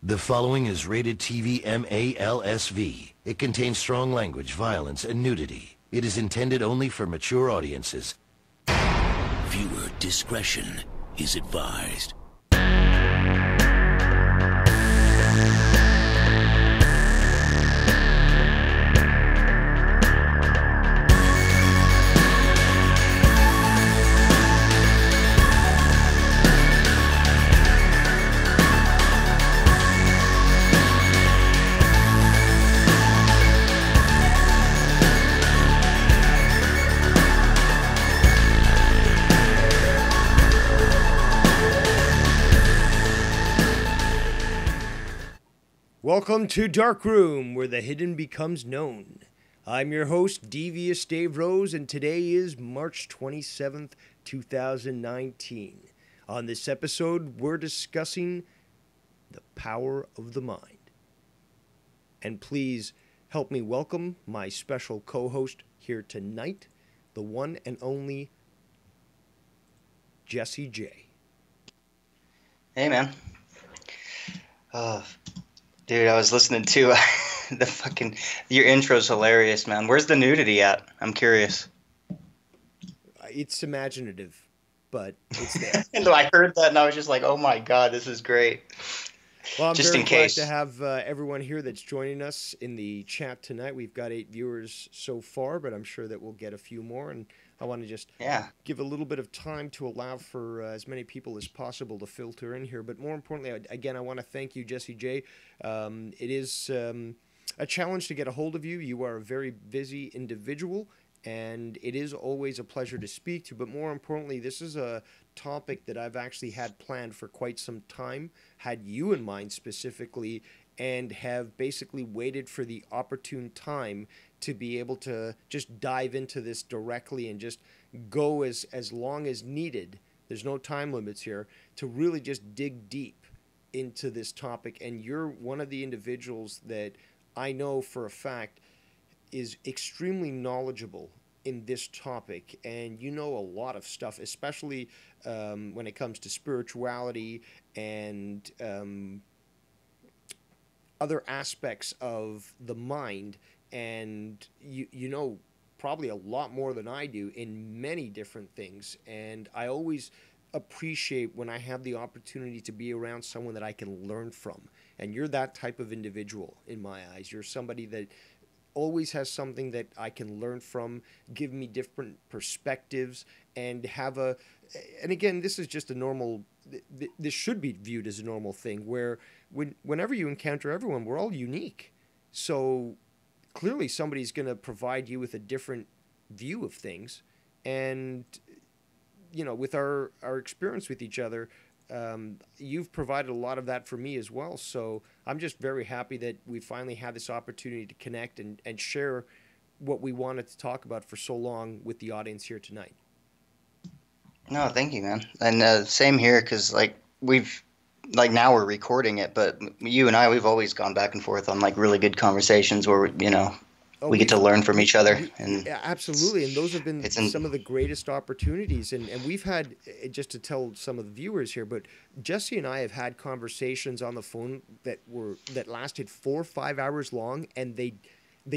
The following is rated TV MALSV. It contains strong language, violence, and nudity. It is intended only for mature audiences. Viewer discretion is advised. Welcome to Darkroom, where the hidden becomes known. I'm your host, Devious Dave Rose, and today is March 27th, 2019. On this episode, we're discussing the power of the mind. And please help me welcome my special co-host here tonight, the one and only Jesse J. Hey, man. Dude, I was listening to your intro's hilarious, man. Where's the nudity at? I'm curious. It's imaginative, but it's there. And I heard that and I was just like, oh my God, this is great. Well, I'm just very in glad case. to have everyone here that's joining us in the chat tonight. We've got 8 viewers so far, but I'm sure that we'll get a few more. And I want to just give a little bit of time to allow for as many people as possible to filter in here. But more importantly, again, I want to thank you, Jesse J. It is a challenge to get a hold of you. You are a very busy individual, and it is always a pleasure to speak to. But more importantly, this is a topic that I've actually had planned for quite some time, had you in mind specifically, and have basically waited for the opportune time to be able to just dive into this directly and just go as long as needed. There's no time limits here to really just dig deep into this topic. And you're one of the individuals that I know for a fact is extremely knowledgeable in this topic, and you know a lot of stuff, especially when it comes to spirituality and other aspects of the mind, and you know probably a lot more than I do in many different things. And I always appreciate when I have the opportunity to be around someone that I can learn from, and you're that type of individual in my eyes. You're somebody that always has something that I can learn from, give me different perspectives, and and again, this is just a normal, this should be viewed as a normal thing, where whenever you encounter everyone, we're all unique. So clearly somebody's going to provide you with a different view of things. And, you know, with our experience with each other, you've provided a lot of that for me as well. So I'm just very happy that we finally had this opportunity to connect and share what we wanted to talk about for so long with the audience here tonight. No, thank you, man. And same here, because now we're recording it, but you and I, we've always gone back and forth on really good conversations where we get to learn from each other. And absolutely, and those have been some of the greatest opportunities. And we've had, just to tell some of the viewers here, but Jesse and I have had conversations on the phone that lasted 4 or 5 hours long, and they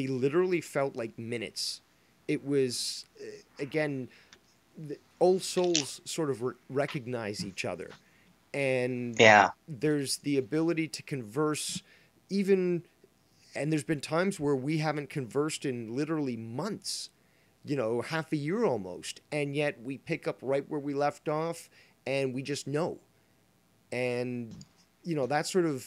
literally felt like minutes. It was, again, the old souls sort of recognize each other, and there's the ability to converse even. And there's been times where we haven't conversed in literally months, half a year almost. And yet we pick up right where we left off, and we just know. And, that sort of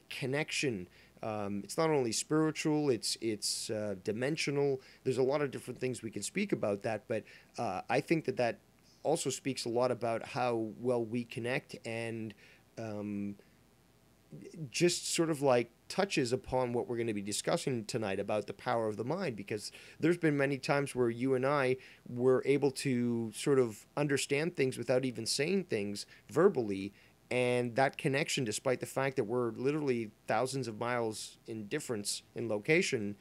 connection, it's not only spiritual, it's dimensional. There's a lot of different things we can speak about that. But I think that also speaks a lot about how well we connect, and just sort of touches upon what we're going to be discussing tonight about the power of the mind, because there's been many times where you and I were able to sort of understand things without even saying things verbally, and that connection, despite the fact that we're literally thousands of miles in difference in location,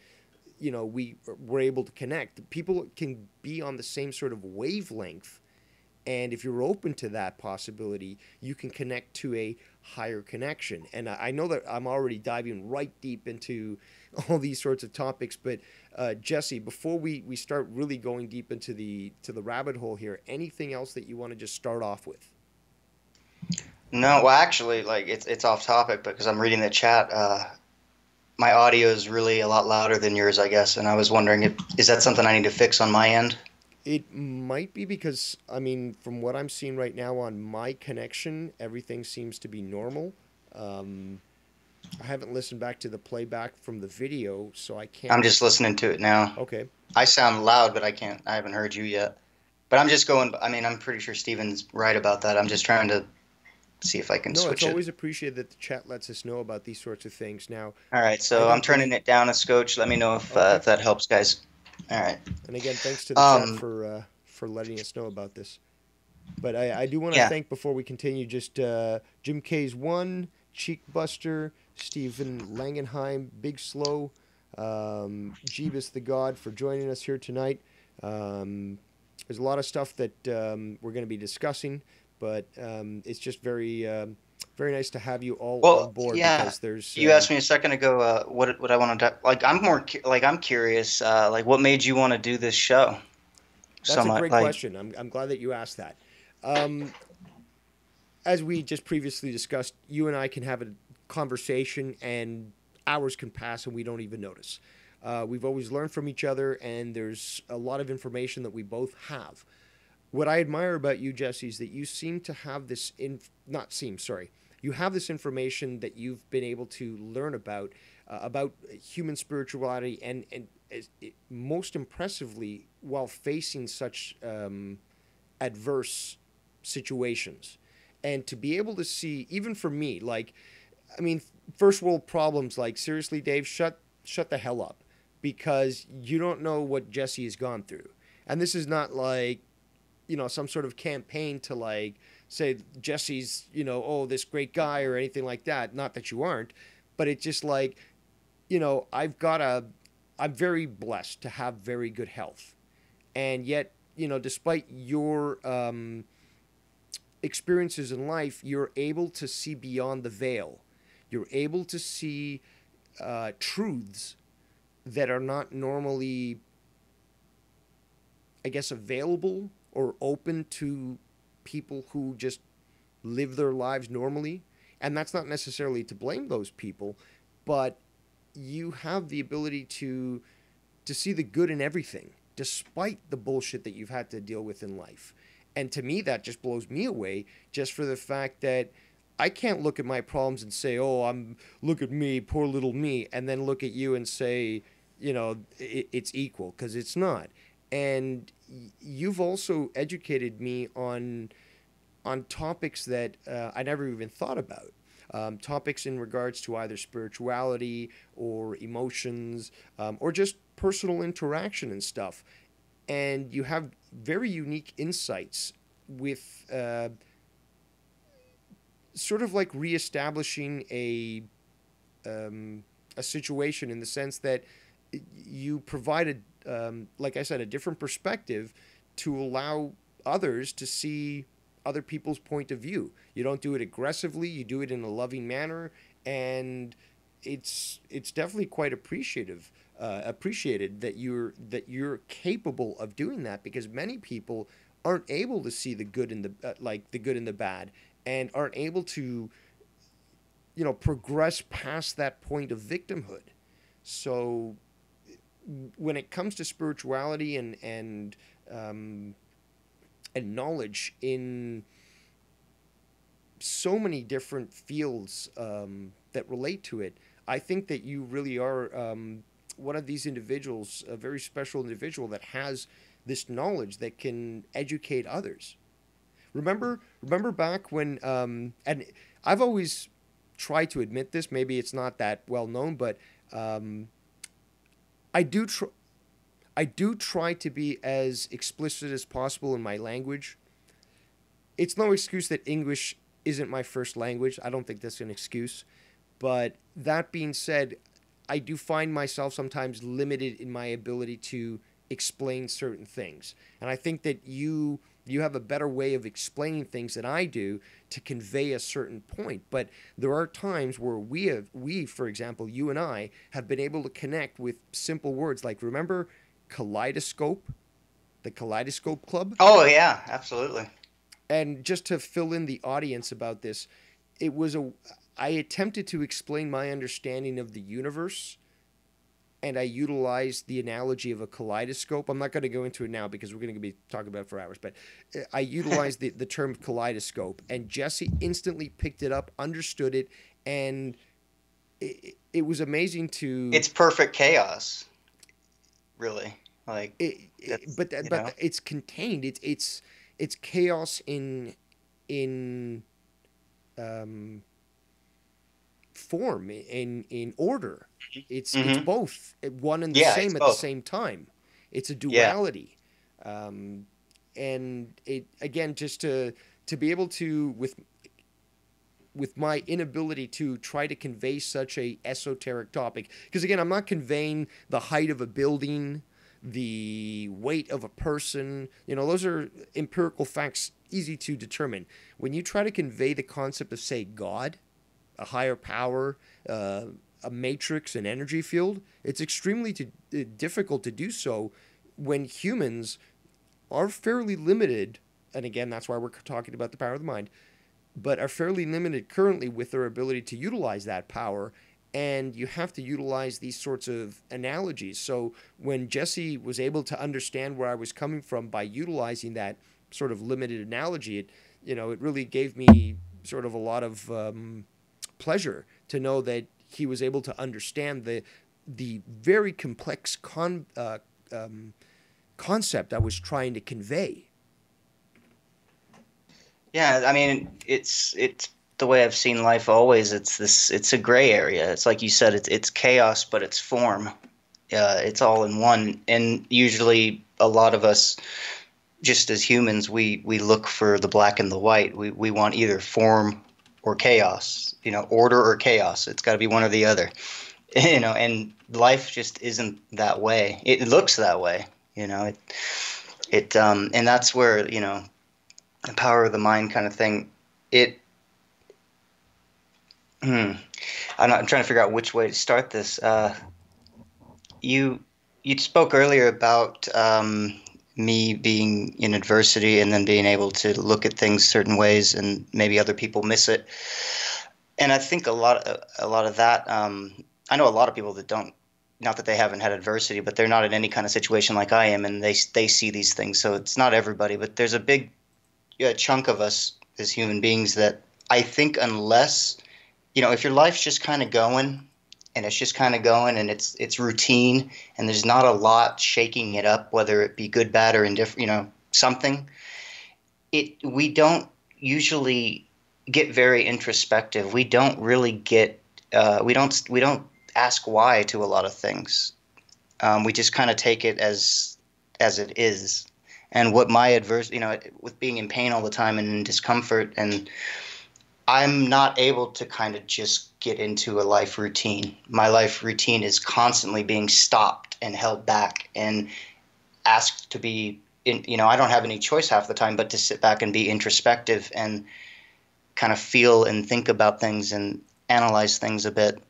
we were able to connect. People can be on the same sort of wavelength And if you're open to that possibility, you can connect to a higher connection. And I know that I'm already diving right deep into all these sorts of topics, but Jesse, before we start really going deep into the rabbit hole here, anything else that you want to just start off with? No, well, actually, like it's off topic because I'm reading the chat. My audio is really a lot louder than yours, I guess, and I was wondering if is that something I need to fix on my end? It might be because, I mean, from what I'm seeing right now on my connection, everything seems to be normal. I haven't listened back to the playback from the video, so I can't. I'm just listening to it now. Okay. I sound loud, but I can't. I haven't heard you yet. But I'm just going. I mean, I'm pretty sure Steven's right about that. I'm just trying to see if I can No, switch it's it. always appreciated that the chat lets us know about these sorts of things. Now, All right, so I'm turning it down a scotch. Let me know if that helps, guys. All right. And again, thanks to the chat for letting us know about this. But I do want to thank, before we continue, just Jim K's one, Cheek Buster, Stephen Langenheim, Big Slow, Jeebus the God for joining us here tonight. There's a lot of stuff that we're going to be discussing, but it's just very very nice to have you all on board. Because there's you asked me a second ago what I want to like. I'm curious. Like, what made you want to do this show? That's a great question. I'm glad that you asked that. As we just previously discussed, you and I can have a conversation and hours can pass and we don't even notice. We've always learned from each other, and there's a lot of information that we both have. What I admire about you, Jesse, is that you seem to have this you have this information that you've been able to learn about human spirituality, and most impressively, while facing such adverse situations. And to be able to see, even for me, like, I mean, first world problems, like, seriously, Dave, shut the hell up, because you don't know what Jesse has gone through. And this is not like, some sort of campaign to, like, say Jesse's, this great guy or anything like that. Not that you aren't, but it's just like, I'm very blessed to have very good health. And yet, despite your experiences in life, you're able to see beyond the veil. You're able to see truths that are not normally, I guess, available or open to people who just live their lives normally. And that's not necessarily to blame those people, but you have the ability to see the good in everything, despite the bullshit that you've had to deal with in life. And to me, that just blows me away, just for the fact that I can't look at my problems and say, look at me, poor little me, and then look at you and say, it's equal, because it's not. And you've also educated me on topics that I never even thought about. Topics in regards to either spirituality or emotions, or just personal interaction and stuff. And you have very unique insights with sort of like reestablishing a situation, in the sense that you provided, like I said, a different perspective to allow others to see other people's point of view. You don't do it aggressively, you do it in a loving manner, and it's definitely quite appreciated that you're capable of doing that, because many people aren't able to see the good in the good and the bad, and aren't able to progress past that point of victimhood. So when it comes to spirituality and knowledge in so many different fields that relate to it, I think that you really are one of these individuals, a very special individual that has this knowledge that can educate others. Remember back when, and I've always tried to admit this, maybe it's not that well known, but I do try to be as explicit as possible in my language. It's no excuse that English isn't my first language. I don't think that's an excuse. But that being said, I do find myself sometimes limited in my ability to explain certain things. And I think that you have a better way of explaining things than I do to convey a certain point. But there are times where we, for example, you and I, have been able to connect with simple words. Like, remember Kaleidoscope? The Kaleidoscope Club? Oh, yeah, absolutely. And just to fill in the audience about this, I attempted to explain my understanding of the universe, and I utilized the analogy of a kaleidoscope. I'm not going to go into it now because we're going to be talking about it for hours, but I utilized the term kaleidoscope, and Jesse instantly picked it up, understood it, and it was amazing to... It's perfect chaos, really. Like, but it's contained. It's chaos in form, in order. It's both one and the same at the same time. It's a duality, and it again, just to be able to, with my inability to try to convey such a esoteric topic, because again, I'm not conveying the height of a building, the weight of a person. Those are empirical facts, easy to determine. When you try to convey the concept of, say, God, a higher power, a matrix, an energy field, it's extremely difficult to do so when humans are fairly limited. And again, that's why we're talking about the power of the mind, but are fairly limited currently with their ability to utilize that power. And you have to utilize these sorts of analogies. So when Jesse was able to understand where I was coming from by utilizing that sort of limited analogy, it really gave me sort of a lot of pleasure to know that he was able to understand the very complex concept I was trying to convey. Yeah, I mean, it's the way I've seen life always. It's a gray area. It's like you said, it's chaos, but it's form. It's all in one. And usually a lot of us, just as humans, we look for the black and the white. We want either form or chaos, order or chaos. It's got to be one or the other, and life just isn't that way. It looks that way, and that's where, the power of the mind kind of thing, I'm trying to figure out which way to start this. You spoke earlier about me being in adversity and then being able to look at things certain ways, and maybe other people miss it. And I think a lot of that. I know a lot of people that don't. Not that they haven't had adversity, but they're not in any kind of situation like I am, and they see these things. So it's not everybody, but there's a big chunk of us as human beings that I think, unless if your life's just kind of going, and it's just kind of going, and it's routine, and there's not a lot shaking it up, whether it be good, bad, or indifferent, something. We don't usually get very introspective. We don't really get. We don't ask why to a lot of things. We just kind of take it as it is. And what my with being in pain all the time and in discomfort, and I'm not able to kind of just get into a life routine. My life routine is constantly being stopped and held back and asked to be I don't have any choice half the time but to sit back and be introspective and kind of feel and think about things and analyze things a bit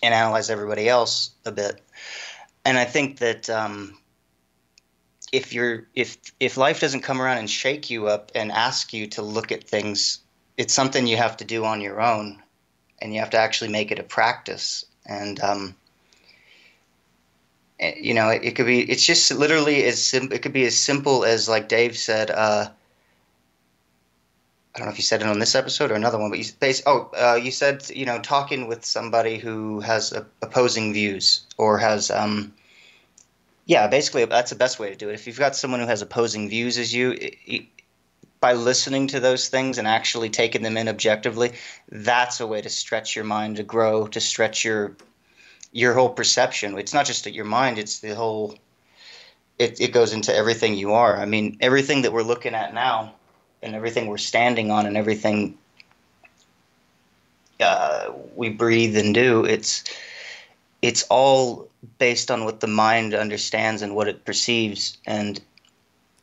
and analyze everybody else a bit. And I think that if life doesn't come around and shake you up and ask you to look at things, it's something you have to do on your own, and you have to actually make it a practice. And it could be. It's just literally it could be as simple as, like Dave said. I don't know if you said it on this episode or another one, but you said talking with somebody who has opposing views or has basically that's the best way to do it. If you've got someone who has opposing views as you, by listening to those things and actually taking them in objectively, that's a way to stretch your mind, to grow, to stretch your whole perception. It's not just your mind, it's the whole it goes into everything you are. I mean, everything that we're looking at now and everything we're standing on and everything we breathe and do, it's all based on what the mind understands and what it perceives, and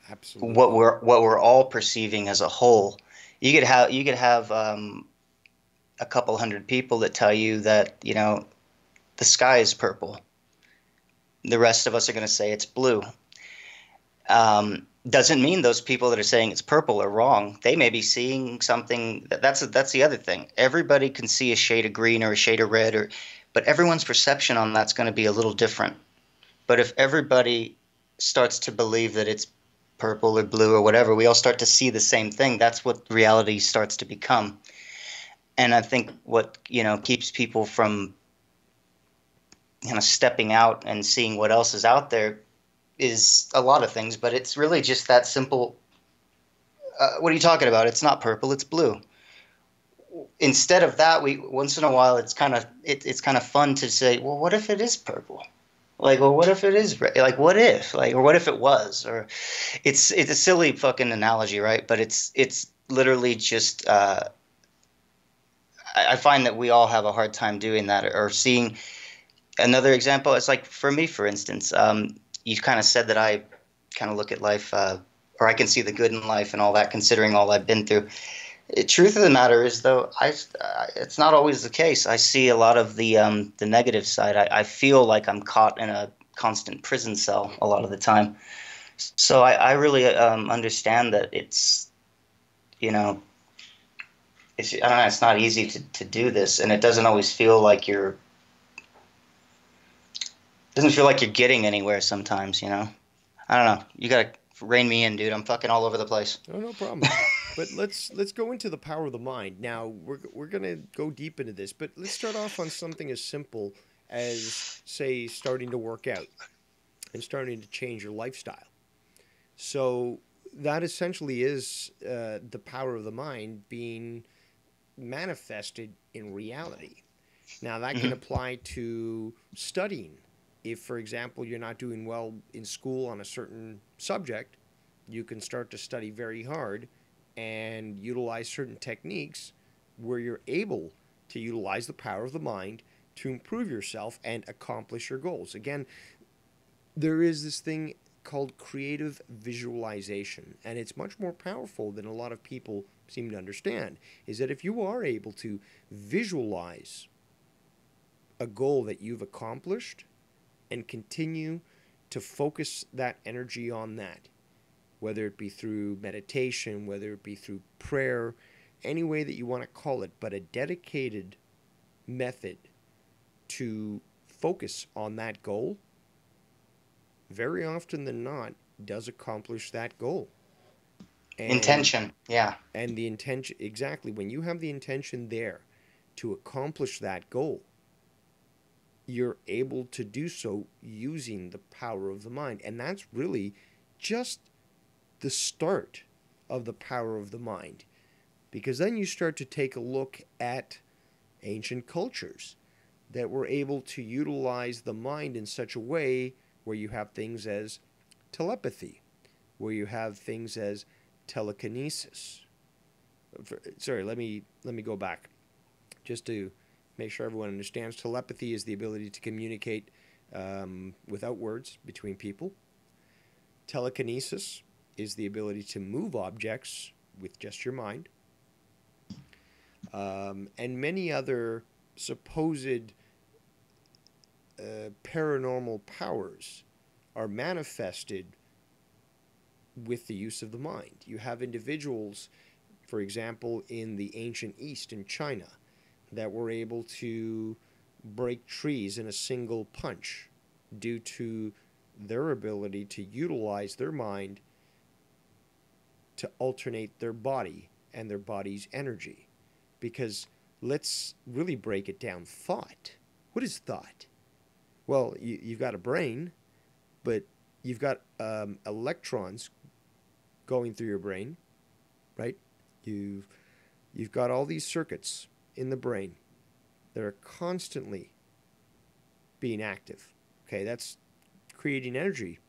Absolutely. what we're all perceiving as a whole. You could have a couple hundred people that tell you that, the sky is purple. The rest of us are going to say it's blue. Doesn't mean those people that are saying it's purple are wrong. They may be seeing something. That's the other thing. Everybody can see a shade of green or a shade of red, but everyone's perception on that's going to be a little different. But if everybody starts to believe that it's purple or blue or whatever, we all start to see the same thing. That's what reality starts to become. And I think what, keeps people from stepping out and seeing what else is out there is a lot of things, but it's really just that simple. What are you talking about? It's not purple, it's blue. Instead of that, we once in a while it's kind of fun to say, well, what if it is purple? Like, well, what if it is red? Like, what if? Like, or what if it was? Or it's a silly fucking analogy, right? But it's literally just. I find that we all have a hard time doing that, or seeing. Another example is like for me, for instance, you kind of said that I kind of look at life, or I can see the good in life and all that, considering all I've been through. Truth of the matter is, though, it's not always the case. I see a lot of the negative side. I feel like I'm caught in a constant prison cell a lot of the time. So I really understand that I don't know, it's not easy to do this, and it doesn't always feel like you're getting anywhere sometimes. I don't know. You gotta rein me in, dude. I'm fucking all over the place. Oh, no problem. But let's go into the power of the mind. Now we're gonna go deep into this, but let's start off on something as simple as, say, starting to work out and starting to change your lifestyle. So that essentially is the power of the mind being manifested in reality. Now that can Hmm. apply to studying. If, for example, you're not doing well in school on a certain subject, you can start to study very hard and utilize certain techniques where you're able to utilize the power of the mind to improve yourself and accomplish your goals. Again, there is this thing called creative visualization, and it's much more powerful than a lot of people seem to understand. Is that if you are able to visualize a goal that you've accomplished and continue to focus that energy on that, whether it be through meditation, whether it be through prayer, any way that you want to call it, but a dedicated method to focus on that goal, very often than not, does accomplish that goal. And Intention, yeah. the intention, exactly, when you have the intention there to accomplish that goal, you're able to do so using the power of the mind. And that's really just the start of the power of the mind. Because then you start to take a look at ancient cultures that were able to utilize the mind in such a way where you have things as telepathy, where you have things as telekinesis. Sorry, let me go back just to make sure everyone understands. Telepathy is the ability to communicate without words between people. Telekinesis is the ability to move objects with just your mind. And many other supposed paranormal powers are manifested with the use of the mind. You have individuals, for example, in the ancient East, in China, that were able to break trees in a single punch due to their ability to utilize their mind to alternate their body and their body's energy. Because let's really break it down. Thought. What is thought? Well, you've got a brain, but you've got electrons going through your brain, right? You've got all these circuits in the brain that are constantly being active. Okay, that's creating energy,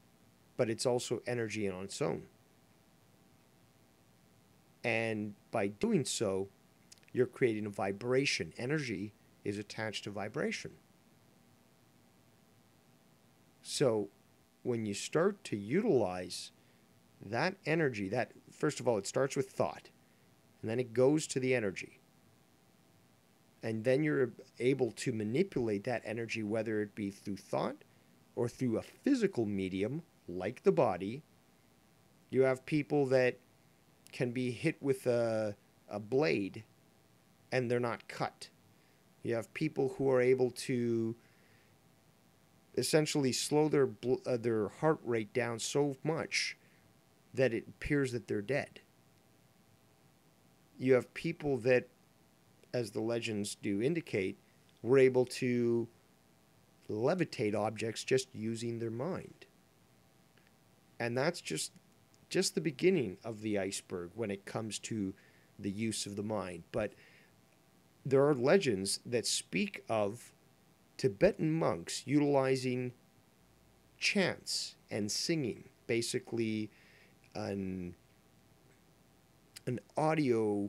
but it's also energy on its own. And by doing so, you're creating a vibration. Energy is attached to vibration. So when you start to utilize that energy, that first of all, it starts with thought, and then it goes to the energy. And then you're able to manipulate that energy, whether it be through thought or through a physical medium like the body. You have people that can be hit with a blade and they're not cut. You have people who are able to essentially slow their heart rate down so much that it appears that they're dead. You have people that, as the legends do indicate, were able to levitate objects just using their mind. And that's just the beginning of the iceberg when it comes to the use of the mind. But there are legends that speak of Tibetan monks utilizing chants and singing, basically an audio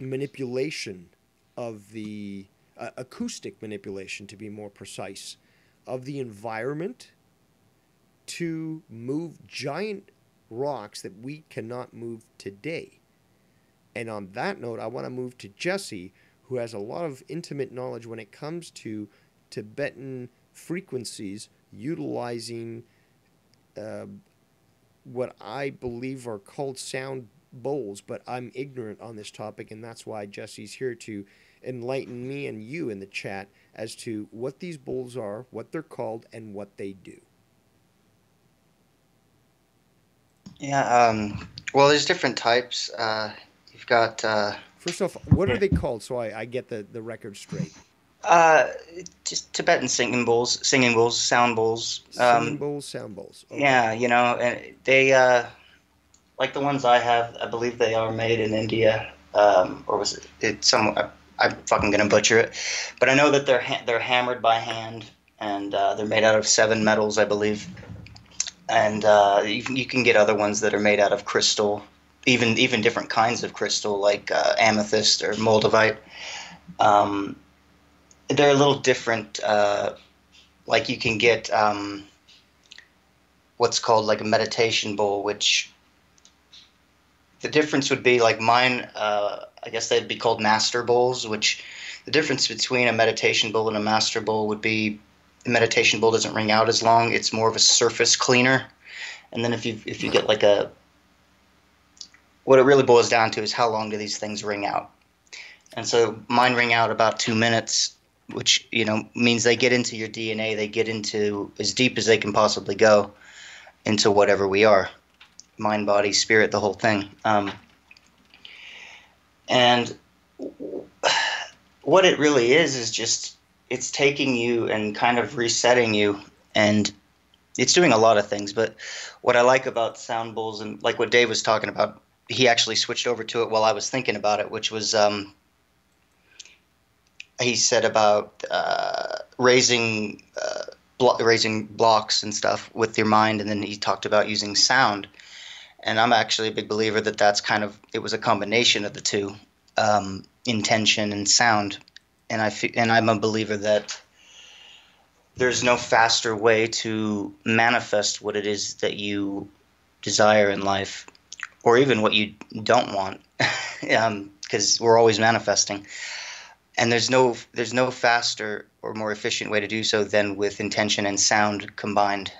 manipulation of the acoustic manipulation, to be more precise, of the environment to move giant rocks that we cannot move today. And on that note, I want to move to Jesse, who has a lot of intimate knowledge when it comes to Tibetan frequencies utilizing what I believe are called sound bowls, but I'm ignorant on this topic, and that's why Jesse's here to enlighten me and you in the chat as to what these bowls are, what they're called, and what they do. Yeah, well, there's different types. You've got... First off, what are they called, so I get the record straight? Just Tibetan singing bowls, sound bowls. Singing bowls, sound bowls. Okay. Yeah, you know, and they, like the ones I have, I believe they are made in India, or was it some? I'm fucking gonna butcher it, but I know that they're hammered by hand, and they're made out of 7 metals, I believe, and you can get other ones that are made out of crystal, even different kinds of crystal, like amethyst or moldavite. They're a little different. Like you can get what's called like a meditation bowl, which the difference would be like mine. I guess they'd be called master bowls. Which the difference between a meditation bowl and a master bowl would be the meditation bowl doesn't ring out as long. It's more of a surface cleaner. And then if you get like what it really boils down to is how long do these things ring out. And so mine ring out about 2 minutes, which, you know, means they get into your DNA. They get into as deep as they can possibly go into whatever we are, mind, body, spirit, the whole thing. And what it really is just it's taking you and kind of resetting you, and it's doing a lot of things. But what I like about sound bowls, and like what Dave was talking about, he actually switched over to it while I was thinking about it, which was he said about raising blocks and stuff with your mind, and then he talked about using sound. And I'm actually a big believer that that's kind of, it was a combination of the two, intention and sound. And I'm a believer that there's no faster way to manifest what it is that you desire in life, or even what you don't want, because we're always manifesting. And there's no faster or more efficient way to do so than with intention and sound combined.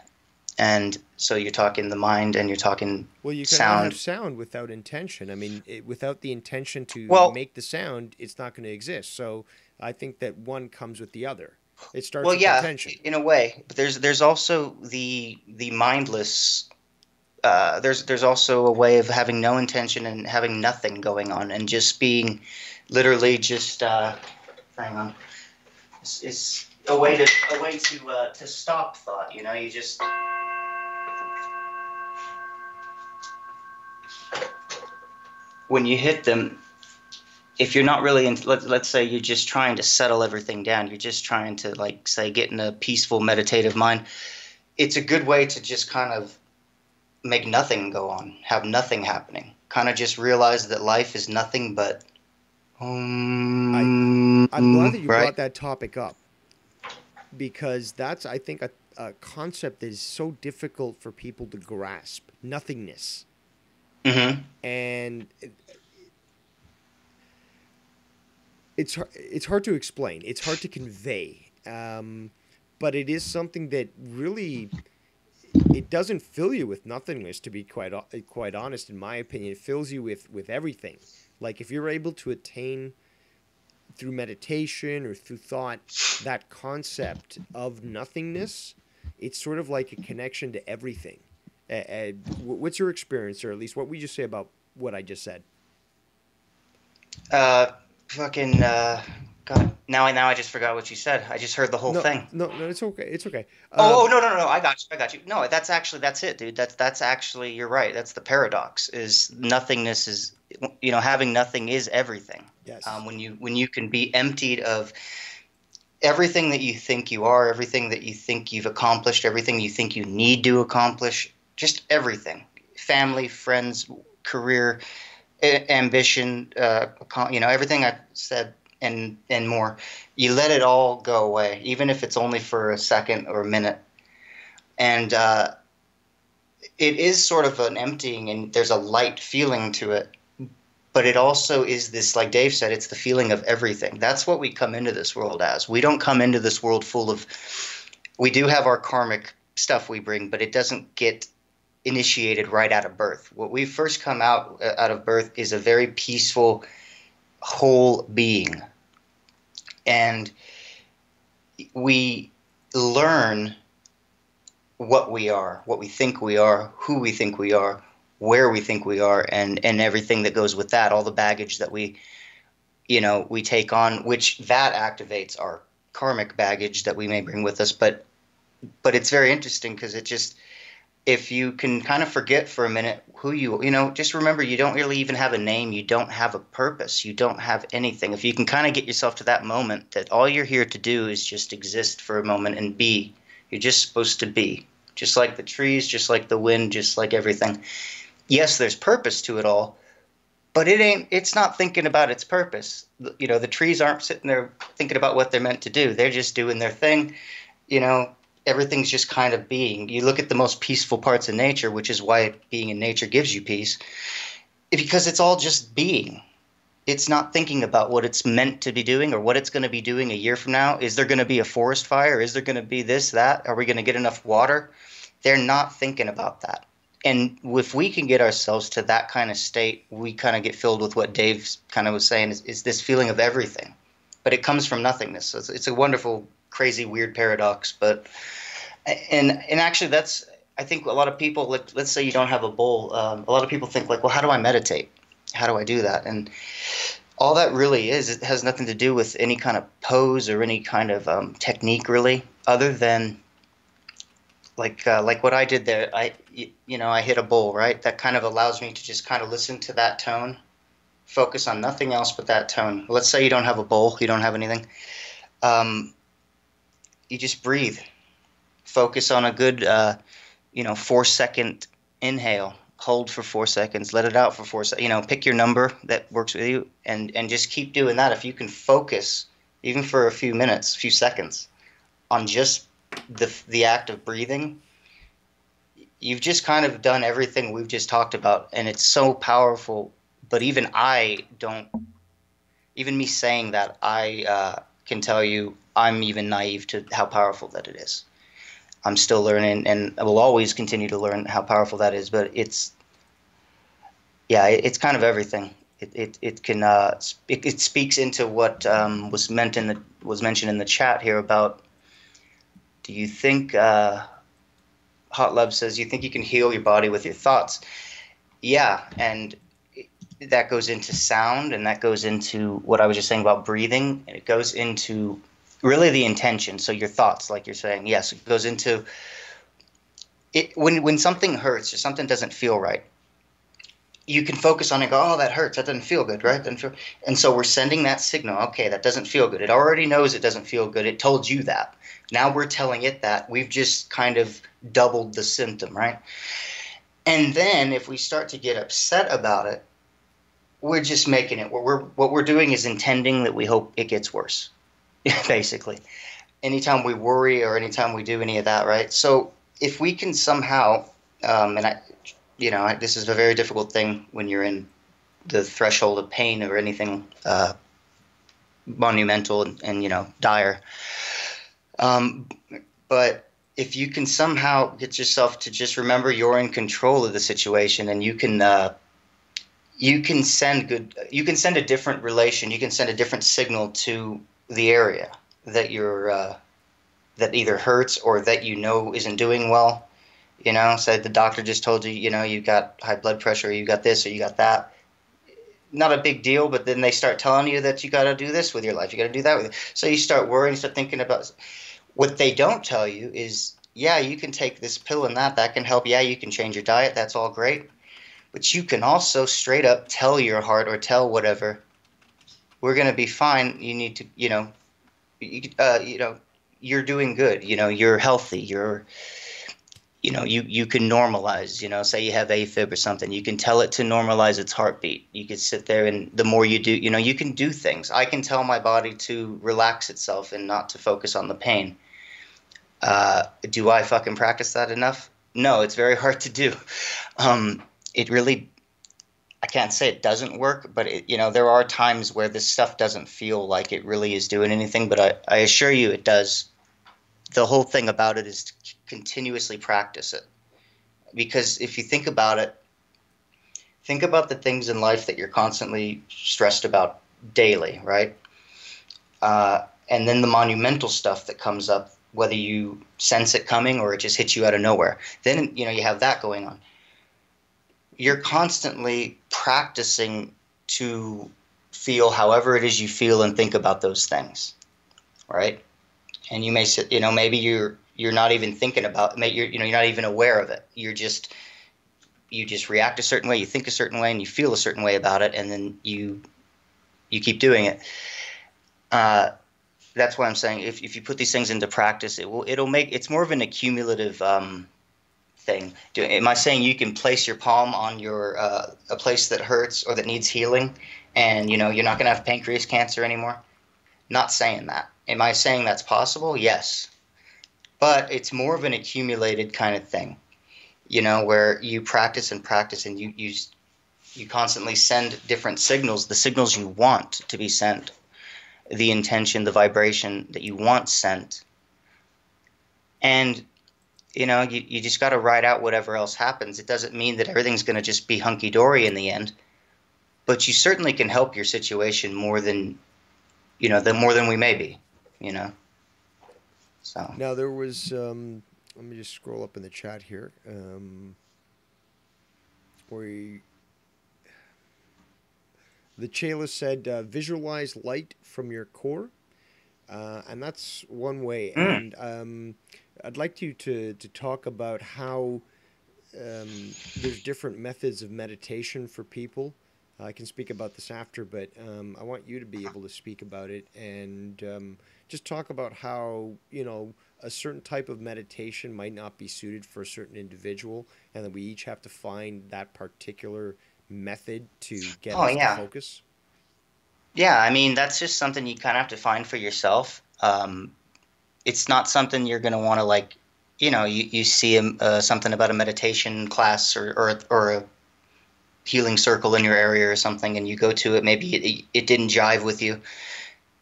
And so you're talking the mind and you're talking well, you sound. cannot have sound without intention. I mean, without the intention to make the sound, it's not going to exist. So I think that one comes with the other. It starts with intention. In a way. But there's also the mindless. There's also a way of having no intention and having nothing going on and just being literally just hang on. It's a way to stop thought. You know, you just. When you hit them, if you're not really let's say you're just trying to settle everything down, you're just trying to, like, say, get in a peaceful meditative mind, it's a good way to just kind of make nothing go on, have nothing happening, kind of just realize that life is nothing but I'm glad that you brought that topic up, because that's, I think, a concept that is so difficult for people to grasp. Nothingness. Mm-hmm. And it's hard to explain. It's hard to convey. But it is something that really, it doesn't fill you with nothingness, to be quite honest, in my opinion. It fills you with everything. Like, if you're able to attain through meditation or through thought that concept of nothingness, it's sort of like a connection to everything. What's your experience, or at least what would you say about what I just said? God, now I just forgot what you said. I just heard the whole thing. No, it's okay. It's okay. No. I got you. No, that's it, dude. That's actually, you're right. That's the paradox. Is nothingness is, having nothing is everything. Yes. When you can be emptied of everything that you think you are, everything that you think you've accomplished, everything you think you need to accomplish, just everything. Family, friends, career, ambition, everything I said and more. You let it all go away, even if it's only for a second or a minute. And it is sort of an emptying, and there's a light feeling to it. But it also is this, like Dave said, it's the feeling of everything. That's what we come into this world as. We don't come into this world full of – we do have our karmic stuff we bring, but it doesn't get initiated right out of birth. What we first come out of birth is a very peaceful, whole being. And we learn what we are, what we think we are, who we think we are, where we think we are, and everything that goes with that, all the baggage that we take on, which that activates our karmic baggage that we may bring with us. But it's very interesting, because it just, if you can kind of forget for a minute who just remember, you don't really even have a name, you don't have a purpose, you don't have anything. If you can kind of get yourself to that moment that all you're here to do is just exist for a moment and be, you're just supposed to be, just like the trees, just like the wind, just like everything. Yes, there's purpose to it all, but it's not thinking about its purpose. The trees aren't sitting there thinking about what they're meant to do. They're just doing their thing. Everything's just kind of being. You look at the most peaceful parts of nature, which is why being in nature gives you peace, because it's all just being. It's not thinking about what it's meant to be doing or what it's going to be doing a year from now. Is there going to be a forest fire? Is there going to be this, that? Are we going to get enough water? They're not thinking about that. And if we can get ourselves to that kind of state, we kind of get filled with what Dave kind of was saying, is this feeling of everything. But it comes from nothingness. So it's a wonderful, crazy, weird paradox. But and actually, that's, I think a lot of people, let's say you don't have a bowl. A lot of people think like, well, how do I meditate? How do I do that? And all that really is, it has nothing to do with any kind of pose or any kind of technique, really, other than like what I did there. I hit a bowl, right? That kind of allows me to just kind of listen to that tone, focus on nothing else but that tone. Let's say you don't have a bowl, you don't have anything. You just breathe. Focus on a good, 4-second inhale. Hold for 4 seconds. Let it out for 4 seconds. Pick your number that works with you, and just keep doing that. If you can focus, even for a few minutes, a few seconds, on just the act of breathing, you've just kind of done everything we've just talked about, and it's so powerful. But even me saying that, I can tell you I'm even naive to how powerful that it is. I'm still learning, and I will always continue to learn how powerful that is. But it's kind of everything. It speaks into what was mentioned in the chat here about. Do you think, Hot Love says, you think you can heal your body with your thoughts? Yeah, and that goes into sound, and that goes into what I was just saying about breathing, and it goes into really the intention. So your thoughts, like you're saying, yes, it goes into it. When something hurts or something doesn't feel right, you can focus on it and go, oh, that hurts. That doesn't feel good, right? And so we're sending that signal. Okay, that doesn't feel good. It already knows it doesn't feel good. It told you that. Now we're telling it that. We've just kind of doubled the symptom, right? And then if we start to get upset about it, we're just making it. What we're doing is intending that we hope it gets worse, basically. anytime we worry or anytime we do any of that, right? So if we can somehow, and I, this is a very difficult thing when you're in the threshold of pain or anything monumental and dire. But if you can somehow get yourself to just remember you're in control of the situation, and you can send a different relation, you can send a different signal to the area that you're that either hurts or that isn't doing well. So the doctor just told you, you got high blood pressure, or you got this, or you got that. Not a big deal, but then they start telling you that you got to do this with your life, you got to do that with it. So you start worrying, start thinking about. What they don't tell you is, yeah, you can take this pill and that can help. Yeah, you can change your diet. That's all great. But you can also straight up tell your heart or tell whatever, we're going to be fine. You need to, you're doing good. You're healthy. You can normalize, say you have AFib or something. You can tell it to normalize its heartbeat. You can sit there, and the more you do, you can do things. I can tell my body to relax itself and not to focus on the pain. Do I fucking practice that enough? No, it's very hard to do. It really, I can't say it doesn't work, but there are times where this stuff doesn't feel like it really is doing anything, but I assure you it does. The whole thing about it is to continuously practice it. Because if you think about it, think about the things in life that you're constantly stressed about daily, right? And then the monumental stuff that comes up, whether you sense it coming or it just hits you out of nowhere. Then, you have that going on. You're constantly practicing to feel however it is you feel and think about those things, right? And you may sit, maybe you're not even thinking about, maybe you're not even aware of it. You just react a certain way, you think a certain way, and you feel a certain way about it, and then you keep doing it. That's why I'm saying if you put these things into practice, it's more of an accumulative thing. Am I saying you can place your palm on a place that hurts or that needs healing, and you're not going to have pancreas cancer anymore? Not saying that. Am I saying that's possible? Yes. But it's more of an accumulated kind of thing, where you practice and practice, and you constantly send different signals, the signals you want to be sent, the intention, the vibration that you want sent. And, you just got to ride out whatever else happens. It doesn't mean that everything's going to just be hunky-dory in the end, but you certainly can help your situation more than we may be, So. Now there was, let me just scroll up in the chat here. The Chayla said, visualize light from your core. And that's one way. And I'd like you to talk about how there's different methods of meditation for people. I can speak about this after, but I want you to be able to speak about it and just talk about how, a certain type of meditation might not be suited for a certain individual, and that we each have to find that particular method to get us to focus. Yeah, I mean, that's just something you kind of have to find for yourself. It's not something you're going to want to you see something about a meditation class or a healing circle in your area or something, and you go to it, maybe it didn't jive with you.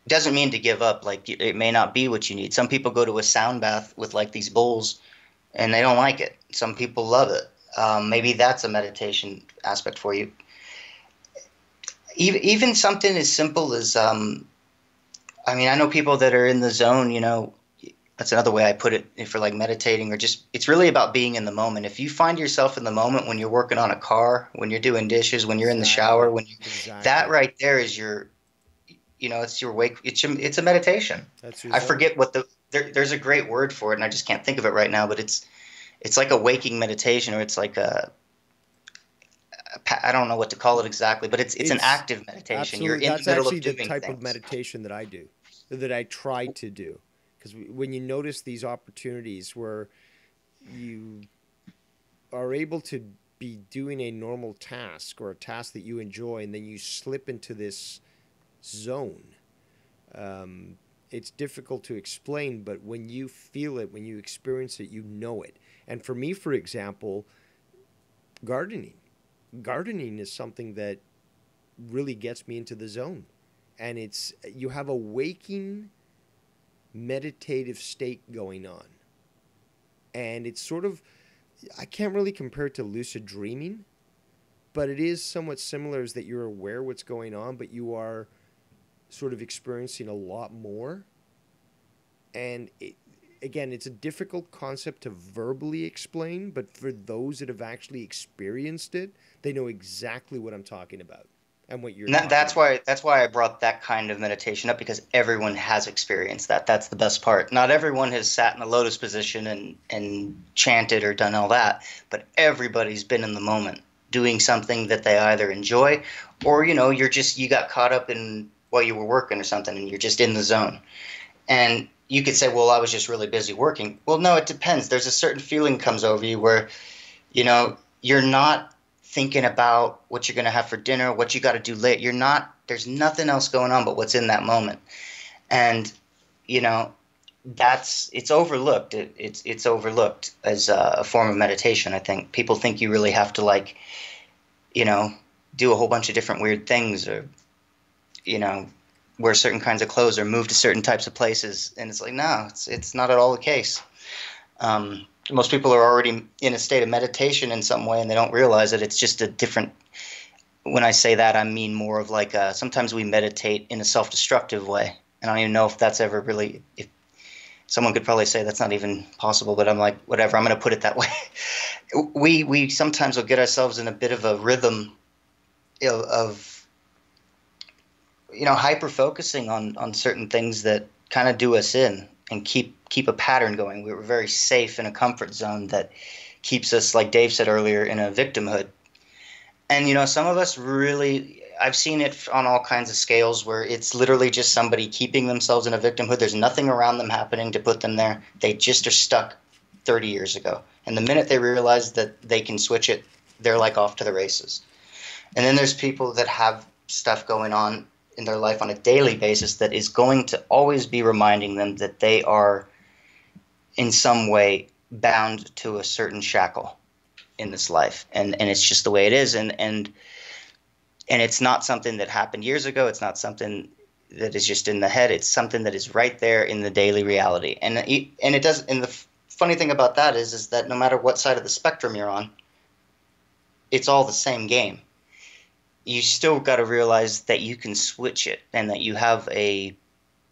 It doesn't mean to give up. Like, it may not be what you need. Some people go to a sound bath with these bowls and they don't like it. Some people love it. Maybe that's a meditation aspect for you. Even something as simple as, I know people that are in the zone, that's another way I put it for meditating, or just, it's really about being in the moment. If you find yourself in the moment when you're working on a car, when you're doing dishes, when you're in the shower, that right there is your, it's your wake. It's a meditation. I forget what there's a great word for it, and I just can't think of it right now, but it's like a waking meditation, or it's like I don't know what to call it exactly, but it's an active meditation. You're in the middle of doing things. That's actually the type of meditation that I do, that I try to do. Because when you notice these opportunities where you are able to be doing a normal task or a task that you enjoy, and then you slip into this zone, it's difficult to explain, but when you feel it, when you experience it, you know it. And for me, for example, gardening. Gardening is something that really gets me into the zone. And it's you have a waking meditative state going on. And it's sort of, I can't really compare it to lucid dreaming, but it is somewhat similar, is that you're aware what's going on, but you are sort of experiencing a lot more. And again, it's a difficult concept to verbally explain, but for those that have actually experienced it, they know exactly what I'm talking about and what you're talking about. That's why I brought that kind of meditation up, because everyone has experienced that. That's the best part. Not everyone has sat in a lotus position and chanted or done all that, but everybody's been in the moment doing something that they either enjoy or, you know, you got caught up in while you were working or something and you're just in the zone. And you could say, well, I was just really busy working. Well, no, it depends. There's a certain feeling comes over you where, you know, you're not thinking about what you're going to have for dinner, what you got to do late. There's nothing else going on but what's in that moment. And, you know, it's overlooked. It's overlooked as a form of meditation. I think people think you really have to, like, you know, do a whole bunch of different weird things, or, you know, wear certain kinds of clothes or move to certain types of places. And it's like, no, it's not at all the case. Most people are already in a state of meditation in some way, and they don't realize it. It's just a different. When I say that, I mean more of like sometimes we meditate in a self-destructive way. And I don't even know if that's ever really. If someone could probably say that's not even possible, but I'm like, whatever. I'm going to put it that way. We sometimes will get ourselves in a bit of a rhythm of you know, hyper focusing on certain things that kind of do us in and keep a pattern going. We were very safe in a comfort zone that keeps us, like Dave said earlier, in a victimhood. And, you know, some of us really, I've seen it on all kinds of scales where it's literally just somebody keeping themselves in a victimhood. There's nothing around them happening to put them there. They just are stuck 30 years ago. And the minute they realize that they can switch it, they're like off to the races. And then there's people that have stuff going on in their life on a daily basis that is going to always be reminding them that they are in some way bound to a certain shackle in this life. And it's just the way it is. And it's not something that happened years ago. It's not something that is just in the head. It's something that is right there in the daily reality. And it does. And the funny thing about that is that no matter what side of the spectrum you're on, it's all the same game. You still got to realize that you can switch it, and that you have a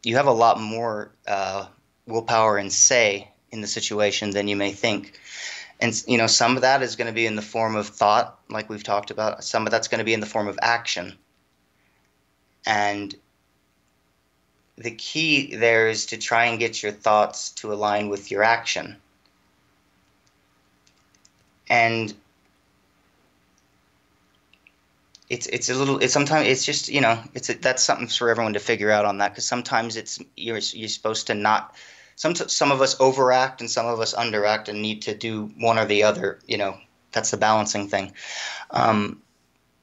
lot more willpower and say in the situation than you may think. And, you know, some of that is going to be in the form of thought, like we've talked about. Some of that's going to be in the form of action. And the key there is to try and get your thoughts to align with your action. And sometimes it's just, you know, that's something for everyone to figure out on that, because sometimes you're supposed to not. Some of us overact and some of us underact and need to do one or the other. You know, that's the balancing thing.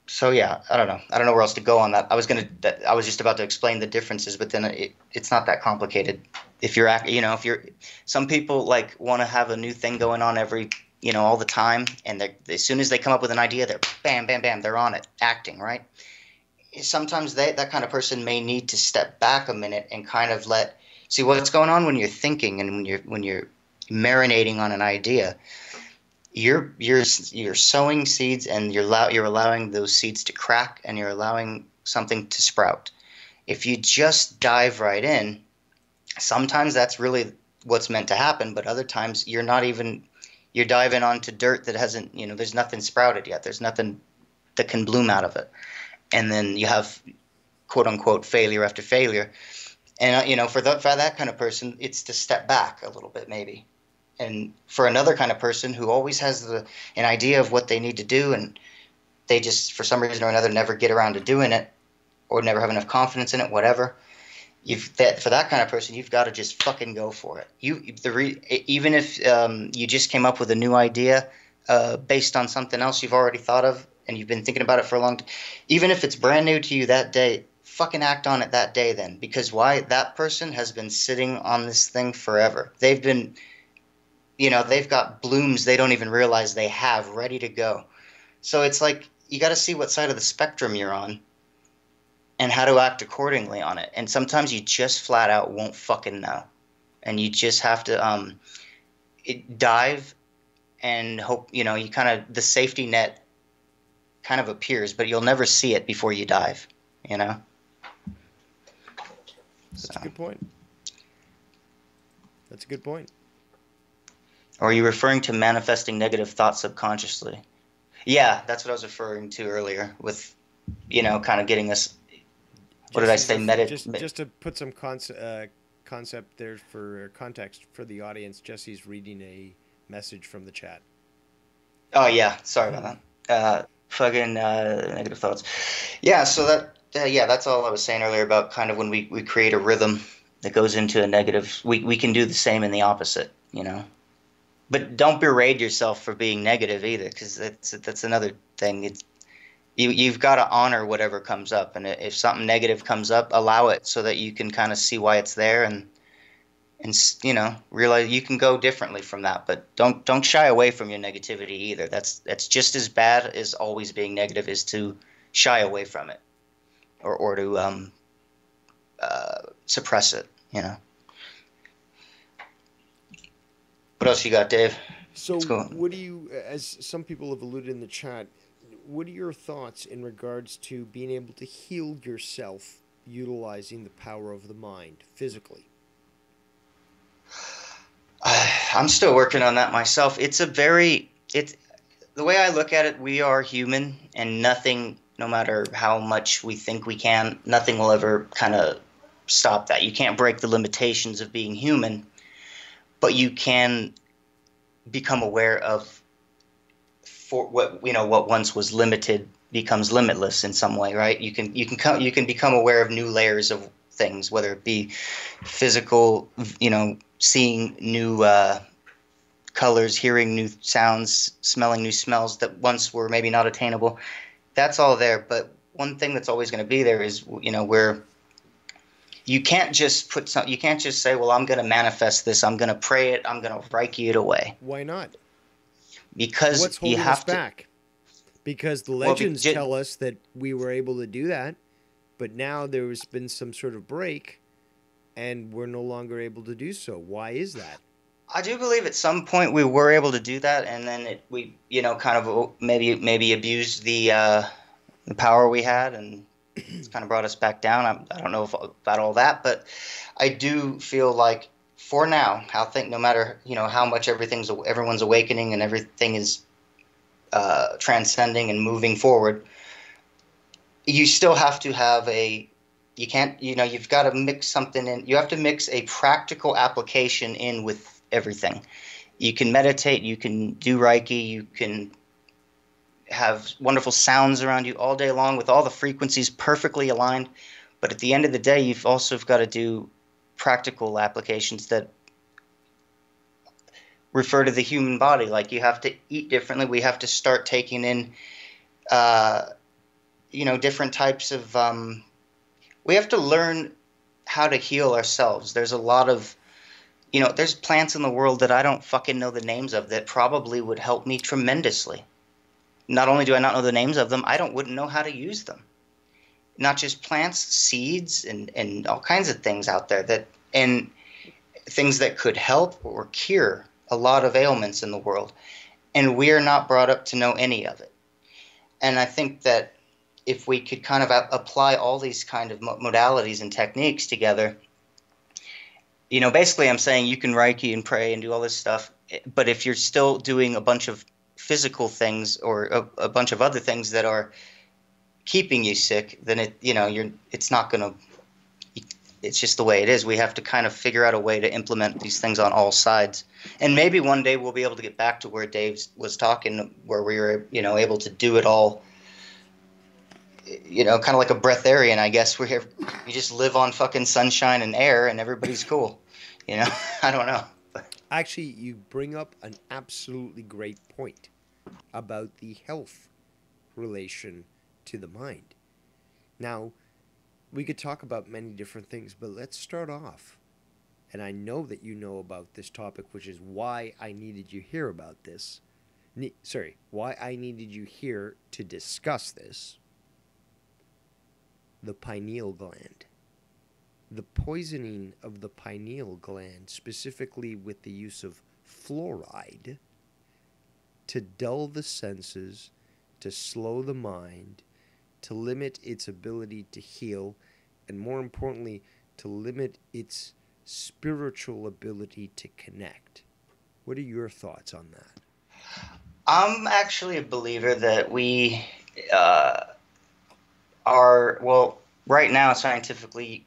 So yeah, I don't know where else to go on that. I was just about to explain the differences, but then it's not that complicated. Some people like want to have a new thing going on all the time, and as soon as they come up with an idea, they're bam, bam, bam, they're on it, acting, right? Sometimes that kind of person may need to step back a minute and kind of see what's going on when you're thinking and when you're marinating on an idea. You're sowing seeds, and you're allowing those seeds to crack, and you're allowing something to sprout. If you just dive right in, sometimes that's really what's meant to happen, but other times you're diving onto dirt that hasn't, there's nothing sprouted yet. There's nothing that can bloom out of it. And then you have, quote unquote, failure after failure. And, for that kind of person, it's to step back a little bit, maybe. And for another kind of person who always has an idea of what they need to do, and they just, for some reason or another, never get around to doing it, or never have enough confidence in it, whatever. For that kind of person, you've got to just fucking go for it. Even if you just came up with a new idea based on something else you've already thought of, and you've been thinking about it for a long time, even if it's brand new to you that day, fucking act on it that day then. Because why? That person has been sitting on this thing forever. They've been, they've got blooms they don't even realize they have ready to go. So it's like, you got to see what side of the spectrum you're on and how to act accordingly on it. And sometimes you just flat out won't fucking know. And you just have to dive and hope, you kind of, the safety net kind of appears, but you'll never see it before you dive, That's a good point. That's a good point. Or are you referring to manifesting negative thoughts subconsciously? Yeah, that's what I was referring to earlier with, kind of getting us, what did I say? Just to put some concept there for context for the audience, Jesse's reading a message from the chat. Oh, yeah. Sorry about that. Negative thoughts. Yeah, so that's all I was saying earlier about kind of when we create a rhythm that goes into a negative, we can do the same in the opposite, But don't berate yourself for being negative either, because that's another thing. You've got to honor whatever comes up, and if something negative comes up, allow it so that you can kind of see why it's there and realize you can go differently from that. But don't shy away from your negativity either. That's just as bad as always being negative is to shy away from it or to suppress it. What else you got, Dave? So what do you, as some people have alluded in the chat, what are your thoughts in regards to being able to heal yourself utilizing the power of the mind physically? I'm still working on that myself. The way I look at it, we are human, and nothing, no matter how much we think we can, nothing will ever kind of stop that. You can't break the limitations of being human, but you can become aware of what once was limited becomes limitless in some way, right? You can become aware of new layers of things, whether it be physical, seeing new colors, hearing new sounds, smelling new smells that once were maybe not attainable. That's all there. But one thing that's always going to be there is, where you can't just say, well, I'm going to manifest this. I'm going to pray it. I'm going to Reiki it away. Why not? Because what's holding us back? Because the legends tell us that we were able to do that, but now there's been some sort of break, and we're no longer able to do so. Why is that? I do believe at some point we were able to do that, and then we kind of maybe abused the power we had, and it's kind of brought us back down. I don't know about all that, but I do feel like for now, no matter how much everyone's awakening and everything is transcending and moving forward, you still have to have you've got to mix something in. You have to mix a practical application in with everything. You can meditate, you can do Reiki, you can have wonderful sounds around you all day long with all the frequencies perfectly aligned. But at the end of the day, you've also got to do practical applications that refer to the human body. Like you have to eat differently. We have to start taking in, different types of, we have to learn how to heal ourselves. There's a lot of, there's plants in the world that I don't fucking know the names of that probably would help me tremendously. Not only do I not know the names of them, wouldn't know how to use them. Not just plants, seeds, and all kinds of things out there and things that could help or cure a lot of ailments in the world. And we are not brought up to know any of it. And I think that if we could kind of apply all these kind of modalities and techniques together, basically I'm saying you can Reiki and pray and do all this stuff, but if you're still doing a bunch of physical things or a bunch of other things that are keeping you sick, then it's not going to, it's just the way it is. We have to kind of figure out a way to implement these things on all sides. And maybe one day we'll be able to get back to where Dave was talking, where we were, able to do it all, kind of like a breatharian, I guess. You just live on fucking sunshine and air and everybody's cool. I don't know. Actually, you bring up an absolutely great point about the health relation to the mind. Now, We could talk about many different things, but let's start off. And I know that you know about this topic, which is why I needed you here about this. Why I needed you here to discuss this. The pineal gland. The poisoning of the pineal gland, specifically with the use of fluoride, to dull the senses, to slow the mind, to limit its ability to heal, and more importantly, to limit its spiritual ability to connect. What are your thoughts on that? I'm actually a believer that we are, well, right now scientifically,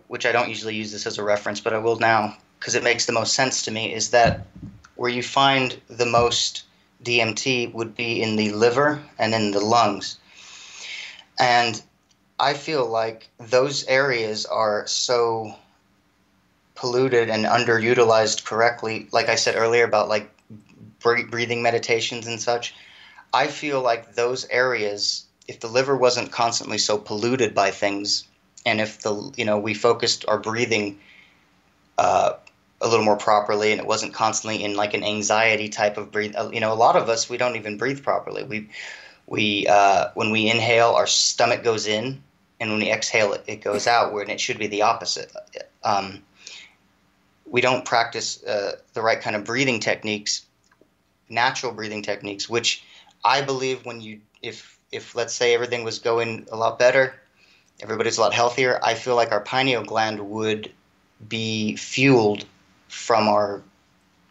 which I don't usually use this as a reference, but I will now because it makes the most sense to me, is that where you find the most DMT would be in the liver and in the lungs. And I feel like those areas are so polluted and underutilized correctly, like I said earlier about like breathing meditations and such. I feel like those areas, if the liver wasn't constantly so polluted by things, and if we focused our breathing a little more properly, and it wasn't constantly in like an anxiety type of breathe. A lot of us, we don't even breathe properly. We when we inhale, our stomach goes in, and when we exhale, it goes out. Where it should be the opposite. We don't practice the right kind of breathing techniques, natural breathing techniques, which I believe if let's say everything was going a lot better, everybody's a lot healthier, I feel like our pineal gland would be fueled from our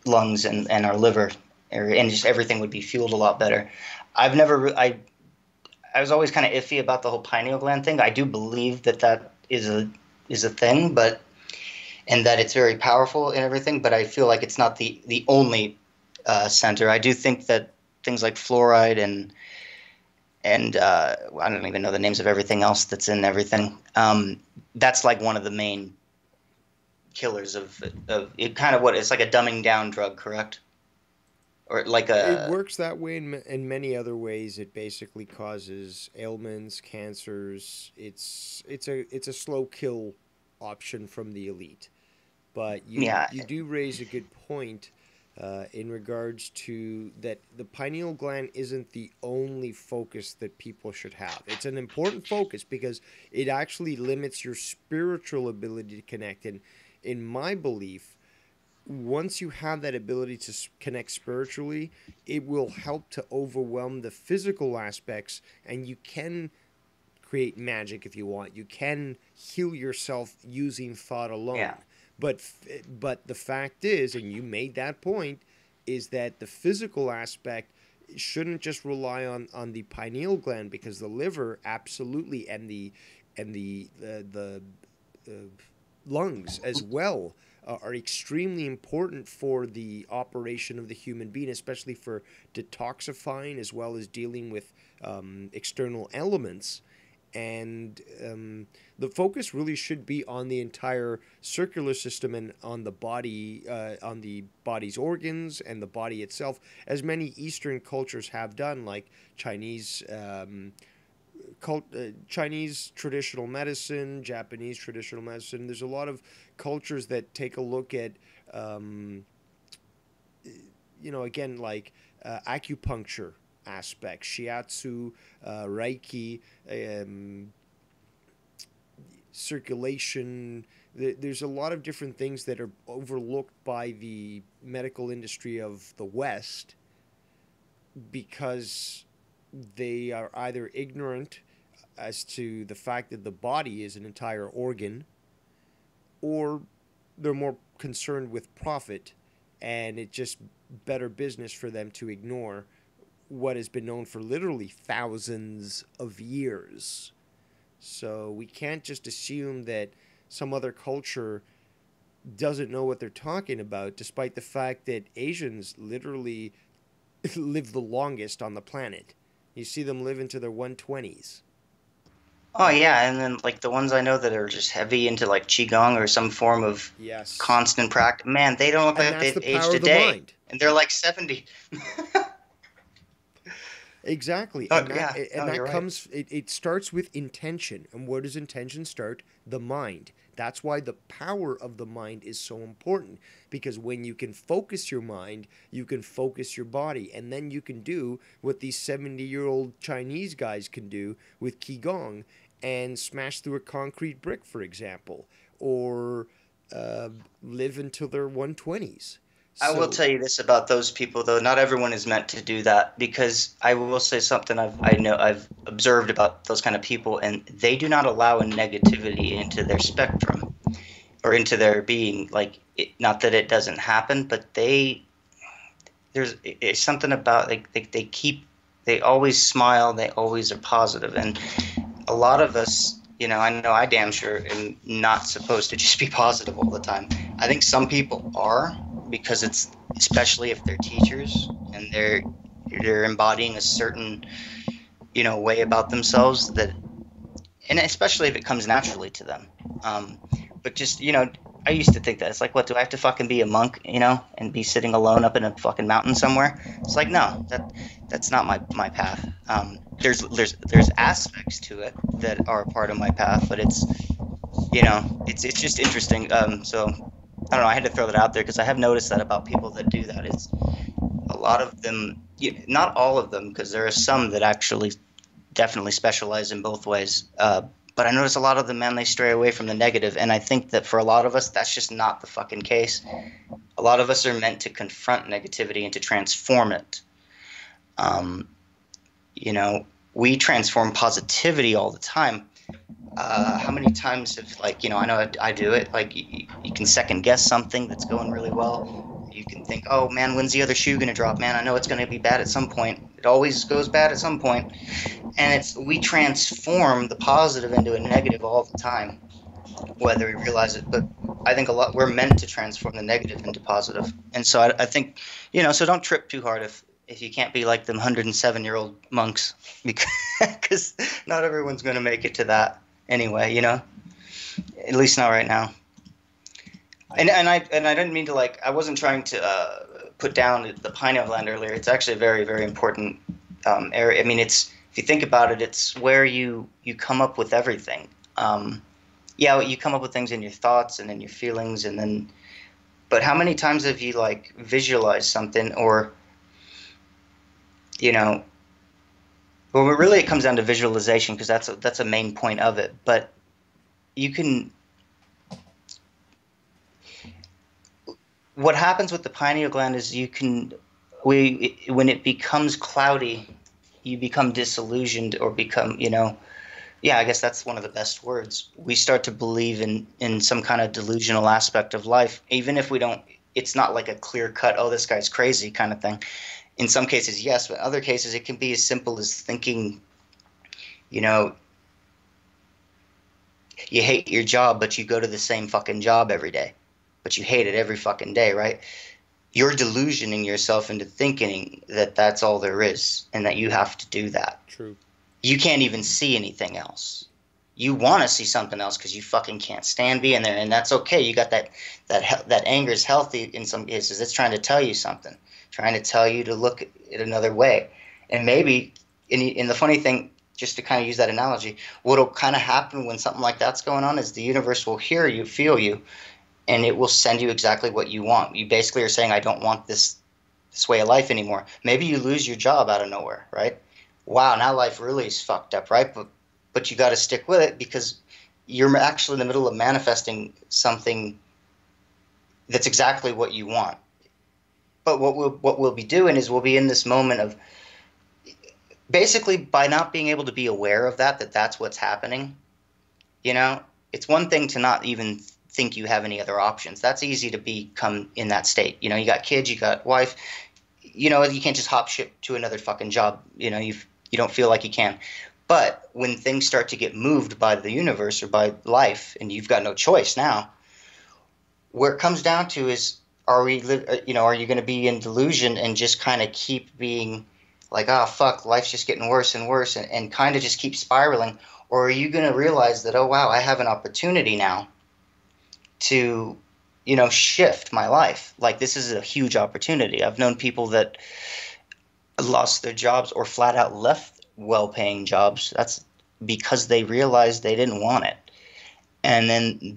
lungs and our liver area, and just everything would be fueled a lot better. I was always kind of iffy about the whole pineal gland thing. I do believe that is a thing, and that it's very powerful and everything, but I feel like it's not the only center. I do think that things like fluoride and I don't even know the names of everything else that's in everything. That's like one of the main killers of it. Kind of it's like a dumbing down drug, correct? Or like it works that way in many other ways. It basically causes ailments, cancers. It's a slow kill option from the elite. But you do raise a good point in regards to that the pineal gland isn't the only focus that people should have. It's an important focus because it actually limits your spiritual ability to connect. And in my belief, once you have that ability to connect spiritually, it will help to overwhelm the physical aspects, and you can create magic if you want. You can heal yourself using thought alone. Yeah. But the fact is, and you made that point, is that the physical aspect shouldn't just rely on the pineal gland, because the liver absolutely and the lungs as well are extremely important for the operation of the human being, especially for detoxifying as well as dealing with external elements. And the focus really should be on the entire circular system and on the body, on the body's organs and the body itself, as many Eastern cultures have done, like Chinese traditional medicine, Japanese traditional medicine. There's a lot of cultures that take a look at, again, like acupuncture aspects, shiatsu, reiki, circulation. There's a lot of different things that are overlooked by the medical industry of the West because they are either ignorant as to the fact that the body is an entire organ, or they're more concerned with profit, and it's just better business for them to ignore what has been known for literally thousands of years. So we can't just assume that some other culture doesn't know what they're talking about, despite the fact that Asians literally live the longest on the planet. You see them live into their 120s. Oh yeah, and then like the ones I know that are just heavy into like qigong or some form of constant practice. Man, they don't look like they've aged a day, and they're like 70. Exactly. Oh, And that yeah. and No, that you're right. comes it starts with intention. And where does intention start? The mind. That's why the power of the mind is so important, because when you can focus your mind, you can focus your body, and then you can do what these 70-year-old Chinese guys can do with qigong and smash through a concrete brick, for example, or uh, live until their 120s. I will So tell you this about those people, though. Not everyone is meant to do that, because I will say something I've observed about those kind of people, and they do not allow a negativity into their spectrum or into their being. Like, not that it doesn't happen, but it's something about, like, they always smile, they always are positive, and a lot of us, I know I damn sure am not supposed to just be positive all the time. I think some people are, because it's, especially if they're teachers and they're embodying a certain, way about themselves, that, and especially if it comes naturally to them. But just, I used to think that it's like, what, do I have to fucking be a monk, and be sitting alone up in a fucking mountain somewhere? It's like, no, that's not my path. There's aspects to it that are a part of my path, but it's just interesting. So I don't know. I had to throw that out there because I have noticed that about people that do that. It's a lot of them, not all of them, because there are some that actually definitely specialize in both ways. But I notice a lot of them, man, they stray away from the negative, and I think that for a lot of us, that's just not the fucking case. A lot of us are meant to confront negativity and to transform it. We transform positivity all the time. How many times have, like, I know I do it, like, you can second guess something that's going really well. You can think, oh man, when's the other shoe going to drop? Man, I know it's going to be bad at some point. It always goes bad at some point. And we transform the positive into a negative all the time, whether we realize it. But I think we're meant to transform the negative into positive. And so I think, so don't trip too hard if you can't be like them 107-year-old monks, because not everyone's going to make it to that anyway, at least not right now. And I didn't mean to, like, I wasn't trying to put down the pineal gland earlier. It's actually a very, very important area. I mean, if you think about it, it's where you come up with everything. You come up with things in your thoughts and in your feelings, but how many times have you, like, visualized something, or, well, really it comes down to visualization, because that's a main point of it. But you can. What happens with the pineal gland is when it becomes cloudy, you become disillusioned, or become, I guess that's one of the best words. We start to believe in some kind of delusional aspect of life, even if we don't. It's not like a clear cut, oh, this guy's crazy kind of thing. In some cases, yes, but in other cases, it can be as simple as thinking, you hate your job, but you go to the same fucking job every day, but you hate it every fucking day, right? You're delusioning yourself into thinking that that's all there is, and that you have to do that. True. You can't even see anything else. You want to see something else because you fucking can't stand being there, and that's okay. You got that anger is healthy in some cases. It's trying to tell you something, trying to tell you to look at another way. And maybe, in the funny thing, just to kind of use that analogy, what'll kind of happen when something like that's going on is the universe will hear you, feel you, and it will send you exactly what you want. You basically are saying, I don't want this way of life anymore. Maybe you lose your job out of nowhere, right? Wow, now life really is fucked up, right? But you got to stick with it, because you're actually in the middle of manifesting something that's exactly what you want. But what we'll be doing is we'll be in this moment of, basically, by not being able to be aware of that's what's happening. It's one thing to not even think you have any other options. That's easy to become in that state. You got kids, you got wife. You can't just hop ship to another fucking job. You don't feel like you can. But when things start to get moved by the universe or by life, and you've got no choice now, where it comes down to is, are you going to be in delusion and just kind of keep being like, oh, fuck, life's just getting worse and worse, and kind of just keep spiraling? Or are you going to realize that, oh, wow, I have an opportunity now to, shift my life? Like, this is a huge opportunity. I've known people that, lost their jobs or flat out left well-paying jobs, that's because they realized they didn't want it. And then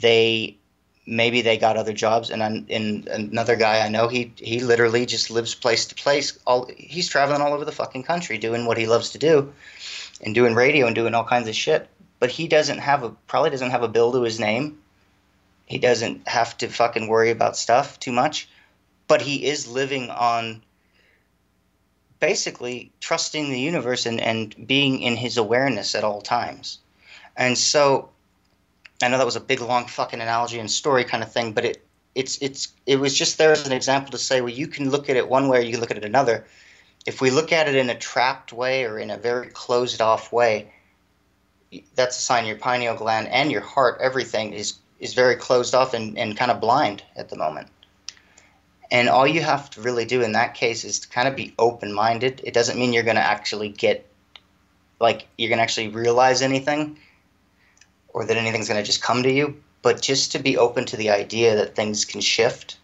maybe they got other jobs. And another guy I know, he literally just lives place to place. He's traveling all over the fucking country doing what he loves to do, and doing radio and doing all kinds of shit. But he probably doesn't have a bill to his name. He doesn't have to fucking worry about stuff too much. But he is living on basically trusting the universe and being in his awareness at all times. And so I know that was a big, long fucking analogy and story kind of thing, but it was just there as an example to say, well, you can look at it one way or you can look at it another. If we look at it in a trapped way or in a very closed off way, that's a sign your pineal gland and your heart, everything is very closed off and kind of blind at the moment. And all you have to really do in that case is to kind of be open-minded. It doesn't mean you're going to actually you're going to actually realize anything or that anything's going to just come to you, but just to be open to the idea that things can shift.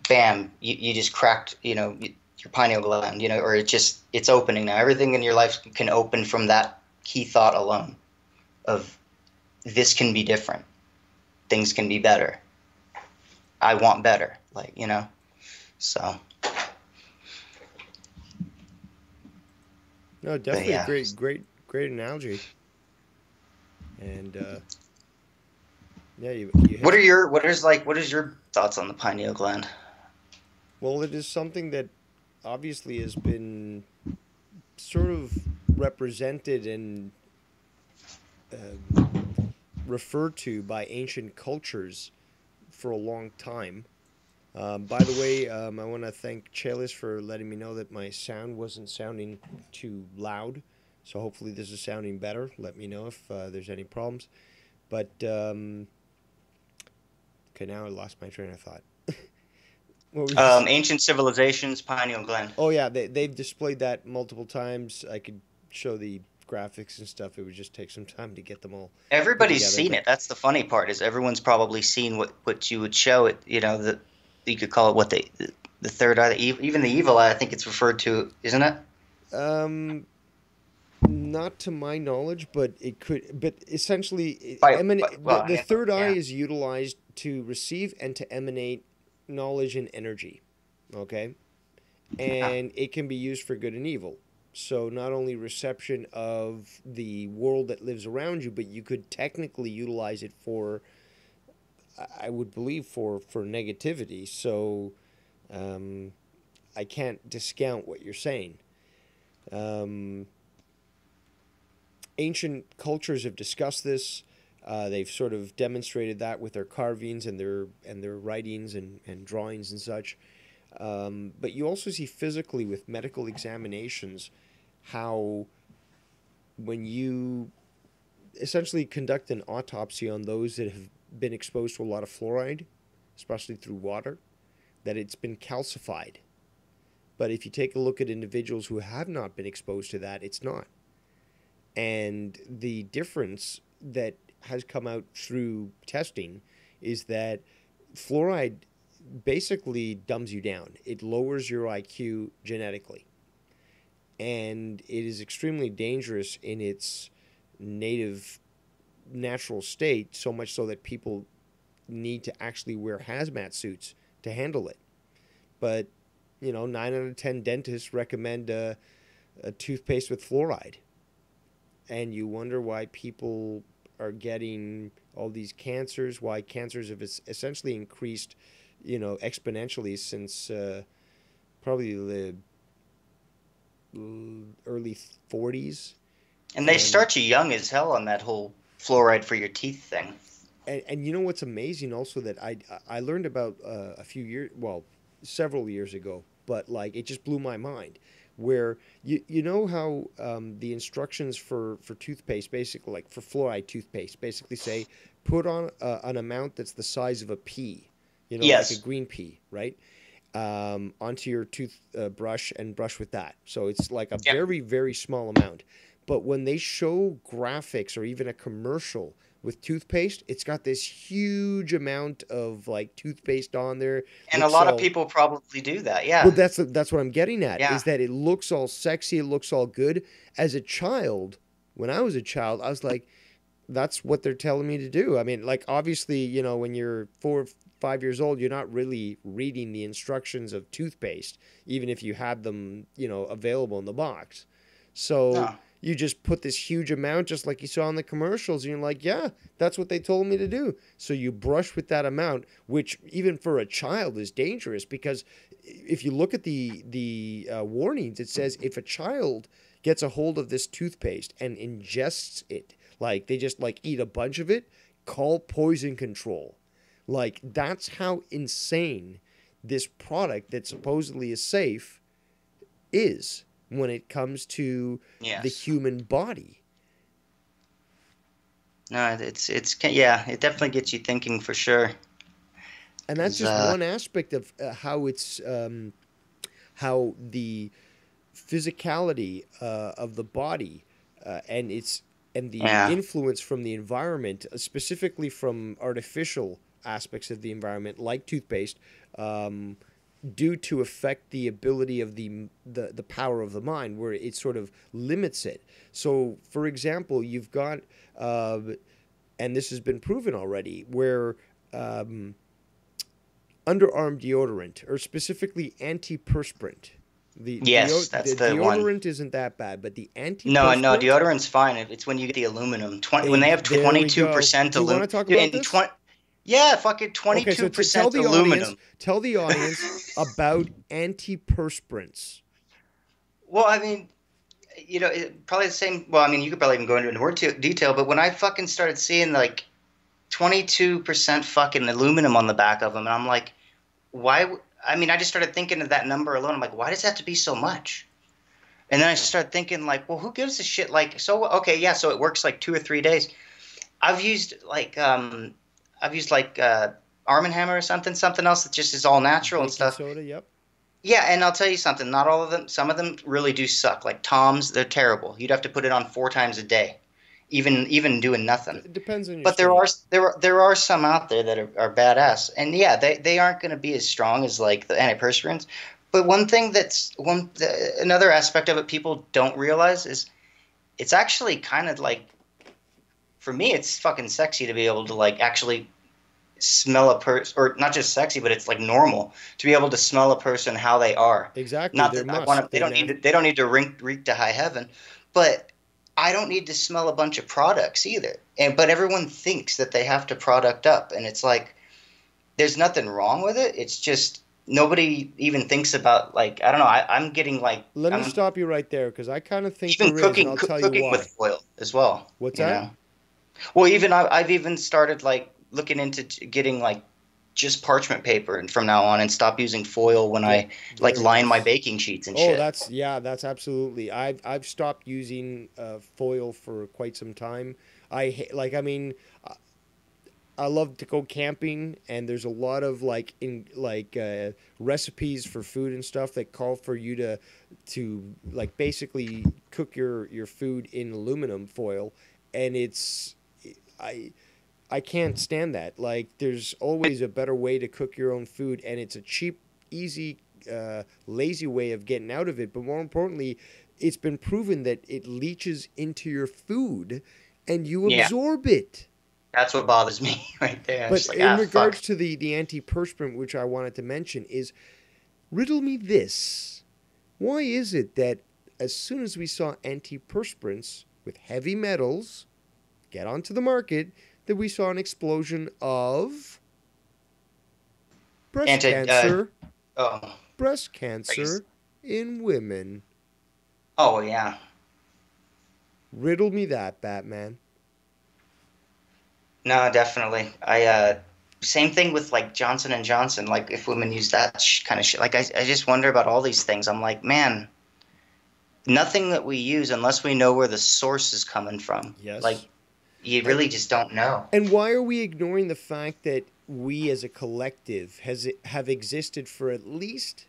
Bam, you just cracked, your pineal gland, or it's opening now. Everything in your life can open from that key thought alone of this can be different. Things can be better. I want better, so. No, definitely a great analogy. And what is your thoughts on the pineal gland? Well, it is something that obviously has been sort of represented and referred to by ancient cultures for a long time. By the way, I want to thank Chelis for letting me know that my sound wasn't sounding too loud. So hopefully this is sounding better. Let me know if there's any problems. But, okay, now I lost my train of thought. Ancient civilizations, pineal gland. Oh, yeah, they've displayed that multiple times. I could show the graphics and stuff. It would just take some time to get them all. Everybody's seen it. That's the funny part, is everyone's probably seen what you would show it. You could call it the third eye, even the evil eye. I think it's referred to, isn't it? Not to my knowledge, but it could. But essentially, the third eye is utilized to receive and to emanate knowledge and energy. Okay, and it can be used for good and evil. So not only reception of the world that lives around you, but you could technically utilize it for, I would believe, for negativity. So I can't discount what you're saying. Ancient cultures have discussed this. They've sort of demonstrated that with their carvings and their writings and drawings and such. But you also see physically with medical examinations how when you essentially conduct an autopsy on those that have been exposed to a lot of fluoride, especially through water, that it's been calcified. But if you take a look at individuals who have not been exposed to that, it's not. And the difference that has come out through testing is that fluoride basically dumbs you down. It lowers your IQ genetically. And it is extremely dangerous in its natural state, so much so that people need to actually wear hazmat suits to handle it. But, 9 out of 10 dentists recommend a toothpaste with fluoride. And you wonder why people are getting all these cancers, why cancers have essentially increased, exponentially since probably the early 40s. And they start you young as hell on that whole fluoride for your teeth thing. And you know what's amazing also that I learned about several years ago, but it just blew my mind. Where you know how the instructions for toothpaste, basically, like for fluoride toothpaste, basically say put on an amount that's the size of a pea, yes, like a green pea, right? Onto your toothbrush and brush with that. So it's like a very, very small amount. But when they show graphics or even a commercial with toothpaste. It's got this huge amount of like toothpaste on there. And a lot of people probably do that. Yeah. Well, that's what I'm getting at. Yeah. Is that it looks all sexy, it looks all good. As a child, when I was a child, I was like, that's what they're telling me to do. I mean, like, obviously, you know, when you're 4 or 5 years old, you're not really reading the instructions of toothpaste, even if you had them, you know, available in the box. So you just put this huge amount, just like you saw in the commercials, and you're like, yeah, that's what they told me to do. So you brush with that amount, which even for a child is dangerous, because if you look at the warnings, it says if a child gets a hold of this toothpaste and ingests it, like they just like eat a bunch of it, call poison control. Like, that's how insane this product that supposedly is safe is when it comes to the human body. No, it's yeah, it definitely gets you thinking for sure. And that's just one aspect of how it's how the physicality of the body and the influence from the environment, specifically from artificial aspects of the environment, like toothpaste, due to affect the ability of the power of the mind, where it sort of limits it. So, for example, you've got, and this has been proven already, where underarm deodorant, or specifically antiperspirant. The deodorant isn't that bad, but the antiperspirant... No, deodorant's fine. It's when you get the aluminum. When they have 22% aluminum. Do you want to talk about this? Yeah, fucking 22% aluminum. Tell the audience about antiperspirants. Well, I mean, you know, probably the same. Well, I mean, you could probably even go into more detail, but when I fucking started seeing like 22% fucking aluminum on the back of them, and I'm like, why? I mean, I just started thinking of that number alone. I'm like, why does it have to be so much? And then I started thinking, like, well, who gives a shit? Like, so okay, yeah, so it works like 2 or 3 days. I've used Arm & Hammer or something else that just is all natural and stuff. Soda, yep. Yeah, and I'll tell you something. Not all of them. Some of them really do suck. Like Tom's, they're terrible. You'd have to put it on 4 times a day, even doing nothing. It depends on your. But there are some out there that are badass, and yeah, they aren't going to be as strong as like the antiperspirants. But another aspect of it people don't realize is it's actually kind of like, for me, it's fucking sexy to be able to like actually smell a person, or not just sexy, but it's like normal to be able to smell a person how they are. Exactly. Not that I want to. They don't need to reek to high heaven, but I don't need to smell a bunch of products either. But everyone thinks that they have to product up, and it's like there's nothing wrong with it. It's just nobody even thinks about, like, I don't know. I'm getting like. Let me stop you right there, because I kind of think even there cooking, is, and I'll tell you why. With foil as well. What's that? Know? Well, I've even started like looking into getting like just parchment paper and from now on, and stop using foil when I like line my baking sheets and shit. Oh, that's absolutely. I've stopped using foil for quite some time. I love to go camping, and there's a lot of recipes for food and stuff that call for you to like basically cook your food in aluminum foil, and I can't stand that. Like, there's always a better way to cook your own food, and it's a cheap, easy, lazy way of getting out of it. But more importantly, it's been proven that it leaches into your food, and you absorb it. That's what bothers me right there. But like, in regards to the antiperspirant, which I wanted to mention, is riddle me this. Why is it that as soon as we saw antiperspirants with heavy metals get onto the market, that we saw an explosion of breast cancer in women? Oh, yeah. Riddle me that, Batman. No, definitely. Same thing with like Johnson & Johnson. Like, if women use that kind of shit, like I just wonder about all these things. I'm like, man, nothing that we use unless we know where the source is coming from. Yes. Like, you really just don't know. And why are we ignoring the fact that we as a collective have existed for at least,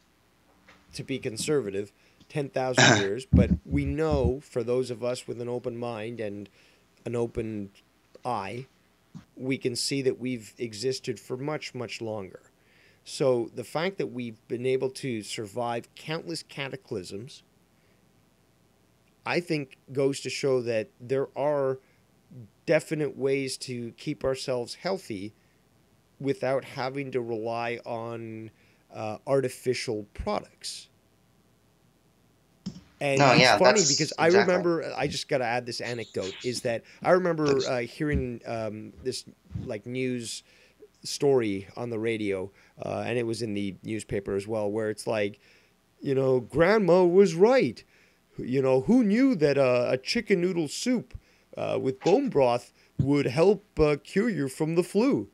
to be conservative, 10,000 years? But we know, for those of us with an open mind and an open eye, we can see that we've existed for much, much longer. So the fact that we've been able to survive countless cataclysms, I think goes to show that there are definite ways to keep ourselves healthy without having to rely on artificial products. And No, it's yeah, funny that's because I exactly. remember, I just got to add this anecdote, is that I remember hearing this like news story on the radio, and it was in the newspaper as well, where it's like, grandma was right. Who knew that a chicken noodle soup with bone broth would help cure you from the flu?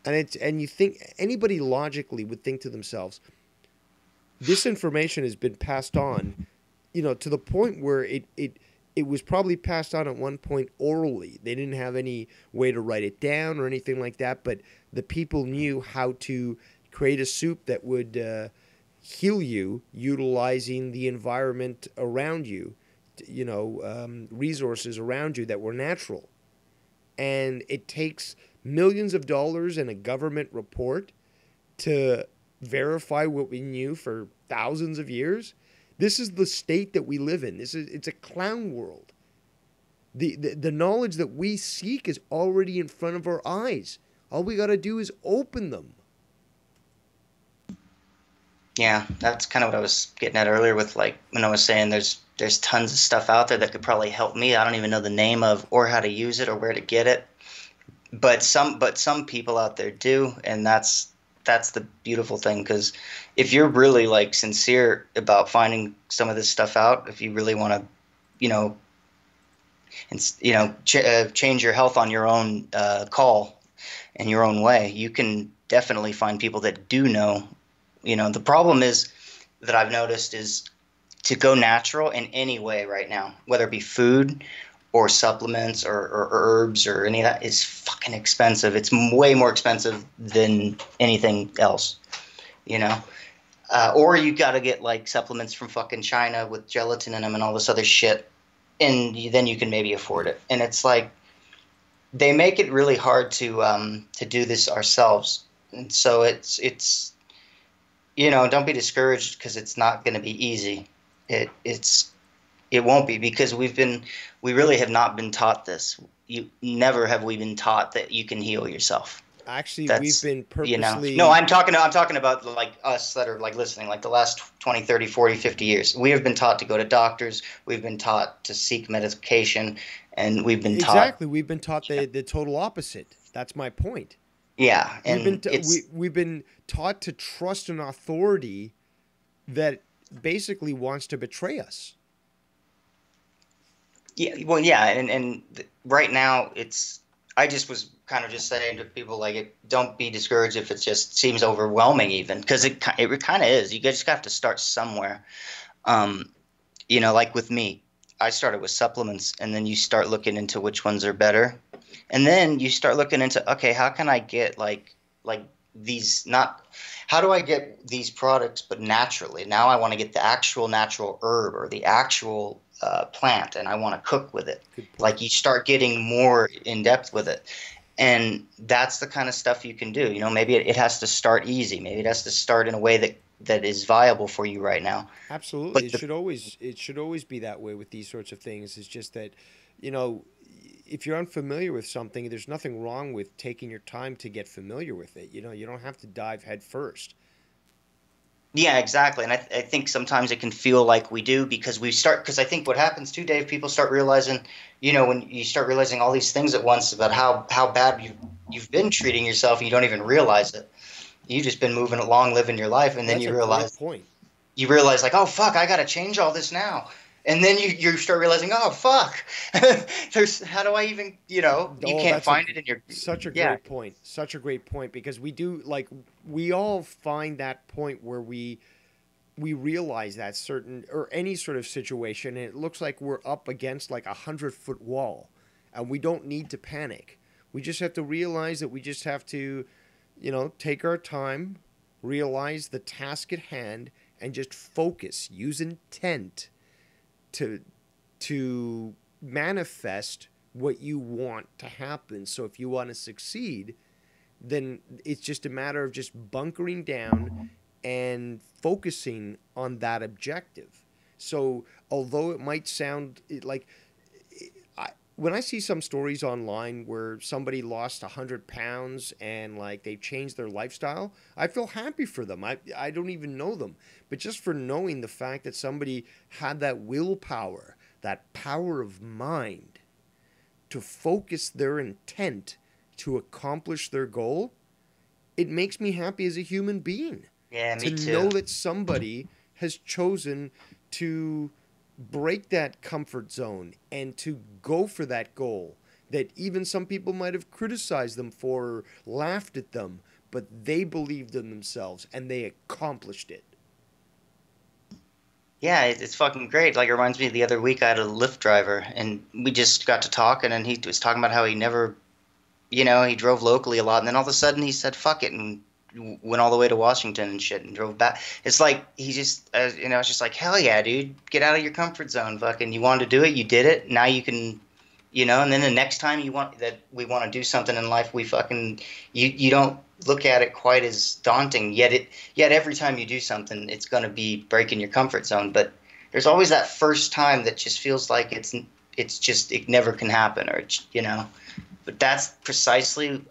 And you think anybody logically would think to themselves, this information has been passed on, to the point where it was probably passed on at one point orally. They didn't have any way to write it down or anything like that, but the people knew how to create a soup that would heal you utilizing the environment around you, resources around you that were natural. And it takes millions of dollars and a government report to verify what we knew for thousands of years. This is the state that we live in. It's a clown world. The knowledge that we seek is already in front of our eyes. All we got to do is open them. Yeah, that's kind of what I was getting at earlier with, like, when I was saying there's tons of stuff out there that could probably help me. I don't even know the name of or how to use it or where to get it. But some people out there do, and that's the beautiful thing, because if you're really like sincere about finding some of this stuff out, if you really want to, change your health on your own call in your own way, you can definitely find people that do know. The problem is that I've noticed is to go natural in any way right now, whether it be food or supplements or herbs or any of that, is fucking expensive. It's way more expensive than anything else, or you got to get like supplements from fucking China with gelatin in them and all this other shit, and then you can maybe afford it. And it's like they make it really hard to do this ourselves, and so it's don't be discouraged because it's not going to be easy. It won't be, because we really have not been taught this. Never have we been taught that you can heal yourself. Actually, we've been purposely... No, I'm talking about like us that are like listening, like the last 20, 30, 40, 50 years. We have been taught to go to doctors. We've been taught to seek medication, and we've been taught... Exactly. We've been taught the total opposite. That's my point. Yeah. And we've been taught to trust an authority that basically wants to betray us. Yeah, well, yeah, and right now I just was kind of just saying to people, like, don't be discouraged if it just seems overwhelming, even, because it kind of is. You just have to start somewhere. Like with me, I started with supplements, and then you start looking into which ones are better, and then you start looking into, okay, how can I get like these, not how do I get these products but naturally? Now I want to get the actual natural herb or the actual plant, and I want to cook with it. Like, you start getting more in depth with it, and that's the kind of stuff you can do. Maybe it has to start easy. Maybe it has to start in a way that is viable for you right now. Absolutely. But it should always be that way with these sorts of things. It's just that, if you're unfamiliar with something, there's nothing wrong with taking your time to get familiar with it. You don't have to dive head first. Yeah, exactly. And I think sometimes it can feel like we do, because I think what happens too, Dave, people start realizing, when you start realizing all these things at once about how bad you've been treating yourself, and you don't even realize it. You've just been moving along, living your life, and then you realize, like, oh, fuck, I got to change all this now. And then you start realizing, oh, fuck, how do I even, you can't find it in your... Such a great point. Such a great point, because we all find that point where we realize that certain, or any sort of situation, and it looks like we're up against like 100-foot wall, and we don't need to panic. We just have to realize that we just have to, take our time, realize the task at hand, and just focus, use intent to manifest what you want to happen. So if you want to succeed, then it's just a matter of just bunkering down and focusing on that objective. So although it might sound like, when I see some stories online where somebody lost 100 pounds and like they've changed their lifestyle, I feel happy for them. I don't even know them. But just for knowing the fact that somebody had that willpower, that power of mind to focus their intent to accomplish their goal, it makes me happy as a human being. Yeah, me too. To too. know that somebody has chosen to break that comfort zone and to go for that goal that even some people might have criticized them for or laughed at them, but they believed in themselves and they accomplished it. Yeah, it's fucking great. Like, it reminds me of the other week I had a Lyft driver, and we just got to talking, and he was talking about how he never, he drove locally a lot, and then all of a sudden he said, fuck it, and went all the way to Washington and shit and drove back. It's like, he just, it's just like, hell yeah, dude, get out of your comfort zone. Fucking, you wanted to do it, you did it. Now you can, and then the next time we want to do something in life, we fucking, you don't look at it quite as daunting. Yet every time you do something, it's going to be breaking your comfort zone. But there's always that first time that just feels like it never can happen, or, but that's precisely,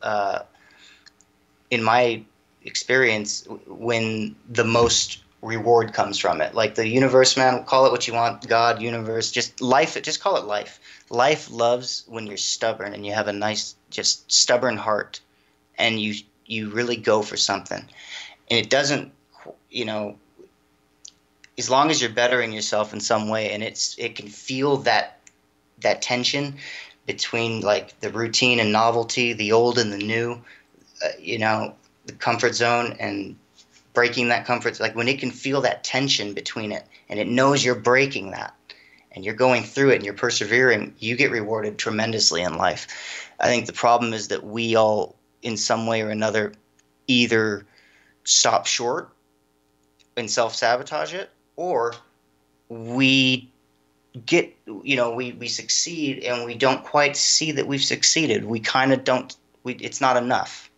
in my experience, when the most reward comes from it. Like the universe, man, call it what you want, God, universe, just life, just call it life. Life loves when you're stubborn and you have a nice, just stubborn heart, and you really go for something. And it doesn't, as long as you're bettering yourself in some way, and it can feel that tension between like the routine and novelty, the old and the new, the comfort zone and breaking that comfort, like when it can feel that tension between it and it knows you're breaking that and you're going through it and you're persevering, you get rewarded tremendously in life. I think the problem is that we all, in some way or another, either stop short and self-sabotage it, or we get, we succeed and we don't quite see that we've succeeded. We kind of don't, it's not enough.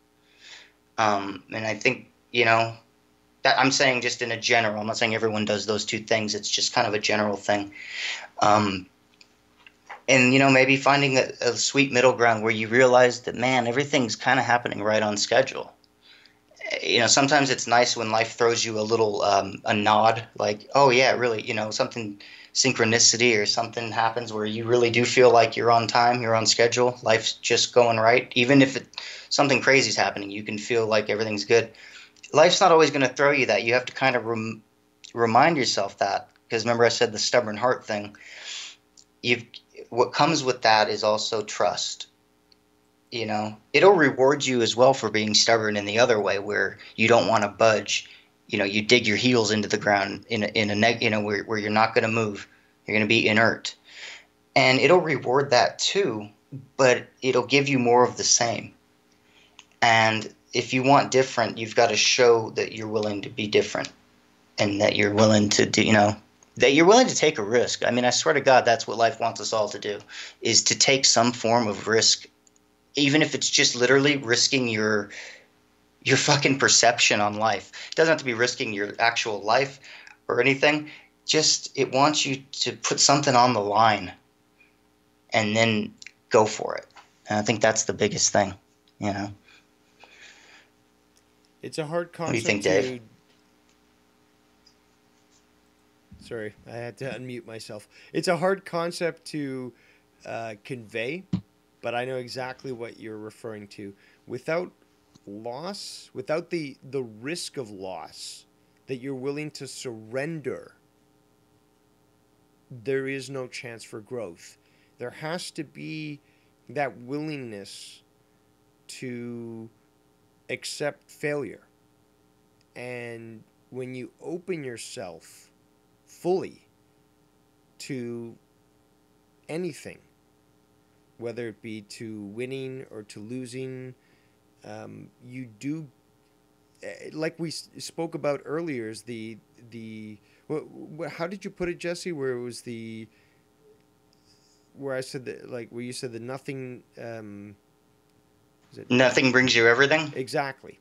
And I think, that I'm saying just in a general, I'm not saying everyone does those two things. It's just kind of a general thing. And, maybe finding a sweet middle ground where you realize that, man, everything's kind of happening right on schedule. Sometimes it's nice when life throws you a little, a nod, like, oh yeah, really, something, synchronicity or something happens where you really do feel like you're on time, you're on schedule, life's just going right. Even if something crazy is happening, you can feel like everything's good. Life's not always going to throw you that. You have to kind of remind yourself that, because remember I said the stubborn heart thing. What comes with that is also trust. It'll reward you as well for being stubborn in the other way, where you don't want to budge. You dig your heels into the ground where you're not going to move. You're going to be inert. And it'll reward that too, but it'll give you more of the same. And if you want different, you've got to show that you're willing to be different, and that you're willing to do, that you're willing to take a risk. I mean, I swear to God, that's what life wants us all to do, is to take some form of risk, even if it's just literally risking your fucking perception on life. It doesn't have to be risking your actual life or anything. Just, it wants you to put something on the line and then go for it. And I think that's the biggest thing, It's a hard concept. What do you think, Dave? Sorry, I had to unmute myself. It's a hard concept to convey, but I know exactly what you're referring to. Without loss, without the risk of loss that you're willing to surrender, there is no chance for growth. There has to be that willingness to accept failure. And when you open yourself fully to anything, whether it be to winning or to losing, you do, like we spoke about earlier, is how did you put it, Jesse? Where it was where I said that, like where you said that nothing. Nothing brings you everything. Exactly.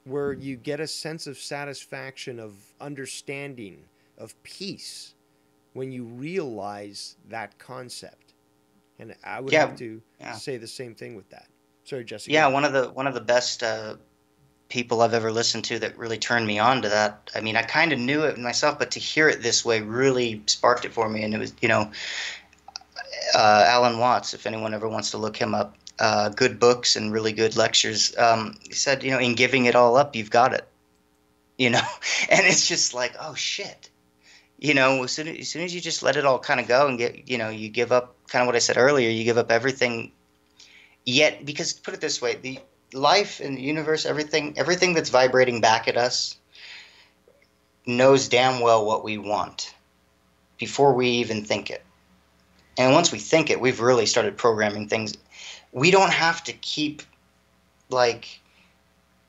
Where you get a sense of satisfaction, of understanding, of peace, when you realize that concept. And I would have to say the same thing with that. Sorry, Jesse. Yeah, one of the best people I've ever listened to that really turned me on to that. I mean, I kind of knew it myself, but to hear it this way really sparked it for me. And it was, Alan Watts, if anyone ever wants to look him up, good books and really good lectures. He said, in giving it all up, you've got it, and it's just like, oh shit. As soon as you just let it all kind of go and get, you give up kind of what I said earlier, you give up everything. Yet, because put it this way, the life and the universe, everything that's vibrating back at us knows damn well what we want before we even think it. And once we think it, we've really started programming things. We don't have to keep like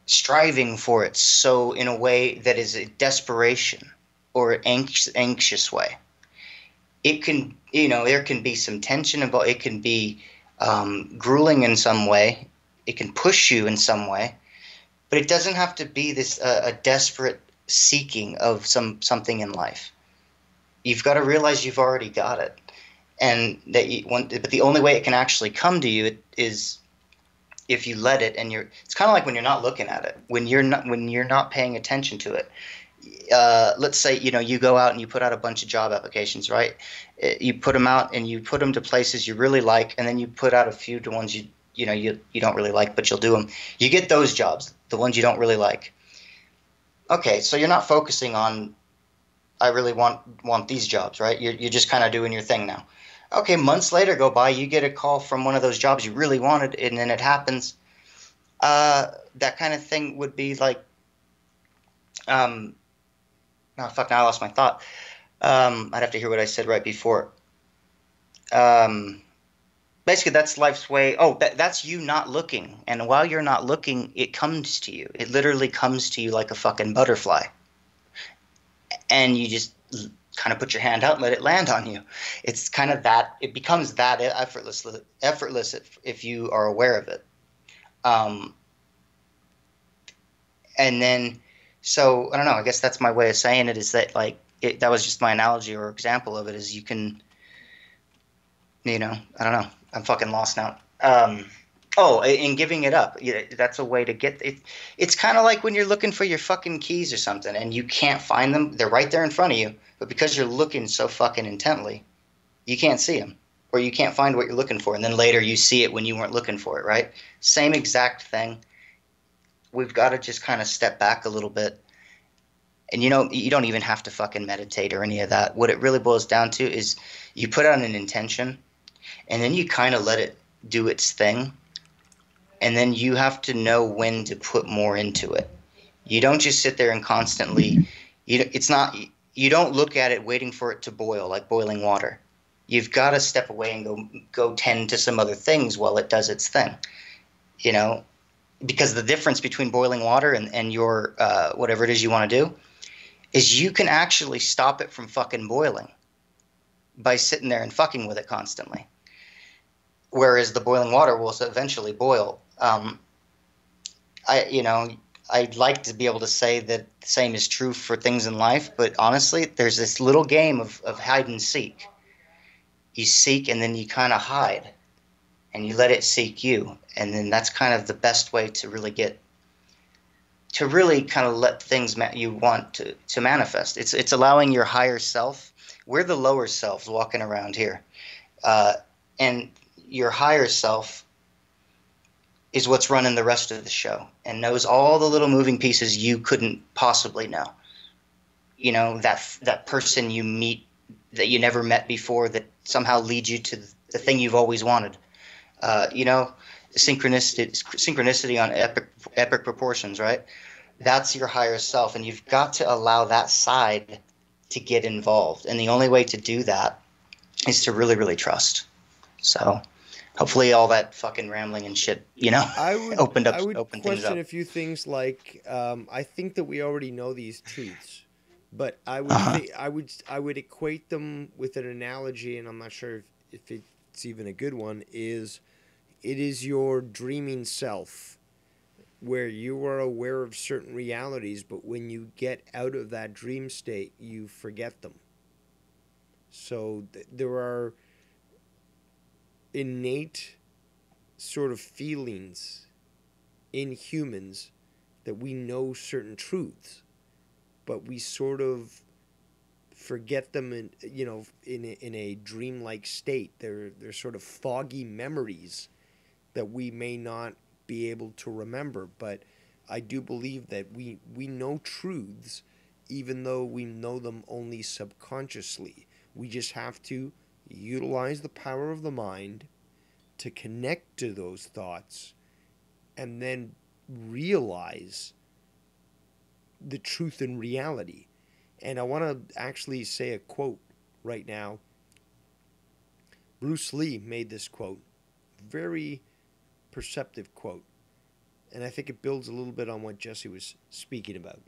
striving for it so in a way that is a desperation or an anxious way. It can, there can be some tension about it, can be grueling in some way. It can push you in some way, but it doesn't have to be this a desperate seeking of something in life. You've got to realize you've already got it, and that but the only way it can actually come to you is if you let it. And it's kind of like when you're not looking at it, when you're not paying attention to it. Let's say you go out and you put out a bunch of job applications, right? You put them out and you put them to places you really like, and then you put out a few to ones you don't really like, but you'll do them. You get those jobs, the ones you don't really like. Okay, so you're not focusing on, I really want these jobs, right? You're just kind of doing your thing now. Okay, months later go by, you get a call from one of those jobs you really wanted, and then it happens. That kind of thing would be like, oh, fuck, now I lost my thought. I'd have to hear what I said right before. Basically, that's life's way. Oh, that's you not looking. And while you're not looking, it comes to you. It literally comes to you like a fucking butterfly. And you just kind of put your hand out and let it land on you. It's kind of that. It becomes that effortless if you are aware of it. And then... So, I don't know, I guess that's my way of saying it, is that, like, that was just my analogy or example of it, is you can, I don't know, I'm fucking lost now. And giving it up, that's a way to get it. It's kind of like when you're looking for your fucking keys or something, and you can't find them. They're right there in front of you, but because you're looking so fucking intently, you can't see them, or you can't find what you're looking for, and then later you see it when you weren't looking for it, right? Same exact thing. We've got to just kind of step back a little bit. And you don't even have to fucking meditate or any of that. What it really boils down to is you put out an intention, and then you kind of let it do its thing. And then you have to know when to put more into it. You don't just sit there and constantly, you don't look at it waiting for it to boil, like boiling water. You've got to step away and go tend to some other things while it does its thing, because the difference between boiling water and your whatever it is you want to do is you can actually stop it from fucking boiling by sitting there and fucking with it constantly. Whereas the boiling water will eventually boil. I'd like to be able to say that the same is true for things in life, but honestly, there's this little game of hide and seek. You seek and then you kind of hide, and you let it seek you. And then that's kind of the best way to really kind of let things you want to manifest. It's allowing your higher self. We're the lower selves walking around here. And your higher self is what's running the rest of the show and knows all the little moving pieces you couldn't possibly know. That person you meet that you never met before that somehow leads you to the thing you've always wanted. Synchronicity on epic proportions, right? That's your higher self, and you've got to allow that side to get involved. And the only way to do that is to really, really trust. So hopefully all that fucking rambling and shit, opened things up. Question a few things like, I think that we already know these truths, but I would I would equate them with an analogy, and I'm not sure if it's even a good one, is it is your dreaming self where you are aware of certain realities, but when you get out of that dream state, you forget them. So there are innate sort of feelings in humans that we know certain truths, but we sort of forget them in a dreamlike state. They're sort of foggy memories that we may not be able to remember. But I do believe that we know truths even though we know them only subconsciously. We just have to utilize the power of the mind to connect to those thoughts and then realize the truth and reality. And I want to actually say a quote right now. Bruce Lee made this quote, very perceptive quote, and I think it builds a little bit on what Jesse was speaking about.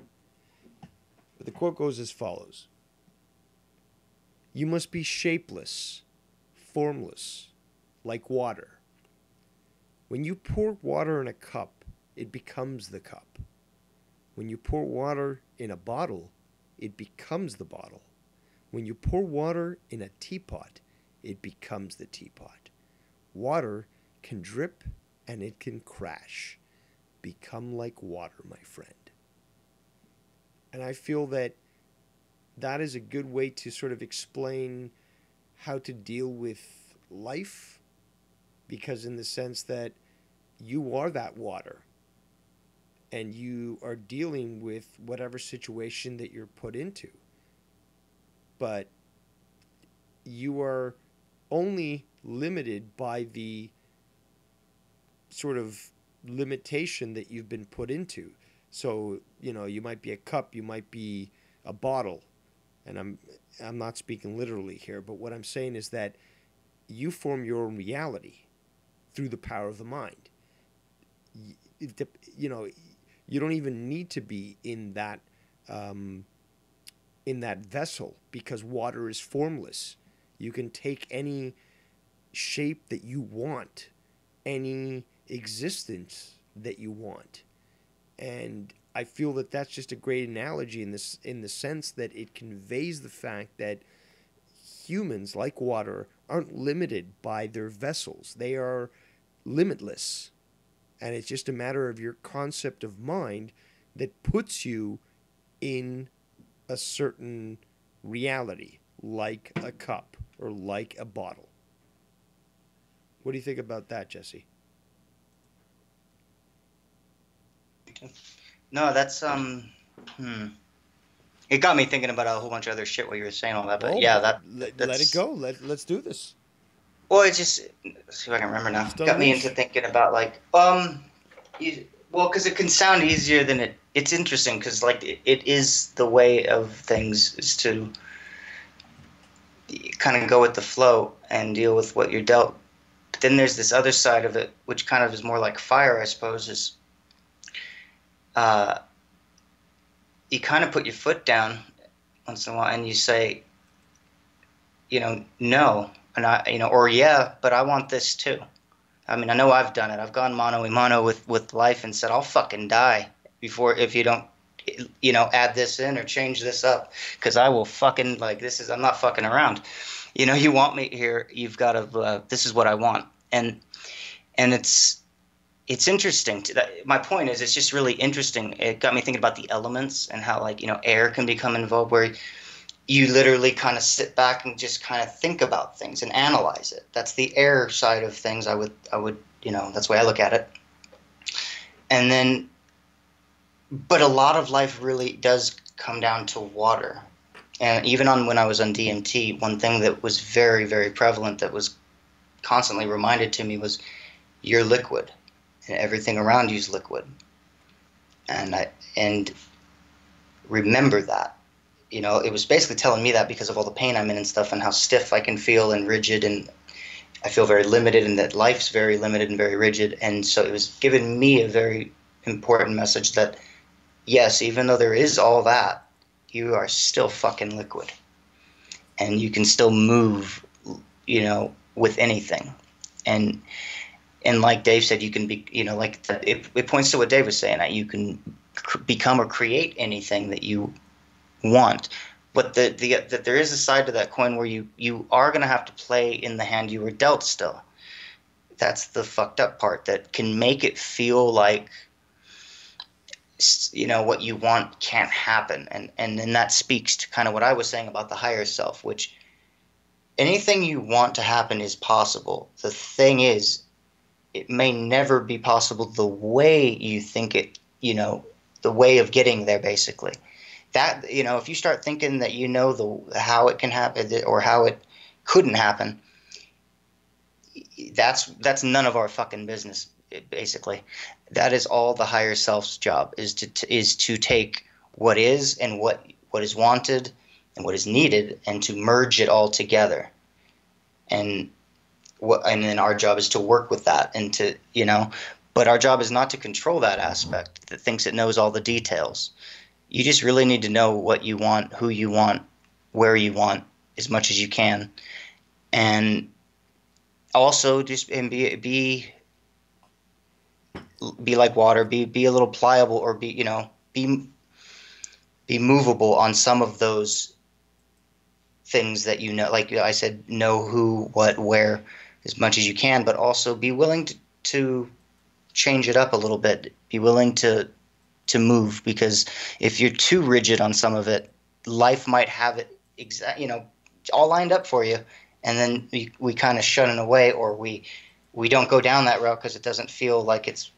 But the quote goes as follows: "You must be shapeless, formless, like water. When you pour water in a cup, it becomes the cup. When you pour water in a bottle, it becomes the bottle. When you pour water in a teapot, it becomes the teapot. Water can drip and it can crash. Become like water, my friend." And I feel that that is a good way to sort of explain how to deal with life, because in the sense that you are that water and you are dealing with whatever situation that you're put into. But you are only limited by the sort of limitation that you've been put into. So, you might be a cup, you might be a bottle. And I'm not speaking literally here, but what I'm saying is that you form your own reality through the power of the mind. You don't even need to be in that vessel, because water is formless. You can take any shape that you want, any existence that you want. And I feel that that's just a great analogy in the sense that it conveys the fact that humans, like water, aren't limited by their vessels. They are limitless. And it's just a matter of your concept of mind that puts you in a certain reality, like a cup or like a bottle. What do you think about that, Jesse? No, that's It got me thinking about a whole bunch of other shit while you were saying all that. But yeah, let it go. Let's do this. Well, it's just, let's see if I can remember now. It got me into thinking about because it can sound easier than it's interesting, because it is the way of things, is to kind of go with the flow and deal with what you're dealt. But then there's this other side of it, which kind of is more like fire, I suppose, is you kind of put your foot down once in a while and you say, no, and or yeah, but I want this too. I mean, I know I've done it. I've gone mano a mano with life and said, I'll fucking die if you don't, add this in or change this up, because I will fucking, I'm not fucking around. You want me here, you've got to, this is what I want. And it's interesting. My point is, it's just really interesting. It got me thinking about the elements and how, air can become involved, where you literally kind of sit back and just kind of think about things and analyze it. That's the air side of things. I would, that's the way I look at it. And then, but a lot of life really does come down to water. And even when I was on DMT, one thing that was very, very prevalent that was constantly reminded to me was, you're liquid. And everything around you is liquid, and remember that. It was basically telling me that because of all the pain I'm in and stuff, and how stiff I can feel and rigid, and I feel very limited, and that life's very limited and very rigid. And so it was giving me a very important message that, yes, even though there is all that, you are still fucking liquid, and you can still move, with anything. And like Dave said, you can be, like it points to what Dave was saying, that you can become or create anything that you want. But that there is a side to that coin where you are going to have to play in the hand you were dealt still. That's the fucked up part that can make it feel like, what you want can't happen. And then that speaks to kind of what I was saying about the higher self, which anything you want to happen is possible. The thing is, it may never be possible the way you think it, the way of getting there, basically. That, if you start thinking that how it can happen or how it couldn't happen, that's none of our fucking business, basically. That is all the higher self's job, is to take what is and what is wanted and what is needed, and to merge it all together. And then our job is to work with that, and to, but our job is not to control that aspect that thinks it knows all the details. You just really need to know what you want, who you want, where you want, as much as you can. And also just be like water, be a little pliable, or be movable on some of those things that like I said, know who, what, where, as much as you can, but also be willing to change it up a little bit. Be willing to move, because if you're too rigid on some of it, life might have it all lined up for you, and then we kind of shun it away, or we don't go down that route because it doesn't feel like it's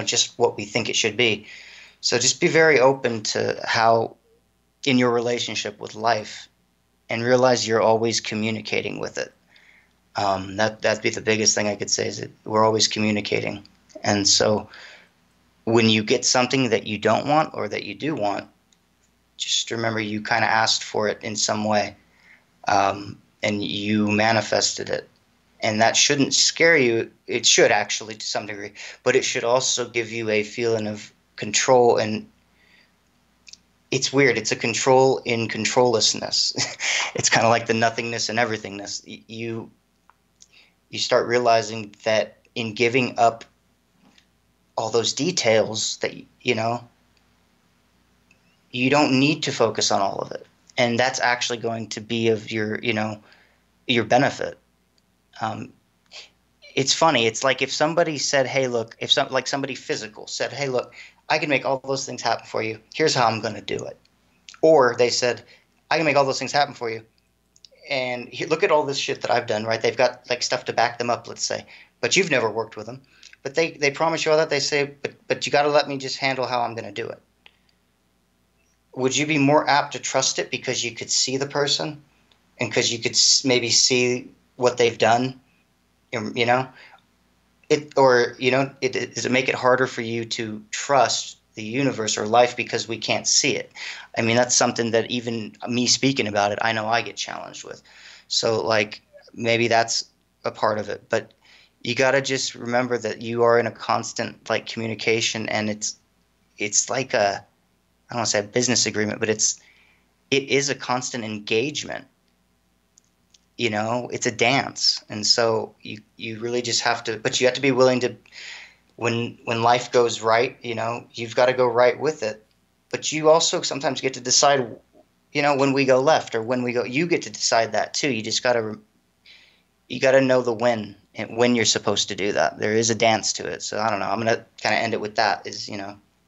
just what we think it should be. So just be very open to how, in your relationship with life, and realize you're always communicating with it. That'd be the biggest thing I could say, is that we're always communicating. And so when you get something that you don't want or that you do want, just remember you kind of asked for it in some way, and you manifested it. And that shouldn't scare you. It should, actually, to some degree, but it should also give you a feeling of control. And it's weird. It's a control in controllessness. It's kind of like the nothingness and everythingness. You start realizing that in giving up all those details, that you don't need to focus on all of it, and that's actually going to be of your benefit. It's funny. It's like if somebody said, "Hey, look," like somebody physical said, "Hey, look, I can make all those things happen for you. Here's how I'm going to do it." Or they said, "I can make all those things happen for you, and look at all this shit that I've done." Right? They've got like stuff to back them up, let's say, but you've never worked with them. But they promise you all that. They say, but you got to let me just handle how I'm going to do it. Would you be more apt to trust it because you could see the person, and because you could maybe see what they've done? Does it make it harder for you to trust the universe or life because we can't see it? I mean, that's something that even me speaking about it, I know I get challenged with. So like maybe that's a part of it, but you got to just remember that you are in a constant like communication, and it's like I don't want to say a business agreement, but it is a constant engagement. It's a dance. And so you really just have to, but you have to be willing to, when life goes right, you've got to go right with it. But you also sometimes get to decide, when we go left or when we go, you get to decide that too. You just got to know the when, and when you're supposed to do that. There is a dance to it. So I don't know. I'm going to kind of end it with that, is,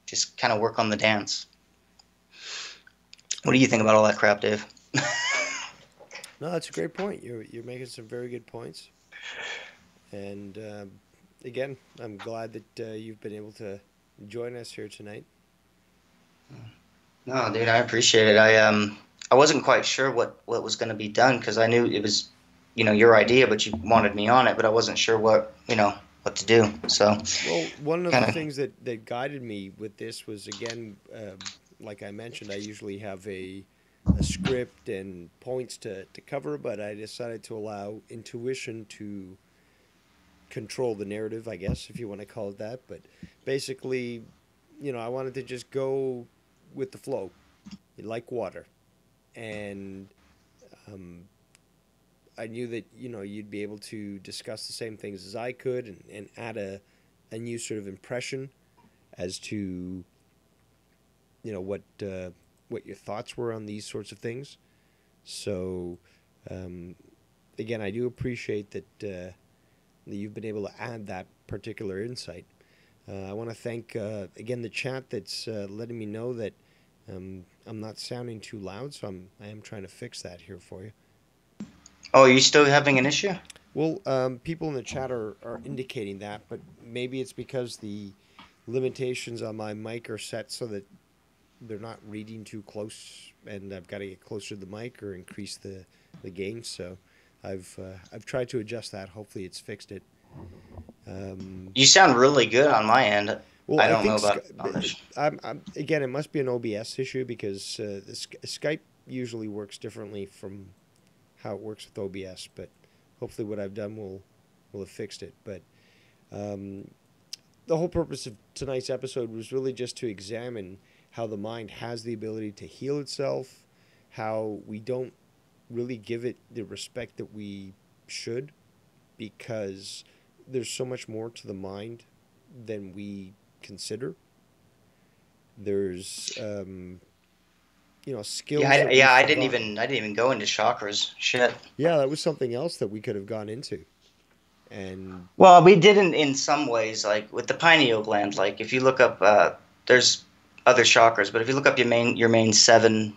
just kind of work on the dance. What do you think about all that crap, Dave? No, that's a great point. You're making some very good points. And again, I'm glad that you've been able to join us here tonight. No, dude, I appreciate it. I wasn't quite sure what was going to be done, because I knew it was, your idea, but you wanted me on it, but I wasn't sure what to do. So, well, one of the things that guided me with this was, again, like I mentioned, I usually have a script and points to cover, but I decided to allow intuition to control the narrative, I guess, if you want to call it that. But basically, I wanted to just go with the flow, like water. And I knew that you'd be able to discuss the same things as I could, and add a new sort of impression as to what your thoughts were on these sorts of things. So again, I do appreciate that you've been able to add that particular insight. I want to thank again the chat that's letting me know that I'm not sounding too loud, so I am trying to fix that here for you. Oh, are you still having an issue? Well, people in the chat are indicating that, but maybe it's because the limitations on my mic are set so that they're not reading too close, and I've got to get closer to the mic or increase the gain. So I've tried to adjust that. Hopefully, it's fixed it. You sound really good on my end. Well, I don't know about again, it must be an OBS issue because Skype usually works differently from how it works with OBS. But hopefully, what I've done will have fixed it. But the whole purpose of tonight's episode was really just to examine how the mind has the ability to heal itself, how we don't really give it the respect that we should, because there's so much more to the mind than we consider. There's skills. Yeah, I didn't even go into chakras. Shit. Yeah, that was something else that we could have gone into. And well, we did in some ways, like with the pineal gland. Like if you look up, there's other chakras, but if you look up your main 7,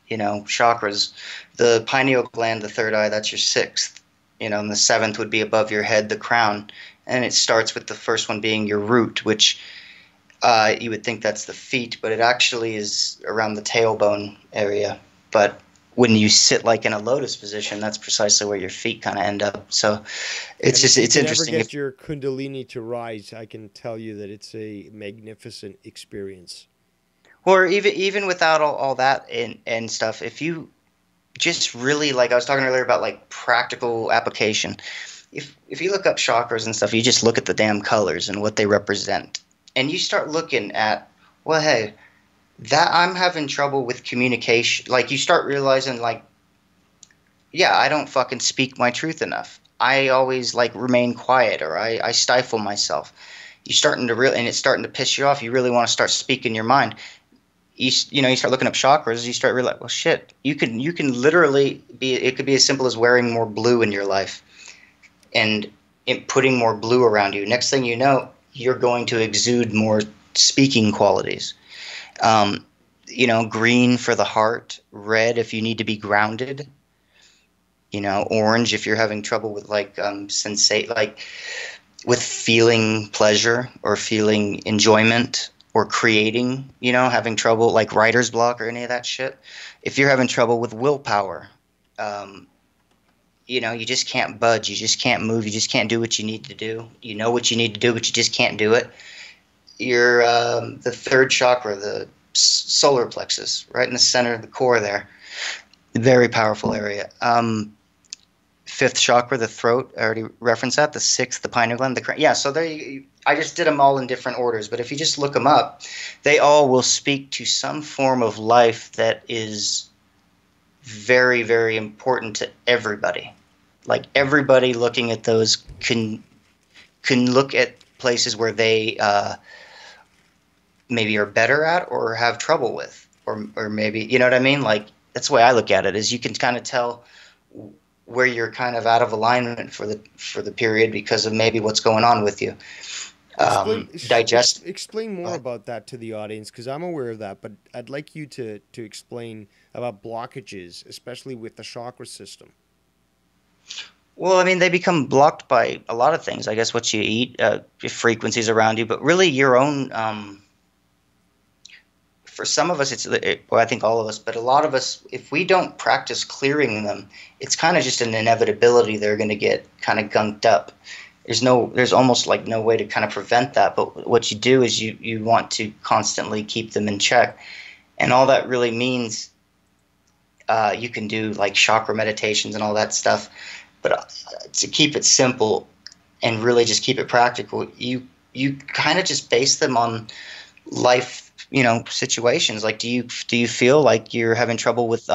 chakras, the pineal gland, the third eye, that's your 6th. And the 7th would be above your head, the crown, and it starts with the first one being your root, which you would think that's the feet, but it actually is around the tailbone area. But when you sit like in a lotus position, that's precisely where your feet kind of end up. So it's interesting. If you ever get your Kundalini to rise, I can tell you that it's a magnificent experience. Or even without all that and stuff, if you just really, like I was talking earlier about like practical application, if you look up chakras and stuff, you just look at the damn colors and what they represent, and you start looking at, well, hey, that I'm having trouble with communication. Like you start realizing, like, yeah, I don't fucking speak my truth enough. I always like remain quiet, or I stifle myself. You're starting to and it's starting to piss you off. You really want to start speaking your mind. You start looking up chakras, you start realizing, well, shit, you can literally it could be as simple as wearing more blue in your life and putting more blue around you. Next thing you know, you're going to exude more speaking qualities. Green for the heart, red if you need to be grounded, orange if you're having trouble with like with feeling pleasure or feeling enjoyment, or creating, having trouble like writer's block or any of that shit. If you're having trouble with willpower, you just can't budge, you just can't move, you just can't do what you need to do. You know what you need to do, but you just can't do it. You're the third chakra, the solar plexus, right in the center of the core there. Very powerful area. 5th chakra, the throat, I already referenced that. The 6th, the pineal gland, the crown. Yeah, so I just did them all in different orders, but if you just look them up, they all will speak to some form of life that is very, very important to everybody. Like everybody looking at those can look at places where they maybe are better at or have trouble with, or maybe, you know what I mean? Like that's the way I look at it, is you can kind of tell where you're kind of out of alignment for the period because of maybe what's going on with you. Explain more about that to the audience, because I'm aware of that, but I'd like you to explain about blockages, especially with the chakra system. Well, I mean, they become blocked by a lot of things. I guess what you eat, frequencies around you, but really your own. For some of us, I think all of us, but a lot of us, if we don't practice clearing them, it's kind of just an inevitability they're going to get kind of gunked up. There's almost like no way to kind of prevent that. But what you do is you want to constantly keep them in check. And all that really means, you can do like chakra meditations and all that stuff. But to keep it simple and really just keep it practical, you kind of just base them on life, situations. Like, do you feel like you're having trouble with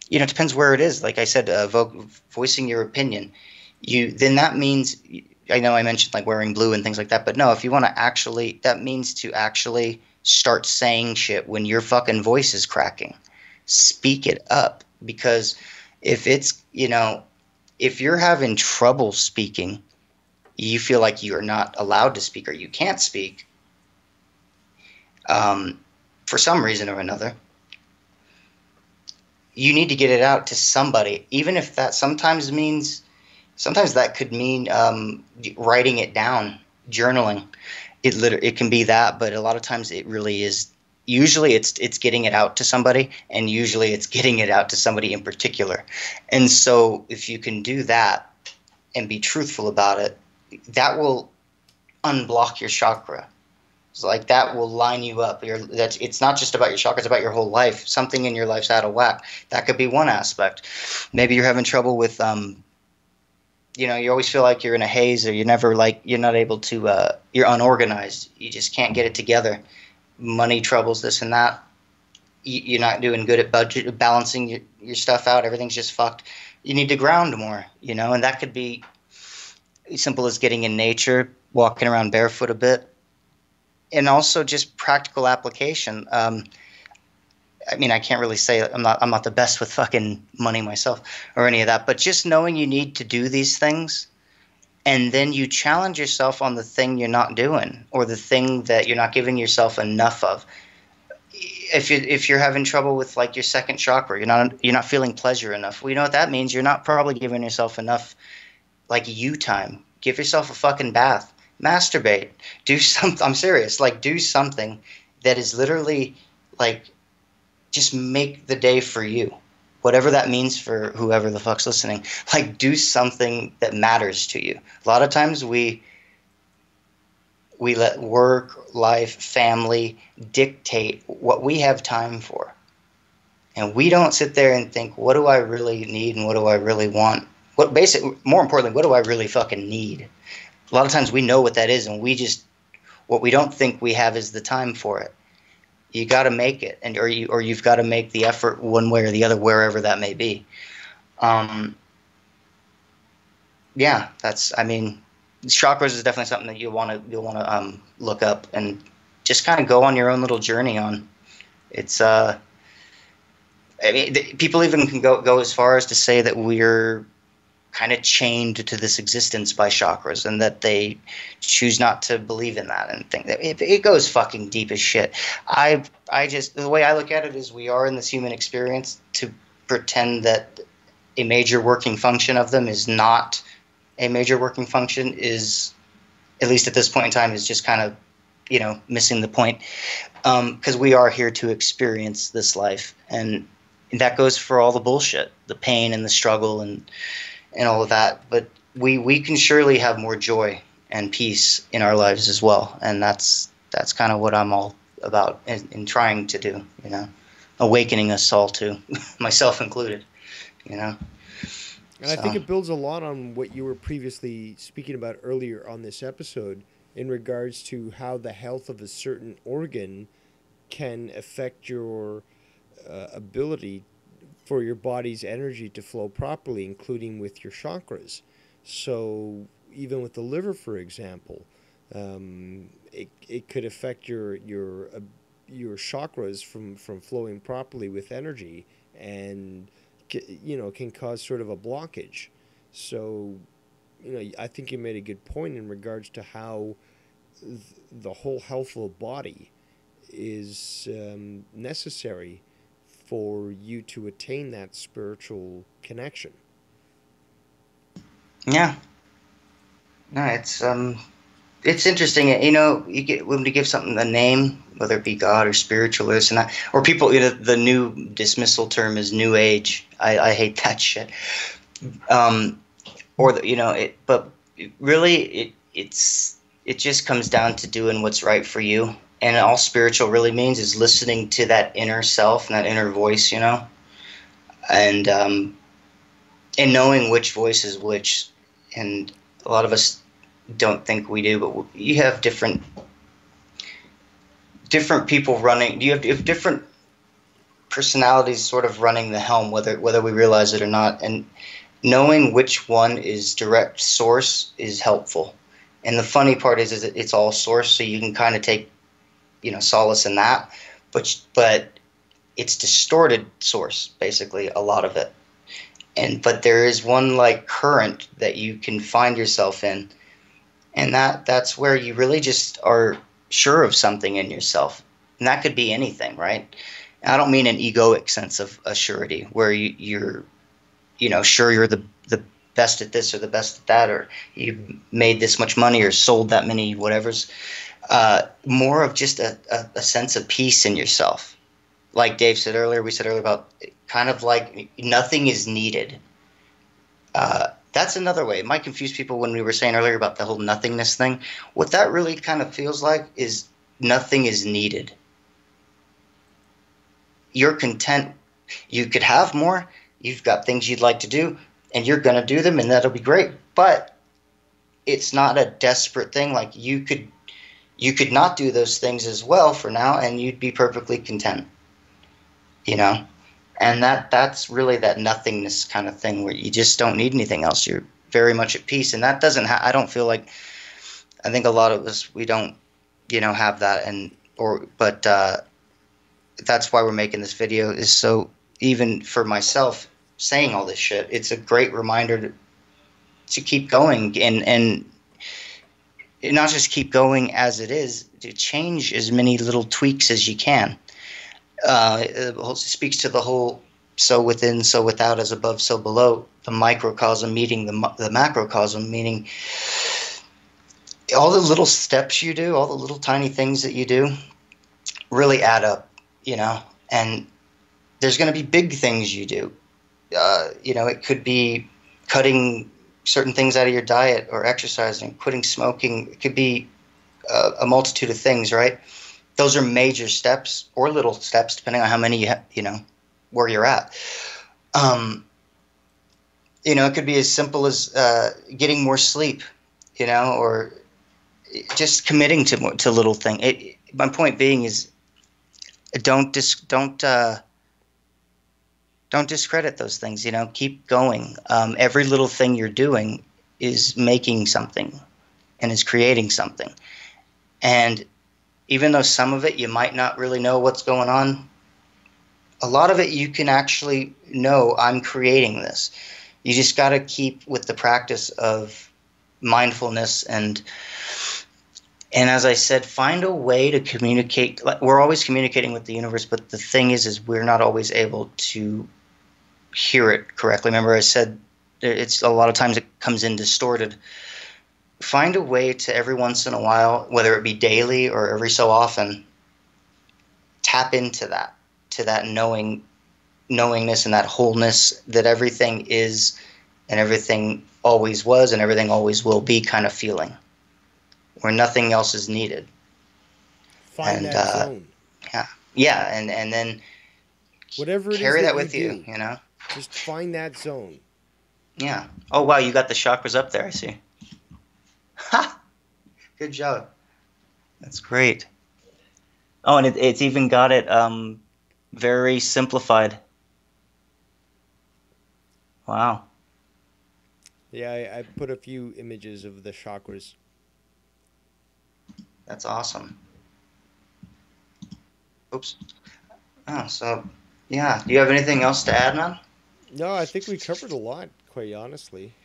you know, it depends where it is. Like I said, voicing your opinion, then that means, I know I mentioned like wearing blue and things like that, but no, if you want to actually, that means to actually start saying shit when your fucking voice is cracking. Speak it up, because if it's, you know, if you're having trouble speaking, you feel like you're not allowed to speak or you can't speak, for some reason or another, you need to get it out to somebody, even if that sometimes that could mean writing it down, journaling. It can be that, but a lot of times it really is. Usually it's getting it out to somebody, and usually it's getting it out to somebody in particular. And so if you can do that and be truthful about it, that will unblock your chakra. So like that will line you up. It's not just about your chakra, it's about your whole life. Something in your life's out of whack. That could be one aspect. Maybe you're having trouble with you know, you always feel like you're in a haze, or you're not able to you're unorganized. You just can't get it together. Money troubles, this and that. You're not doing good at budget, balancing your stuff out. Everything's just fucked. You need to ground more, you know, and that could be as simple as getting in nature, walking around barefoot a bit, and also just practical application. I mean, I can't really say I'm not the best with fucking money myself or any of that, but just knowing you need to do these things, and then you challenge yourself on the thing you're not doing, or the thing that you're not giving yourself enough of. If you're having trouble with like your second chakra, you're not feeling pleasure enough. Well, you know what that means? You're not probably giving yourself enough like you time. Give yourself a fucking bath. Masturbate. Do something. I'm serious. Like, do something that is literally like, just make the day for you. Whatever that means for whoever the fuck's listening. Like, do something that matters to you. A lot of times we let work, life, family dictate what we have time for. And we don't sit there and think, what do I really need and what do I really want? More importantly, what do I really fucking need? A lot of times we know what that is, and what we don't think we have is the time for it. You got to make it, or you've got to make the effort one way or the other, wherever that may be. Yeah, I mean, chakras is definitely something that you'll want to look up and just kind of go on your own little journey on. It's I mean, people even can go as far as to say that we're kind of chained to this existence by chakras, and that they choose not to believe in that and think that it goes fucking deep as shit. I just, the way I look at it is, we are in this human experience to pretend that a major working function of them is not a major working function is, at least at this point in time, is just kind of, you know, missing the point. Because we are here to experience this life, and that goes for all the bullshit, the pain and the struggle and all of that. But we can surely have more joy and peace in our lives as well, and that's kind of what I'm all about in trying to do, you know, awakening us all to, myself included, you know. And I think it builds a lot on what you were previously speaking about earlier on this episode, in regards to how the health of a certain organ can affect your ability for your body's energy to flow properly, including with your chakras. So even with the liver, for example, it could affect your chakras from flowing properly with energy, and you know, can cause sort of a blockage. So, you know, I think you made a good point in regards to how the whole health of the body is necessary for you to attain that spiritual connection. Yeah. No, it's interesting. You know, when you give something a name, whether it be God or spiritual or this and that, or people, you know, the new dismissal term is New Age. I hate that shit. You know, but really, it just comes down to doing what's right for you. And all spiritual really means is listening to that inner self and that inner voice, you know, and knowing which voice is which. And a lot of us don't think we do, but you have different people running. You have different personalities sort of running the helm, whether we realize it or not, and knowing which one is direct source is helpful. And the funny part is it's all source, so you can kind of take, solace in that, but it's distorted source, basically, a lot of it. But there is one like current that you can find yourself in, and that's where you really just are sure of something in yourself. And that could be anything, right? And I don't mean an egoic sense of assurity where you're sure you're the best at this or the best at that, or you made this much money or sold that many whatevers. More of just a sense of peace in yourself. Like Dave said earlier, we said earlier about kind of like nothing is needed. That's another way. It might confuse people when we were saying earlier about the whole nothingness thing. What that really kind of feels like is nothing is needed. You're content. You could have more. You've got things you'd like to do, and you're going to do them, and that'll be great. But it's not a desperate thing. Like you could not do those things as well for now, and you'd be perfectly content. And that's really that nothingness kind of thing where you just don't need anything else. You're very much at peace, and that doesn't. I don't feel like. I think a lot of us we don't, have that, but that's why we're making this video. Is so even for myself saying all this shit, it's a great reminder to keep going and not just keep going as it is, to change as many little tweaks as you can. It speaks to the whole so within, so without, as above, so below, the microcosm meeting the macrocosm, meaning all the little steps you do, all the little tiny things that you do really add up, and there's going to be big things you do. It could be cutting certain things out of your diet or exercising, quitting smoking. It could be a multitude of things, right? Those are major steps or little steps, depending on how many where you're at. It could be as simple as getting more sleep, or just committing to little things. My point being is, don't discredit those things. Keep going. Every little thing you're doing is making something, and is creating something, and even though some of it you might not really know what's going on, a lot of it you can actually know, I'm creating this. You just got to keep with the practice of mindfulness and as I said, find a way to communicate. We're always communicating with the universe, but the thing is we're not always able to hear it correctly. Remember I said it's a lot of times it comes in distorted. Find a way to every once in a while, whether it be daily or every so often, tap into that knowingness and that wholeness that everything is and everything always was and everything always will be kind of feeling, where nothing else is needed. Find that zone. Yeah, and then whatever it carry is that with you, Just find that zone. Yeah. Oh wow, you got the chakras up there, I see. Ha! Good job. That's great. Oh, and it's even got it very simplified. Wow. Yeah, I put a few images of the chakras. That's awesome. Oops. Oh, so, yeah. Do you have anything else to add, man? No, I think we covered a lot, quite honestly.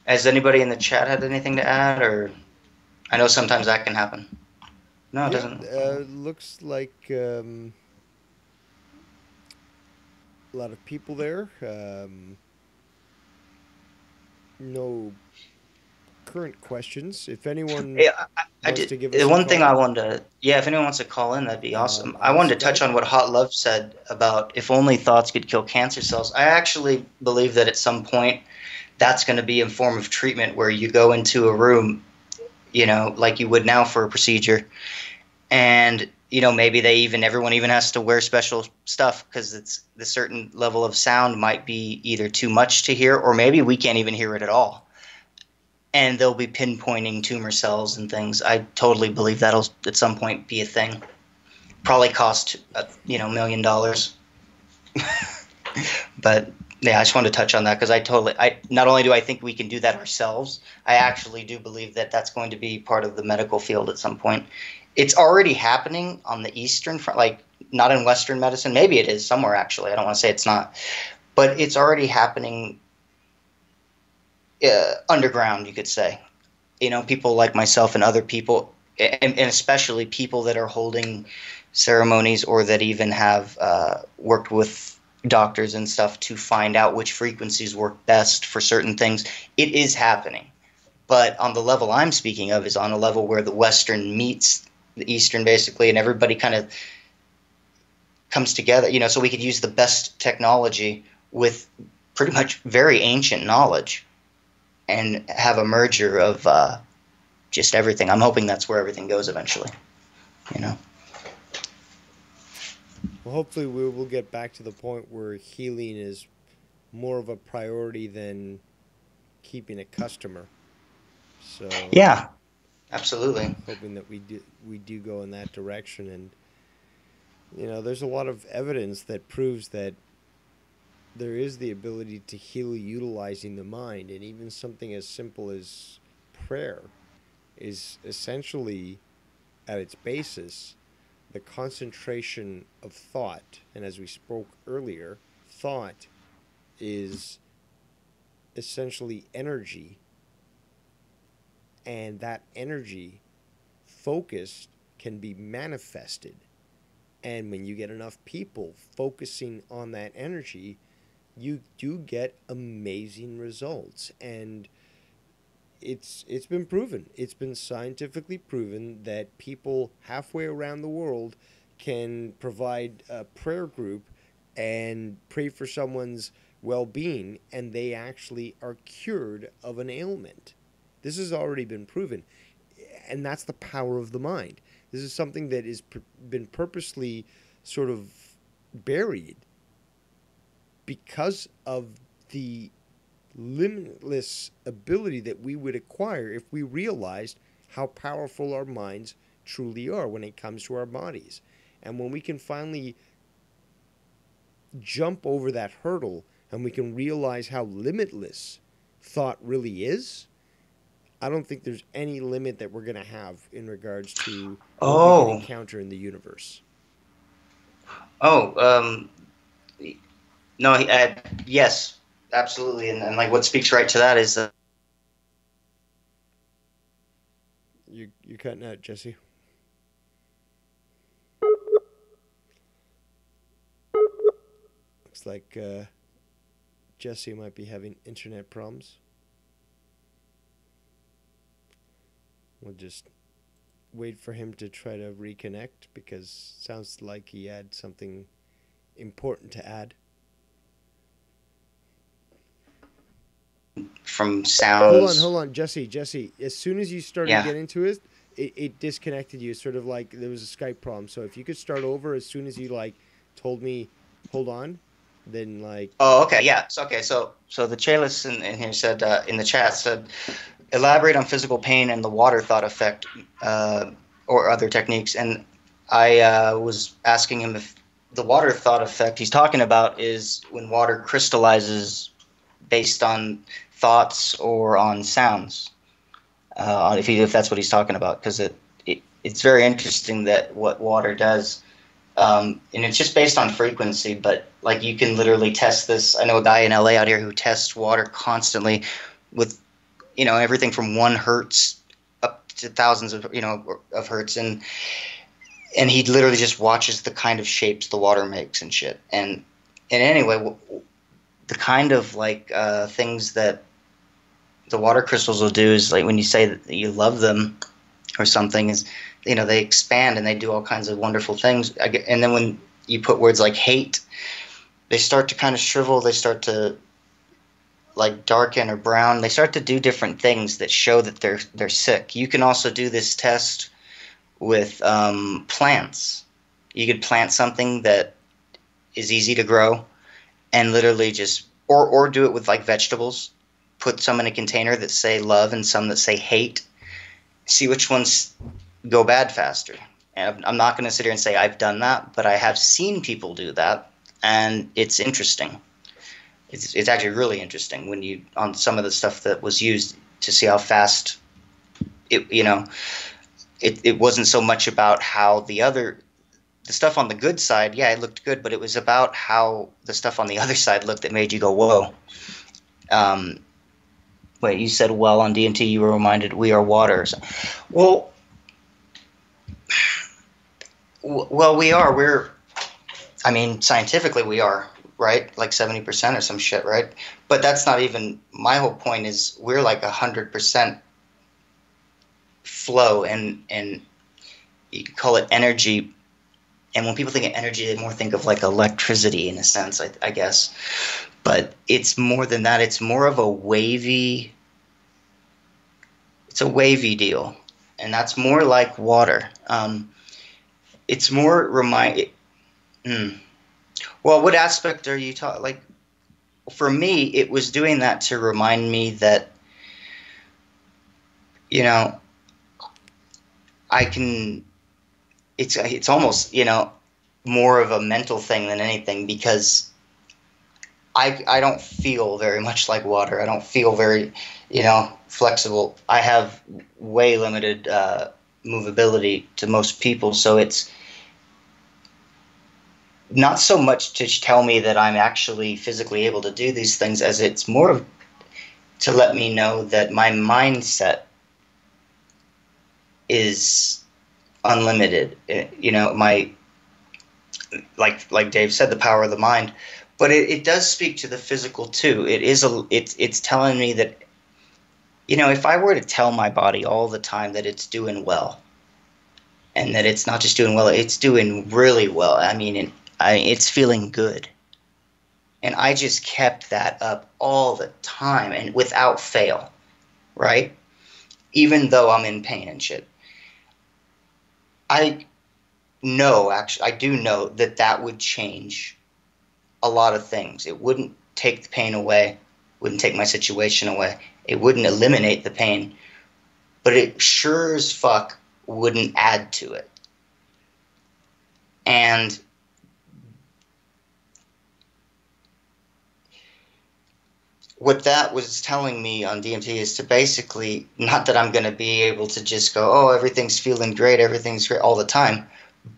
Has anybody in the chat had anything to add, or I know sometimes that can happen. No, it doesn't. Looks like a lot of people there. No current questions. If anyone wants to give us one thing I wanted to, if anyone wants to call in, that'd be awesome. I wanted to touch on what Hot Love said about if only thoughts could kill cancer cells. I actually believe that at some point that's going to be a form of treatment where you go into a room, like you would now for a procedure, and maybe everyone even has to wear special stuff because it's the certain level of sound might be either too much to hear, or maybe we can't even hear it at all. And they'll be pinpointing tumor cells and things. I totally believe that'll at some point be a thing. Probably cost $1 million. But yeah, I just wanted to touch on that because I not only do I think we can do that ourselves, I actually do believe that that's going to be part of the medical field at some point. It's already happening on the Eastern front, like not in Western medicine. Maybe it is somewhere, actually. I don't want to say it's not. But it's already happening underground, you could say. People like myself and other people, and especially people that are holding ceremonies or that even have worked with doctors and stuff to find out which frequencies work best for certain things. It is happening. But on the level I'm speaking of is on a level where the Western meets the Eastern, basically, and everybody kind of comes together, so we could use the best technology with pretty much very ancient knowledge and have a merger of just everything. I'm hoping that's where everything goes eventually, Well, hopefully we will get back to the point where healing is more of a priority than keeping a customer. So yeah, absolutely. Hoping that we do go in that direction, and there's a lot of evidence that proves that there is the ability to heal utilizing the mind, and even something as simple as prayer is essentially, at its basis, the concentration of thought. And as we spoke earlier, thought is essentially energy, and that energy focused can be manifested. And when you get enough people focusing on that energy, you do get amazing results. And it's been proven. It's been scientifically proven that people halfway around the world can provide a prayer group and pray for someone's well-being, and they actually are cured of an ailment. This has already been proven, and that's the power of the mind. This is something that has been purposely sort of buried because of the limitless ability that we would acquire if we realized how powerful our minds truly are when it comes to our bodies. And when we can finally jump over that hurdle and we can realize how limitless thought really is, I don't think there's any limit that we're going to have in regards to what we can encounter in the universe. No, yes. Absolutely, and like what speaks right to that is you're cutting out, Jesse. Looks like Jesse might be having internet problems. We'll just wait for him to try to reconnect, because it sounds like he had something important to add. From sounds. Hold on, Jesse. As soon as you started getting to it disconnected you. Sort of like there was a Skype problem. So if you could start over as soon as you told me, hold on, then Oh, okay, yeah. So the Chalice in here said in the chat said, elaborate on physical pain and the water thought effect or other techniques. And I was asking him if the water thought effect he's talking about is when water crystallizes based on thoughts or on sounds, if that's what he's talking about, because it's very interesting that what water does, and it's just based on frequency, but you can literally test this. I know a guy in LA out here who tests water constantly with everything from 1 hertz up to thousands of of hertz, and he literally just watches the kind of shapes the water makes and shit. And anyway, the kind of things that the water crystals will do is when you say that you love them or something, is they expand and they do all kinds of wonderful things. And then when you put words like hate, they start to kind of shrivel. They start to darken or brown. They start to do different things that show that they're sick. You can also do this test with plants. You could plant something that is easy to grow, and literally just or do it with vegetables. Put some in a container that say love and some that say hate. See which ones go bad faster. And I'm not going to sit here and say I've done that, but I have seen people do that, and it's interesting. It's actually really interesting when you on some of the stuff that was used to see how fast it. It wasn't so much about how the stuff on the good side, yeah, it looked good, but it was about how the stuff on the other side looked that made you go, whoa. Wait, you said, well, on DMT you were reminded we are water. Well, we are. Scientifically we are, right? Like 70% or some shit, right? But that's not even, my whole point is we're like 100% flow, and you can call it energy. And when people think of energy, they more think of like electricity in a sense, I guess. But it's more than that. It's more of a wavy. It's a wavy deal, and that's more like water. It's more Well, what aspect are you talking? Like, for me, it was doing that to remind me that, I can. It's almost more of a mental thing than anything, because I don't feel very much like water. I don't feel very flexible. I have way limited movability to most people, so it's not so much to tell me that I'm actually physically able to do these things, as it's more of to let me know that my mindset is unlimited. My like Dave said, the power of the mind, but it does speak to the physical too. It's telling me that if I were to tell my body all the time that it's doing well, and that it's not just doing well, it's doing really well. I mean, it's feeling good, and I just kept that up all the time and without fail, right? Even though I'm in pain and shit. I do know that would change a lot of things. It wouldn't take the pain away, wouldn't take my situation away. It wouldn't eliminate the pain, but it sure as fuck wouldn't add to it. And what that was telling me on DMT is to basically, not that I'm going to be able to just go, oh, everything's feeling great, everything's great all the time,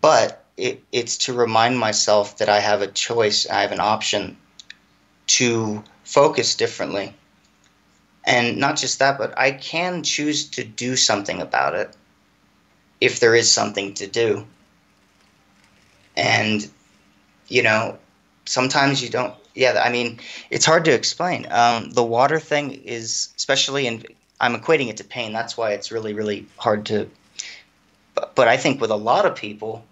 but it's to remind myself that I have a choice, I have an option to focus differently. And not just that, but I can choose to do something about it if there is something to do. And, sometimes you don't. Yeah, I mean, it's hard to explain. The water thing is, especially I'm equating it to pain. That's why it's really, really hard to. But I think with a lot of people,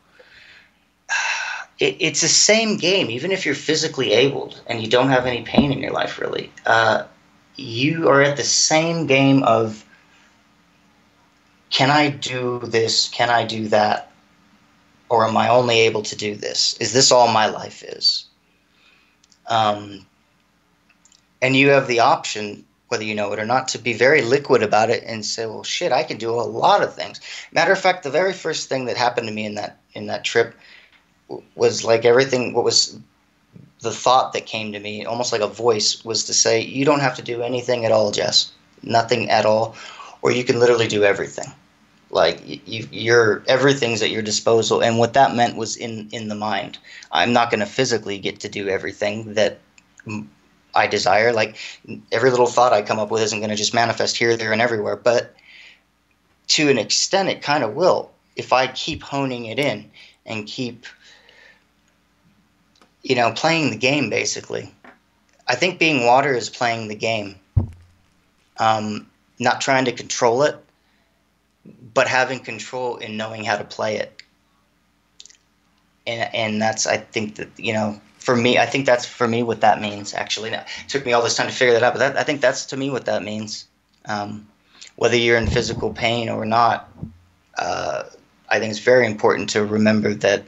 it's the same game. Even if you're physically abled and you don't have any pain in your life, really, you are at the same game of, can I do this? Can I do that? Or am I only able to do this? Is this all my life is? And you have the option, whether you know it or not, to be very liquid about it and say, well, shit, I can do a lot of things. Matter of fact, the very first thing that happened to me in that trip was like everything, what was the thought that came to me, almost like a voice, was to say, you don't have to do anything at all, Jess. Nothing at all. Or you can literally do everything. Like, everything's at your disposal. And what that meant was in the mind. I'm not going to physically get to do everything that I desire. Like, every little thought I come up with isn't going to just manifest here, there, and everywhere. But to an extent, it kind of will, if I keep honing it in and keep, playing the game, basically. I think being water is playing the game. Not trying to control it, but having control in knowing how to play it. And that's, I think that, for me, I think that's for me what that means, actually. Now, it took me all this time to figure that out, but I think that's to me what that means. Whether you're in physical pain or not, I think it's very important to remember that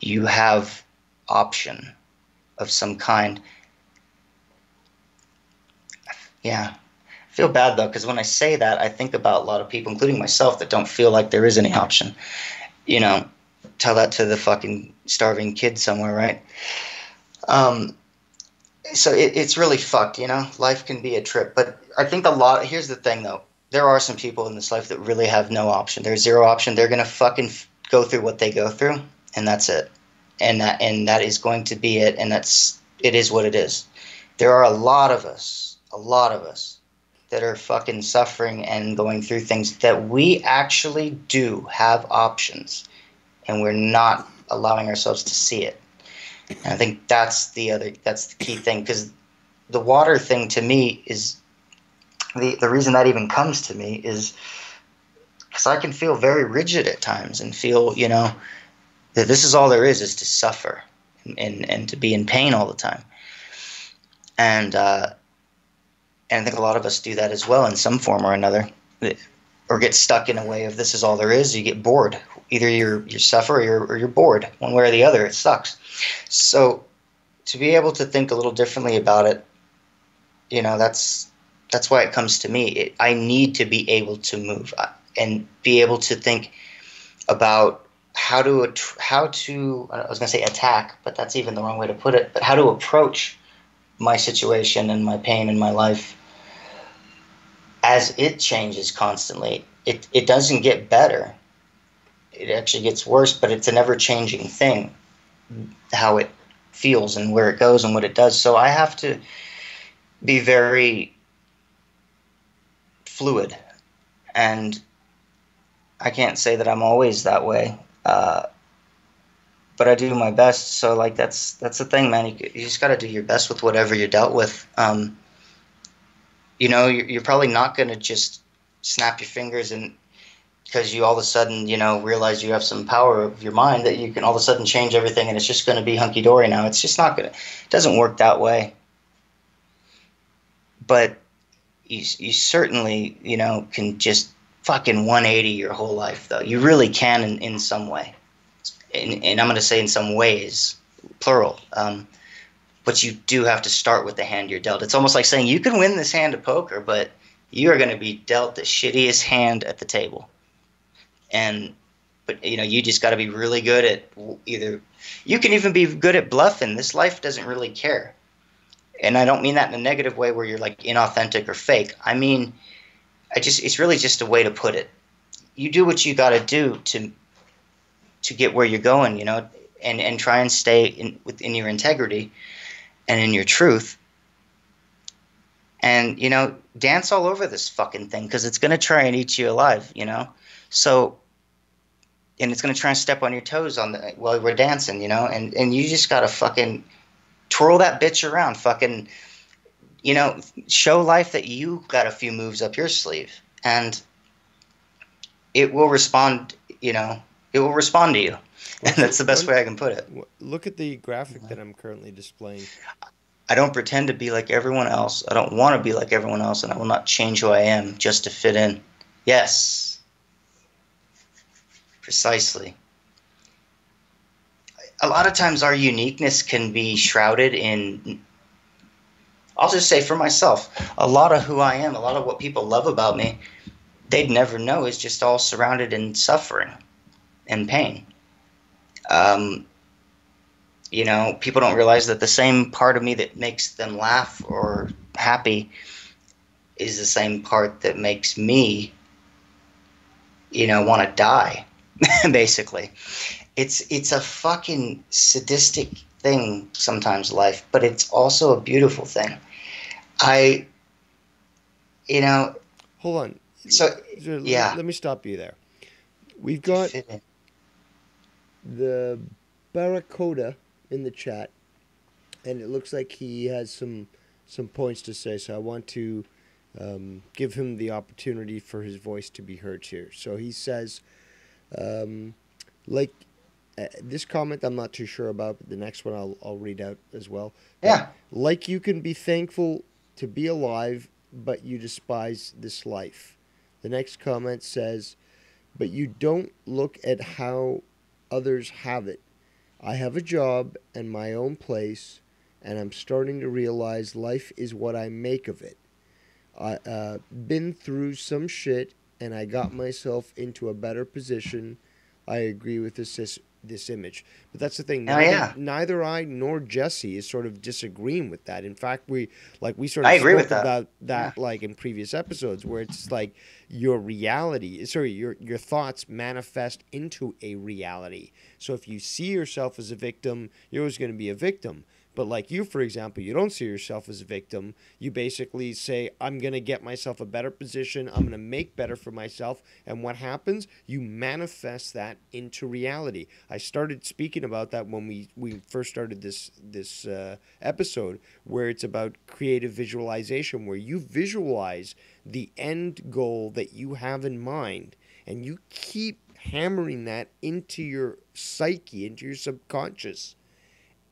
you have option of some kind. Yeah. feel bad though, because when I say that, I think about a lot of people, including myself, that don't feel like there is any option. You know, tell that to the fucking starving kid somewhere, right? So it's really fucked, you know? Life can be a trip. But I think here's the thing though. There are some people in this life that really have no option. There's zero option. They're going to fucking go through what they go through, and that's it. And that is going to be it, and it is what it is. There are a lot of us that are fucking suffering and going through things that we actually do have options, and we're not allowing ourselves to see it. And I think that's the key thing, because the water thing to me is the reason that even comes to me is because I can feel very rigid at times and feel, you know, that this is all there is to suffer and to be in pain all the time. And I think a lot of us do that as well in some form or another, or get stuck in a way of this is all there is. You get bored. Either you suffer or you're bored. One way or the other, it sucks. So to be able to think a little differently about it, you know, that's why it comes to me. I need to be able to move and be able to think about how to I was going to say attack, but that's even the wrong way to put it, but how to approach my situation and my pain in my life as it changes constantly. It doesn't get better. It actually gets worse, but it's an ever-changing thing, how it feels and where it goes and what it does. So I have to be very fluid, and I can't say that I'm always that way, but I do my best. So like that's the thing, man. You just got to do your best with whatever you're dealt with. You know, you're probably not going to just snap your fingers and because you all of a sudden, you know, realize you have some power of your mind that you can all of a sudden change everything and it's just going to be hunky-dory now. It's just not going to, it doesn't work that way. But you certainly, you know, can just fucking 180 your whole life, though. You really can in some way. And I'm going to say in some ways, plural. But you do have to start with the hand you're dealt. It's almost like saying you can win this hand of poker, but you are going to be dealt the shittiest hand at the table. But you know, you just got to be really good at either. You can even be good at bluffing. This life doesn't really care, and I don't mean that in a negative way where you're like inauthentic or fake. I mean, it's really just a way to put it. You do what you got to do to get where you're going, you know, and try and stay within your integrity and in your truth. And you know, dance all over this fucking thing because it's gonna try and eat you alive, you know. So. And it's going to try and step on your toes while we're dancing, you know? And you just got to fucking twirl that bitch around, fucking, you know, show life that you got a few moves up your sleeve. And it will respond, you know, it will respond to you. And that's the best way I can put it. Look at the graphic that I'm currently displaying. I don't pretend to be like everyone else. I don't want to be like everyone else, and I will not change who I am just to fit in. Yes. Precisely. A lot of times our uniqueness can be shrouded in, I'll just say for myself, a lot of who I am, a lot of what people love about me, they'd never know is just all surrounded in suffering and pain. You know, people don't realize that the same part of me that makes them laugh or happy is the same part that makes me, you know, want to die. Basically, it's a fucking sadistic thing sometimes, life, but it's also a beautiful thing. You know, hold on. So yeah, let me stop you there. We've got the Barracuda in the chat, and it looks like he has some points to say. So I want to give him the opportunity for his voice to be heard here. So he says. This comment I'm not too sure about, but the next one I'll read out as well. Yeah. Like you can be thankful to be alive, but you despise this life. The next comment says, but you don't look at how others have it. I have a job and my own place, and I'm starting to realize life is what I make of it. I been through some shit and I got myself into a better position. I agree with this image. But that's the thing. Oh yeah, Neither I nor Jesse is sort of disagreeing with that. In fact, we sort I of agree with spoke that. about Yeah. that like in previous episodes, where it's like your reality, sorry, your thoughts manifest into a reality. So if you see yourself as a victim, you're always going to be a victim. But like you, for example, you don't see yourself as a victim. You basically say, I'm going to get myself a better position. I'm going to make better for myself. And what happens? You manifest that into reality. I started speaking about that when we first started this episode, where it's about creative visualization, where you visualize the end goal that you have in mind, and you keep hammering that into your psyche, into your subconscious,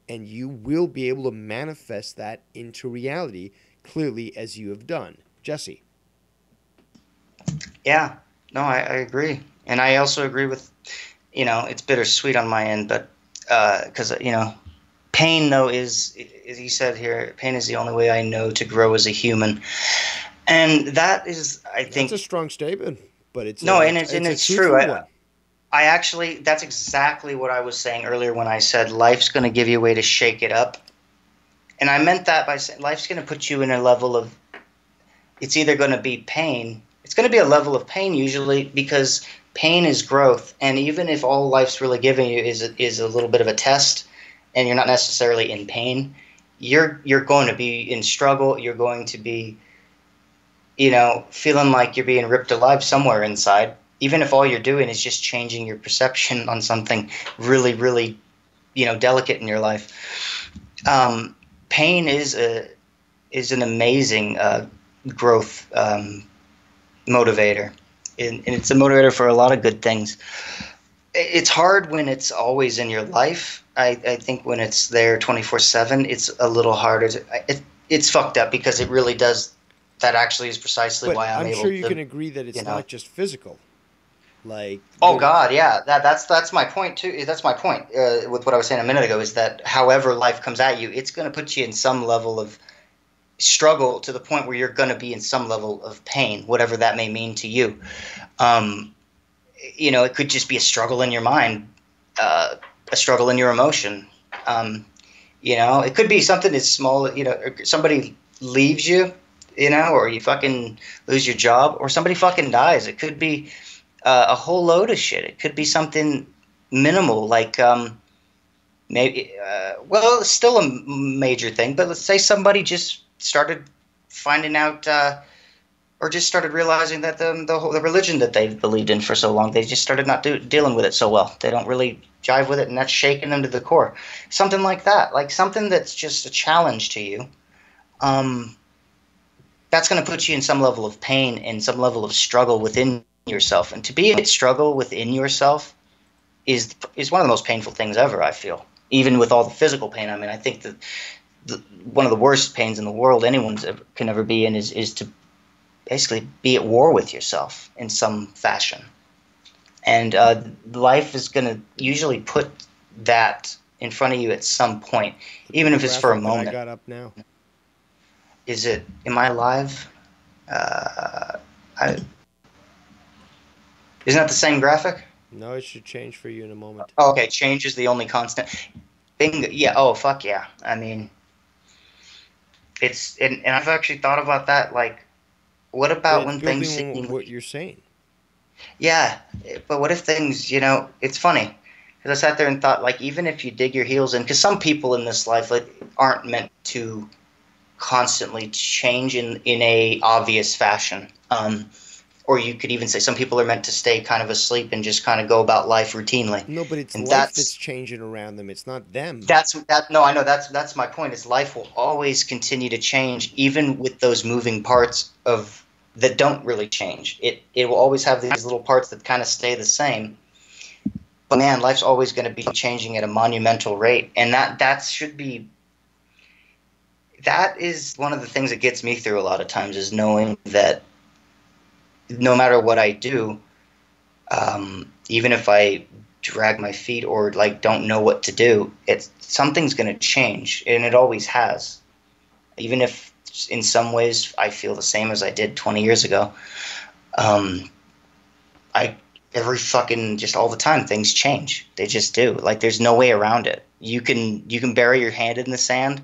and you will be able to manifest that into reality clearly as you have done. Jesse. Yeah, no, I agree. And I also agree with, it's bittersweet on my end, but because, pain, though, is, as he said here, pain is the only way I know to grow as a human. And that is, I think. That's a strong statement, but it's no, a, and it's true. I actually, that's exactly what I was saying earlier when I said life's going to give you a way to shake it up. And I meant that by saying life's going to put you in a level of, it's either going to be pain. It's going to be a level of pain usually, because pain is growth. And even if all life's really giving you is a little bit of a test, and you're not necessarily in pain, you're going to be in struggle. You're going to be, feeling like you're being ripped alive somewhere inside. Even if all you're doing is just changing your perception on something really, really, delicate in your life. Pain is an amazing growth motivator, and it's a motivator for a lot of good things. It's hard when it's always in your life. I think when it's there 24/7, it's a little harder. It's fucked up because it really does. That actually is precisely why I'm able to. I'm sure you can agree that it's not just physical. Oh God, yeah, that's my point too. That's my point with what I was saying a minute ago, is that however life comes at you, it's going to put you in some level of struggle, to the point where you're going to be in some level of pain, whatever that may mean to you. It could just be a struggle in your mind, a struggle in your emotion. It could be something as small, somebody leaves you, or you fucking lose your job, or somebody fucking dies. It could be a whole load of shit. It could be something minimal, like maybe, it's still a major thing, but let's say somebody just started finding out, or just started realizing that the religion that they've believed in for so long, they just started not dealing with it so well. They don't really jive with it, and that's shaking them to the core. Something like that, like something that's just a challenge to you. That's going to put you in some level of pain and some level of struggle within yourself. And to be in struggle within yourself is one of the most painful things ever, I feel. Even with all the physical pain. I mean, I think that one of the worst pains in the world anyone can ever be in is to basically be at war with yourself in some fashion. And life is going to usually put that in front of you at some point, even if it's for a moment. I got up now. Am I live? Isn't that the same graphic? No, it should change for you in a moment. Oh, okay. Change is the only constant. Bingo. Yeah. Oh, fuck yeah. I mean, and I've actually thought about that. Like, what about when things seem what you're saying? Yeah, but what if things, it's funny, because I sat there and thought, like, even if you dig your heels in, because some people in this life aren't meant to constantly change in a obvious fashion. Or you could even say some people are meant to stay kind of asleep and just kind of go about life routinely. No, but it's life that's changing around them. It's not them. No, I know that's my point. Is life will always continue to change, even with those moving parts that don't really change. It will always have these little parts that kind of stay the same. But man, life's always going to be changing at a monumental rate, and that should be. That is one of the things that gets me through a lot of times, is knowing that no matter what I do, even if I drag my feet or don't know what to do, something's going to change, and it always has. Even if in some ways I feel the same as I did 20 years ago. Every fucking, just all the time, things change. They just do. Like, there's no way around it. You can bury your hand in the sand,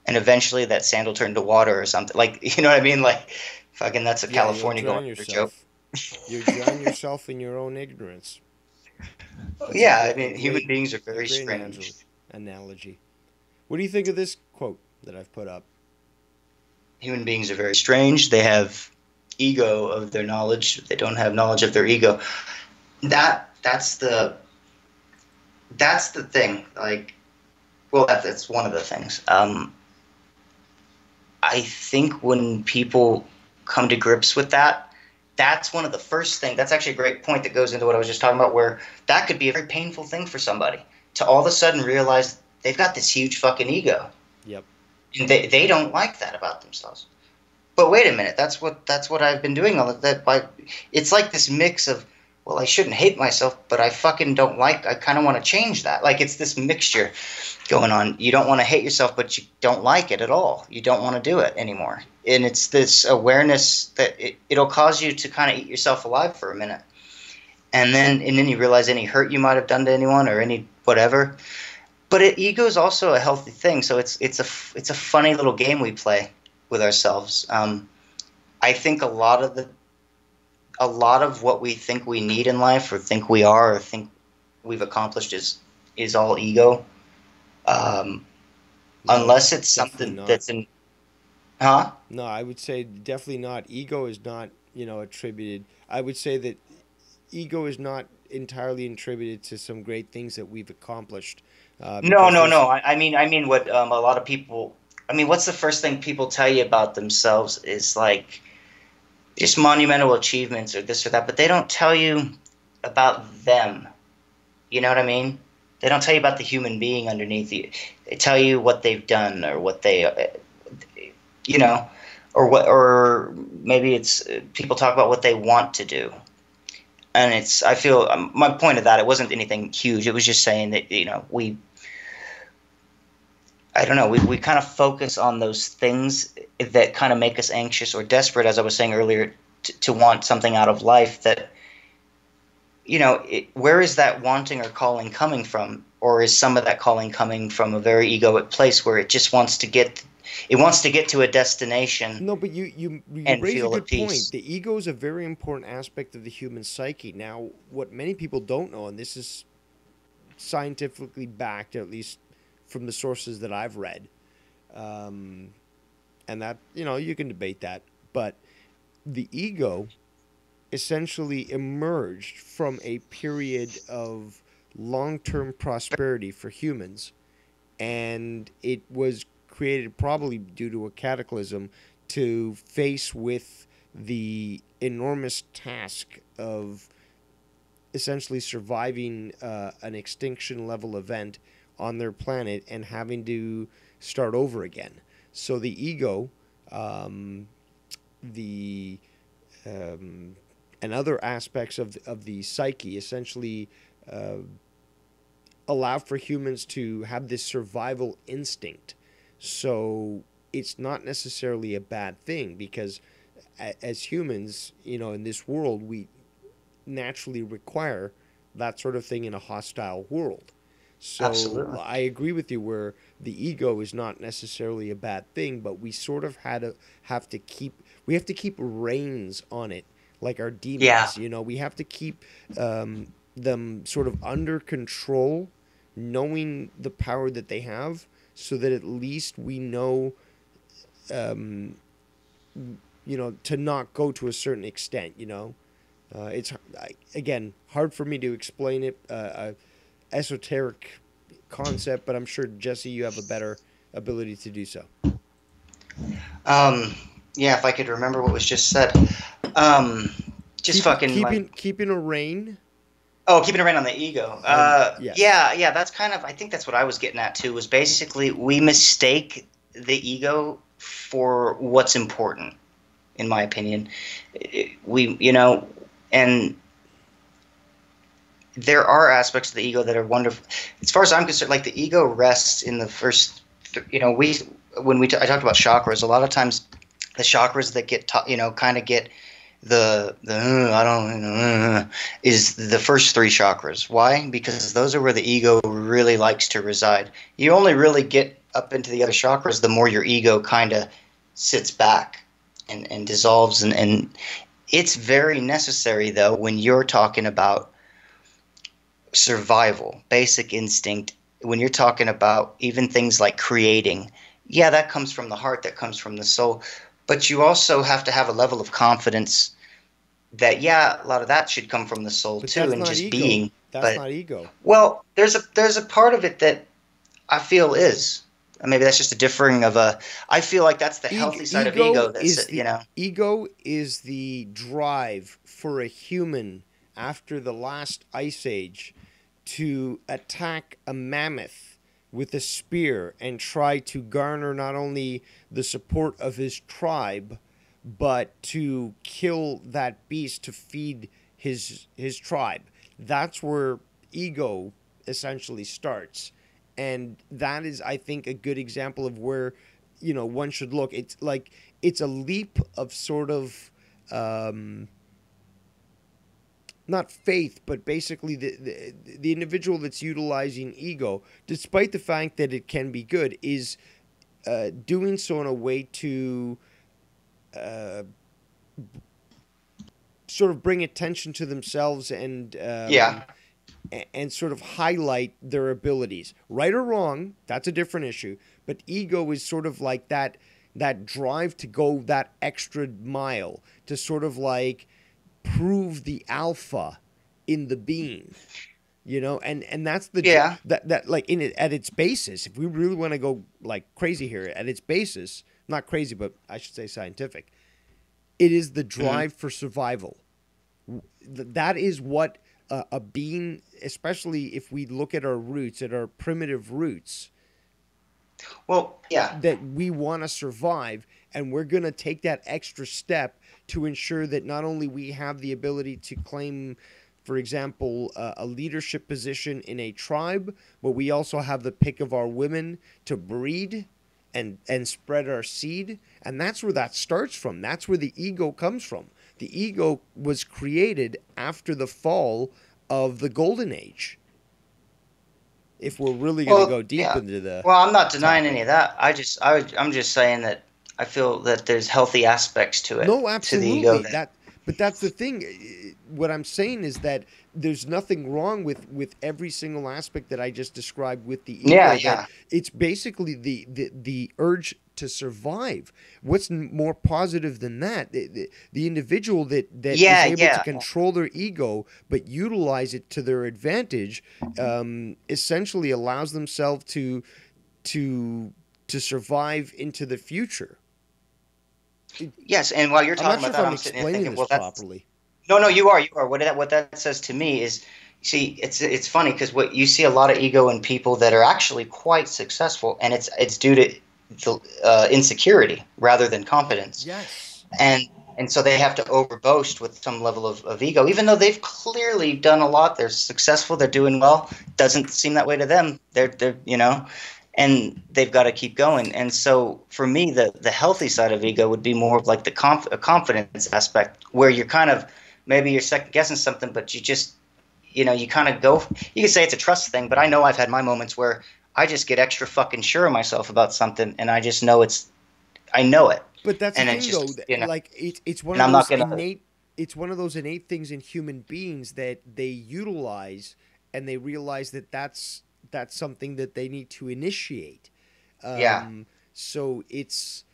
and eventually that sand will turn to water or something. Like, you know what I mean? Like, fucking, that's a California going joke. You drown yourself in your own ignorance. That's yeah, I mean, human beings are very strange. Analogy. What do you think of this quote that I've put up? Human beings are very strange. They have ego of their knowledge. They don't have knowledge of their ego. That's the thing. Like, well, that's one of the things. I think when people come to grips with that, that's one of the first things. That's actually a great point that goes into what I was just talking about, where that could be a very painful thing for somebody to all of a sudden realize they've got this huge fucking ego. Yep. And they don't like that about themselves. But wait a minute, that's what I've been doing all of that. It's like this mix of, well, I shouldn't hate myself, but I fucking don't like. I kind of want to change that. Like, it's this mixture going on. You don't want to hate yourself, but you don't like it at all. You don't want to do it anymore. And it's this awareness that it'll cause you to kind of eat yourself alive for a minute, and then you realize any hurt you might have done to anyone or any whatever. But ego is also a healthy thing. So it's a funny little game we play with ourselves. I think a lot of what we think we need in life, or think we are, or think we've accomplished, is all ego. Unless it's something that's in, huh? No, I would say definitely not. Ego is not, attributed. I would say that ego is not entirely attributed to some great things that we've accomplished. No. I mean what a lot of people. I mean, what's the first thing people tell you about themselves is like just monumental achievements or this or that, but they don't tell you about them. You know what I mean? They don't tell you about the human being underneath you. They tell you what they've done or what they, or maybe it's people talk about what they want to do. And I feel my point of that, it wasn't anything huge. It was just saying that, we kind of focus on those things that kind of make us anxious or desperate, as I was saying earlier, to want something out of life that, where is that wanting or calling coming from? Or is some of that calling coming from a very egoic place where it just wants to get to a destination? No, but you raise a good point. The ego is a very important aspect of the human psyche. Now, what many people don't know, and this is scientifically backed, at least from the sources that I've read, and that, you can debate that, but the ego essentially emerged from a period of long-term prosperity for humans, and it was created probably due to a cataclysm to face with the enormous task of essentially surviving an extinction level event on their planet and having to start over again. So the ego, and other aspects of the psyche essentially allow for humans to have this survival instinct. So it's not necessarily a bad thing, because as humans, in this world, we naturally require that sort of thing in a hostile world. So absolutely. I agree with you where the ego is not necessarily a bad thing, but we sort of have to keep reins on it, like our demons. Yeah. We have to keep them sort of under control, knowing the power that they have, so that at least we know, to not go to a certain extent. It's again hard for me to explain it. Esoteric concept, but I'm sure, Jesse, you have a better ability to do so. Yeah, if I could remember what was just said. Keeping a rein. Oh, keeping a rein on the ego. Yes. Yeah, that's kind of, I think that's what I was getting at too, was basically we mistake the ego for what's important, in my opinion. And there are aspects of the ego that are wonderful. As far as I'm concerned, like the ego rests in the first, when I talked about chakras, a lot of times the chakras that get kind of get the I don't is the first three chakras. Why? Because those are where the ego really likes to reside. You only really get up into the other chakras the more your ego kind of sits back and dissolves, and it's very necessary though when you're talking about survival, basic instinct, when you're talking about even things like creating. Yeah, that comes from the heart, that comes from the soul, but you also have to have a level of confidence that, yeah, a lot of that should come from the soul but too, and just ego. being. That's not ego. Well, there's a part of it that I feel is. Maybe that's just a differing of a. I feel like that's the healthy side of ego. That's Ego is the drive for a human after the last ice age to attack a mammoth with a spear and try to garner not only the support of his tribe, but to kill that beast to feed his tribe. That's where ego essentially starts. And that is, I think, a good example of where, one should look. It's like, it's a leap of sort of, not faith, but basically the individual that's utilizing ego, despite the fact that it can be good, is doing so in a way to sort of bring attention to themselves and sort of highlight their abilities. Right or wrong, that's a different issue. But ego is sort of like that drive to go that extra mile, to sort of like prove the alpha in the being. And that's the that like in it at its basis. If we really want to go like crazy here, at its basis, not crazy, but I should say scientific, it is the drive for survival. That is what a being, especially if we look at our roots, at our primitive roots. Well, yeah. That we want to survive, and we're going to take that extra step to ensure that not only we have the ability to claim, for example, a leadership position in a tribe, but we also have the pick of our women to breed and spread our seed. And that's where that starts from. That's where the ego comes from. The ego was created after the fall of the Golden Age. If we're really going to go deep into the well, I'm not denying any of that. I'm just saying that I feel that there's healthy aspects to it. No, absolutely. To the ego but that's the thing. What I'm saying is that there's nothing wrong with every single aspect that I just described with the ego. Yeah. It's basically the urge to survive. What's more positive than that? The individual that is able to control their ego but utilize it to their advantage, essentially allows themselves to survive into into the future. Yes, and while you're talking about that, I'm sitting there thinking, well, that's properly. No, you are. What that says to me is, see, it's funny because what you see a lot of ego in people that are actually quite successful, and it's due to insecurity rather than confidence. Yes. And so they have to overboast with some level of ego, even though they've clearly done a lot. They're successful. They're doing well. Doesn't seem that way to them. They're and they've got to keep going. And so for me, the healthy side of ego would be more of like the confidence aspect, where you're kind of, maybe you're second guessing something, but you just, you kind of go, you can say it's a trust thing, but I know I've had my moments where I just get extra fucking sure of myself about something, and I just know I know it. But that's and the thing, just, though. Like it's one of those innate. It's one of those innate things in human beings that they utilize, and they realize that that's something that they need to initiate. So it's.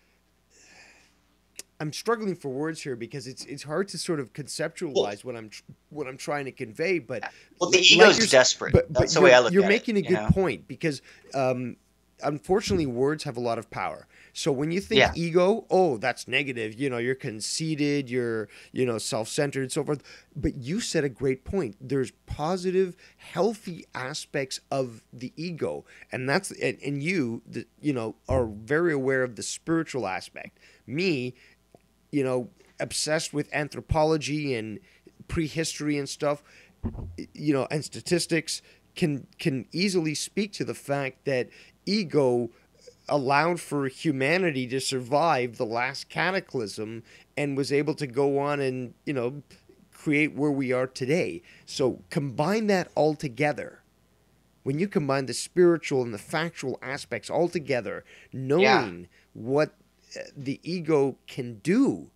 I'm struggling for words here because it's hard to sort of conceptualize what I'm trying to convey. But the ego's desperate. That's the way I look at it. You're making a good point because. Unfortunately, words have a lot of power. So when you think ego, that's negative. You're conceited, you're, self-centered and so forth. But you said a great point. There's positive, healthy aspects of the ego. And that's, and you, are very aware of the spiritual aspect. Me, obsessed with anthropology and prehistory and stuff, and statistics can easily speak to the fact that ego allowed for humanity to survive the last cataclysm and was able to go on and, create where we are today. So combine that all together. When you combine the spiritual and the factual aspects all together, knowing what the ego can do,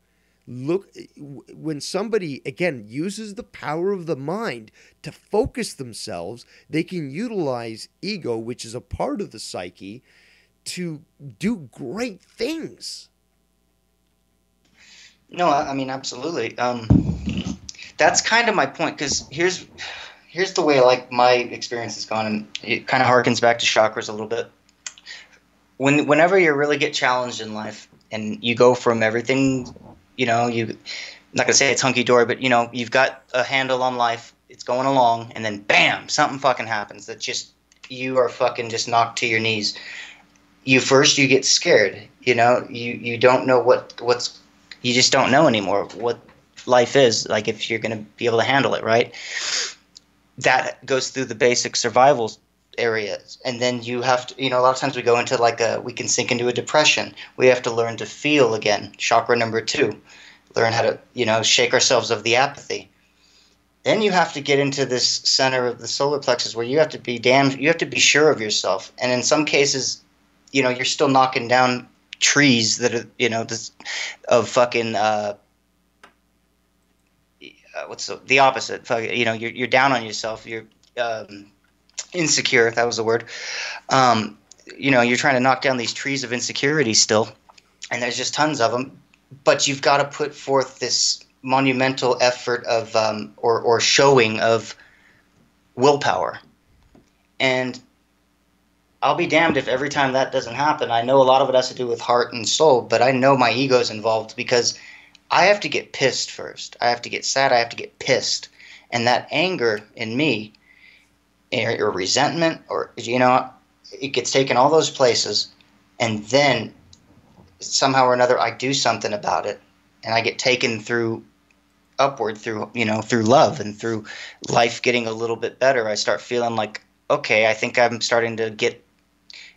look, when somebody, again, uses the power of the mind to focus themselves, they can utilize ego, which is a part of the psyche, to do great things. No, I mean, absolutely. That's kind of my point, because here's the way, like, my experience has gone, and it kind of harkens back to chakras a little bit. Whenever you really get challenged in life, and you go from everything, I'm not going to say it's hunky-dory, but, you've got a handle on life, it's going along, and then, bam, something fucking happens that just, you are fucking just knocked to your knees. You get scared, you don't know what's, you just don't know anymore what life is, like, if you're going to be able to handle it, right? That goes through the basic survival areas, and then you have to, a lot of times we go into we can sink into a depression. We have to learn to feel again, chakra number 2, learn how to, shake ourselves of the apathy. Then you have to get into this center of the solar plexus where you have to be sure of yourself, and in some cases, you're still knocking down trees that are, of fucking, what's the opposite? You're down on yourself. You're insecure. That was the word. You're trying to knock down these trees of insecurity still, and there's just tons of them. But you've got to put forth this monumental effort of, or showing of willpower. And I'll be damned if every time that doesn't happen. I know a lot of it has to do with heart and soul, but I know my ego's involved because I have to get pissed first. I have to get sad. I have to get pissed. And that anger in me, or resentment, or, it gets taken all those places. And then somehow or another, I do something about it. And I get taken upward through love and through life getting a little bit better. I start feeling like, okay, I think I'm starting to get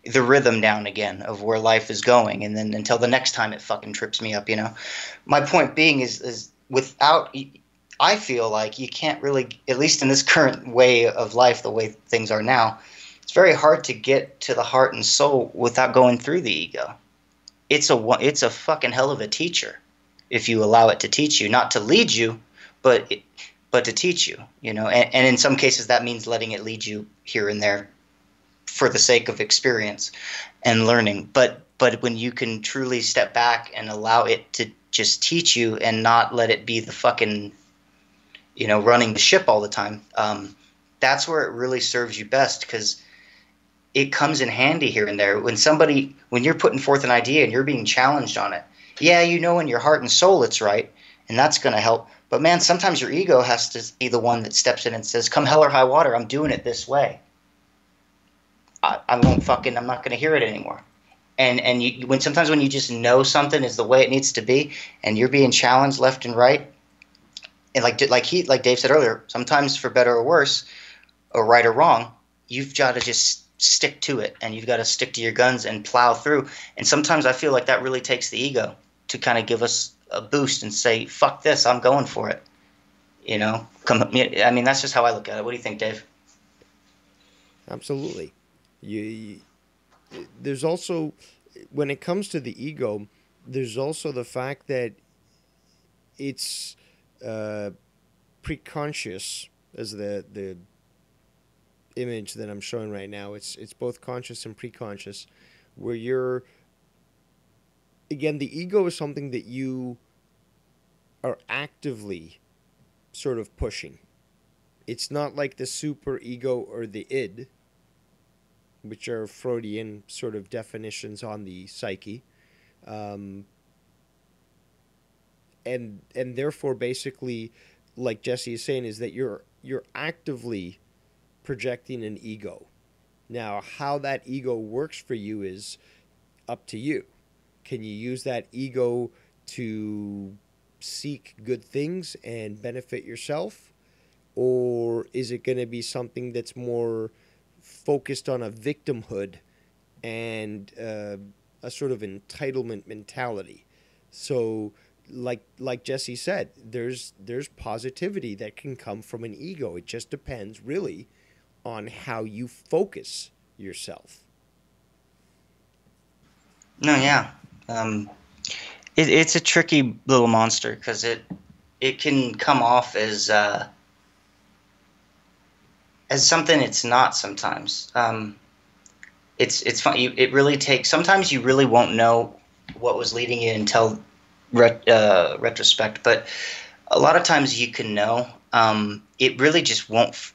the rhythm down again of where life is going, and then until the next time it fucking trips me up, My point being is without, I feel like you can't really, at least in this current way of life, the way things are now, it's very hard to get to the heart and soul without going through the ego. It's a fucking hell of a teacher if you allow it to teach you, not to lead you, but to teach you, and in some cases that means letting it lead you here and there for the sake of experience and learning. But when you can truly step back and allow it to just teach you and not let it be the fucking, running the ship all the time, that's where it really serves you best, because it comes in handy here and there. When you're putting forth an idea and you're being challenged on it, in your heart and soul it's right, and that's going to help. But man, sometimes your ego has to be the one that steps in and says, come hell or high water, I'm doing it this way. I'm not going to hear it anymore. And sometimes when you just know something is the way it needs to be, and you're being challenged left and right, and like Dave said earlier, sometimes for better or worse, or right or wrong, you've got to just stick to it, and you've got to stick to your guns and plow through. And sometimes I feel like that really takes the ego to kind of give us a boost and say, fuck this, I'm going for it. That's just how I look at it. What do you think, Dave? Absolutely. There's also, when it comes to the ego, there's also the fact that it's preconscious, as the image that I'm showing right now. It's both conscious and preconscious, where again, the ego is something that you are actively sort of pushing. It's not like the super ego or the id, which are Freudian sort of definitions on the psyche. And therefore, basically, like Jesse is saying, is that you're actively projecting an ego. Now, how that ego works for you is up to you. Can you use that ego to seek good things and benefit yourself? Or is it going to be something that's more focused on a victimhood and a sort of entitlement mentality. So, like Jesse said, there's positivity that can come from an ego. It just depends, really, on how you focus yourself. No, yeah. It's a tricky little monster because it can come off as something it's not sometimes. It's fun. It really takes. Sometimes you really won't know what was leading you until retrospect, but a lot of times you can know. It really just won't.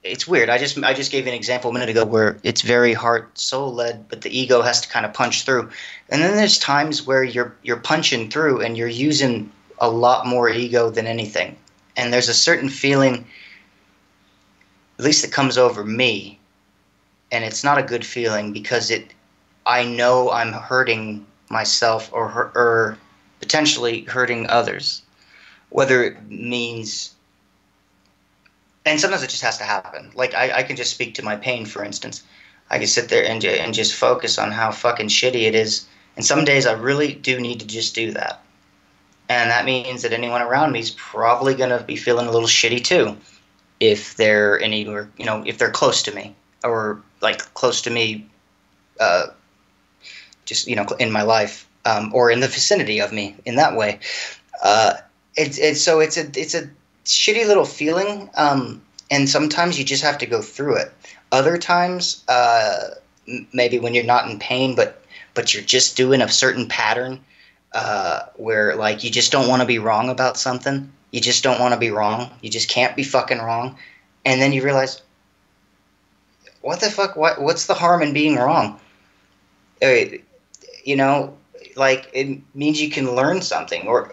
It's weird. I just gave you an example a minute ago where it's very heart soul led, but the ego has to kind of punch through. And then there's times where you're punching through and you're using a lot more ego than anything. And there's a certain feeling, at least that comes over me, and it's not a good feeling because I know I'm hurting myself or potentially hurting others, whether it means. And sometimes it just has to happen. Like, I can just speak to my pain, for instance. I can sit there and just focus on how fucking shitty it is. And some days I really do need to just do that. And that means that anyone around me is probably going to be feeling a little shitty too. If they're anywhere, if they're close to me. Or, like, close to me, just, in my life. Or in the vicinity of me, in that way. It's a shitty little feeling, and sometimes you just have to go through it. Other times, maybe when you're not in pain, but you're just doing a certain pattern where, like, you just don't want to be wrong about something. You just don't want to be wrong. You just can't be fucking wrong. And then you realize, what the fuck? What's the harm in being wrong? Like, it means you can learn something. Or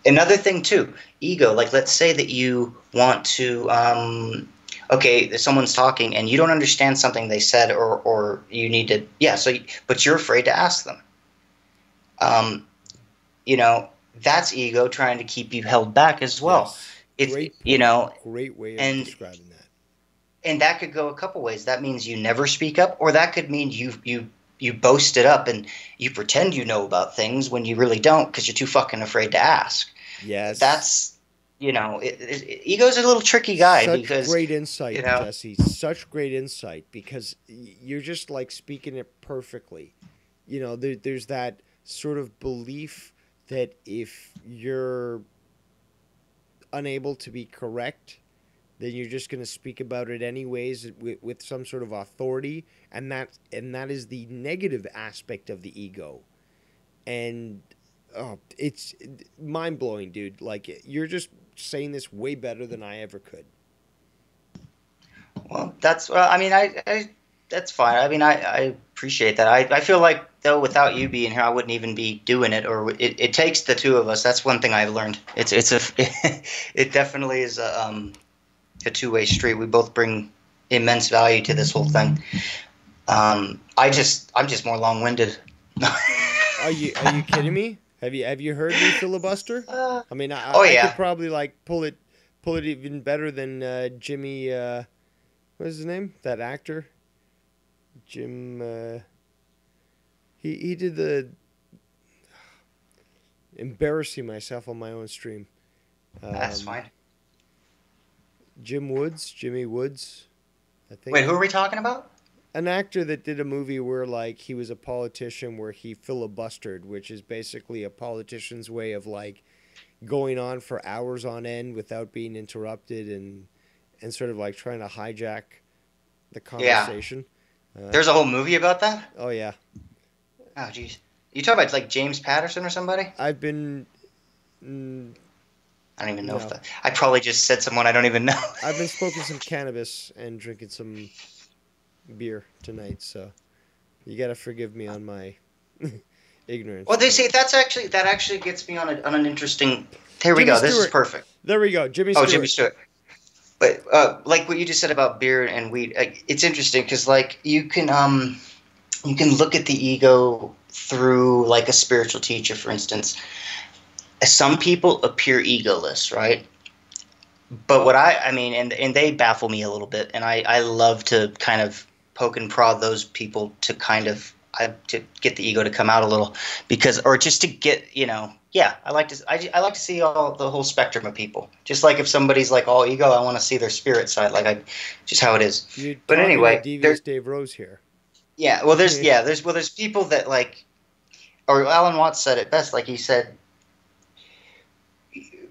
another thing too, ego. Like, let's say that you want to, someone's talking and you don't understand something they said, or you need to, but you're afraid to ask them. That's ego trying to keep you held back as well. Yes. Great way of describing that. And that could go a couple ways. That means you never speak up, or that could mean you boast it up and you pretend you know about things when you really don't because you're too fucking afraid to ask. Yes. That's, ego's a little tricky guy. Such great insight, Jesse. Such great insight, because you're just, like, speaking it perfectly. There's that sort of belief that if you're unable to be correct, then you're just going to speak about it anyways with some sort of authority, and that is the negative aspect of the ego. And it's mind-blowing, dude. Like, you're just saying this way better than I ever could. Well, that's that's fine. I mean, I appreciate that. I feel like, though, without you being here, I wouldn't even be doing it. Or it takes the two of us. That's one thing I've learned. It definitely is a two-way street. We both bring immense value to this whole thing. I'm just more long-winded. Are you kidding me? Have you heard me filibuster? I mean, I could probably, like, pull it even better than Jimmy. What's his name? That actor, Jim. He did the embarrassing myself on my own stream. That's fine. Jimmy Woods, I think. Wait, who are we talking about? An actor that did a movie where, like, he was a politician where he filibustered, which is basically a politician's way of, like, going on for hours on end without being interrupted and sort of, like, trying to hijack the conversation. Yeah. There's a whole movie about that? Oh, yeah. Oh, jeez. You talking about, like, James Patterson or somebody? I've been... I don't even know if that... I probably just said someone I don't even know. I've been smoking some cannabis and drinking some beer tonight, so you got to forgive me on my ignorance. Well, they say that actually gets me on an interesting... Here we go. This is perfect. There we go. Jimmy Stewart. Oh, Jimmy Stewart. But like what you just said about beer and weed, it's interesting because, like, you can look at the ego through, like, a spiritual teacher, for instance. Some people appear egoless, right? But what I mean, and they baffle me a little bit, and I love to kind of poke and prod those people to kind of to get the ego to come out a little, because, or just to get, I like to see the whole spectrum of people. Just like if somebody's like all ego, I want to see their spirit side, just how it is. You're but anyway, devious Dave Rose here. Yeah, well, there's people that like, or Alan Watts said it best. Like he said,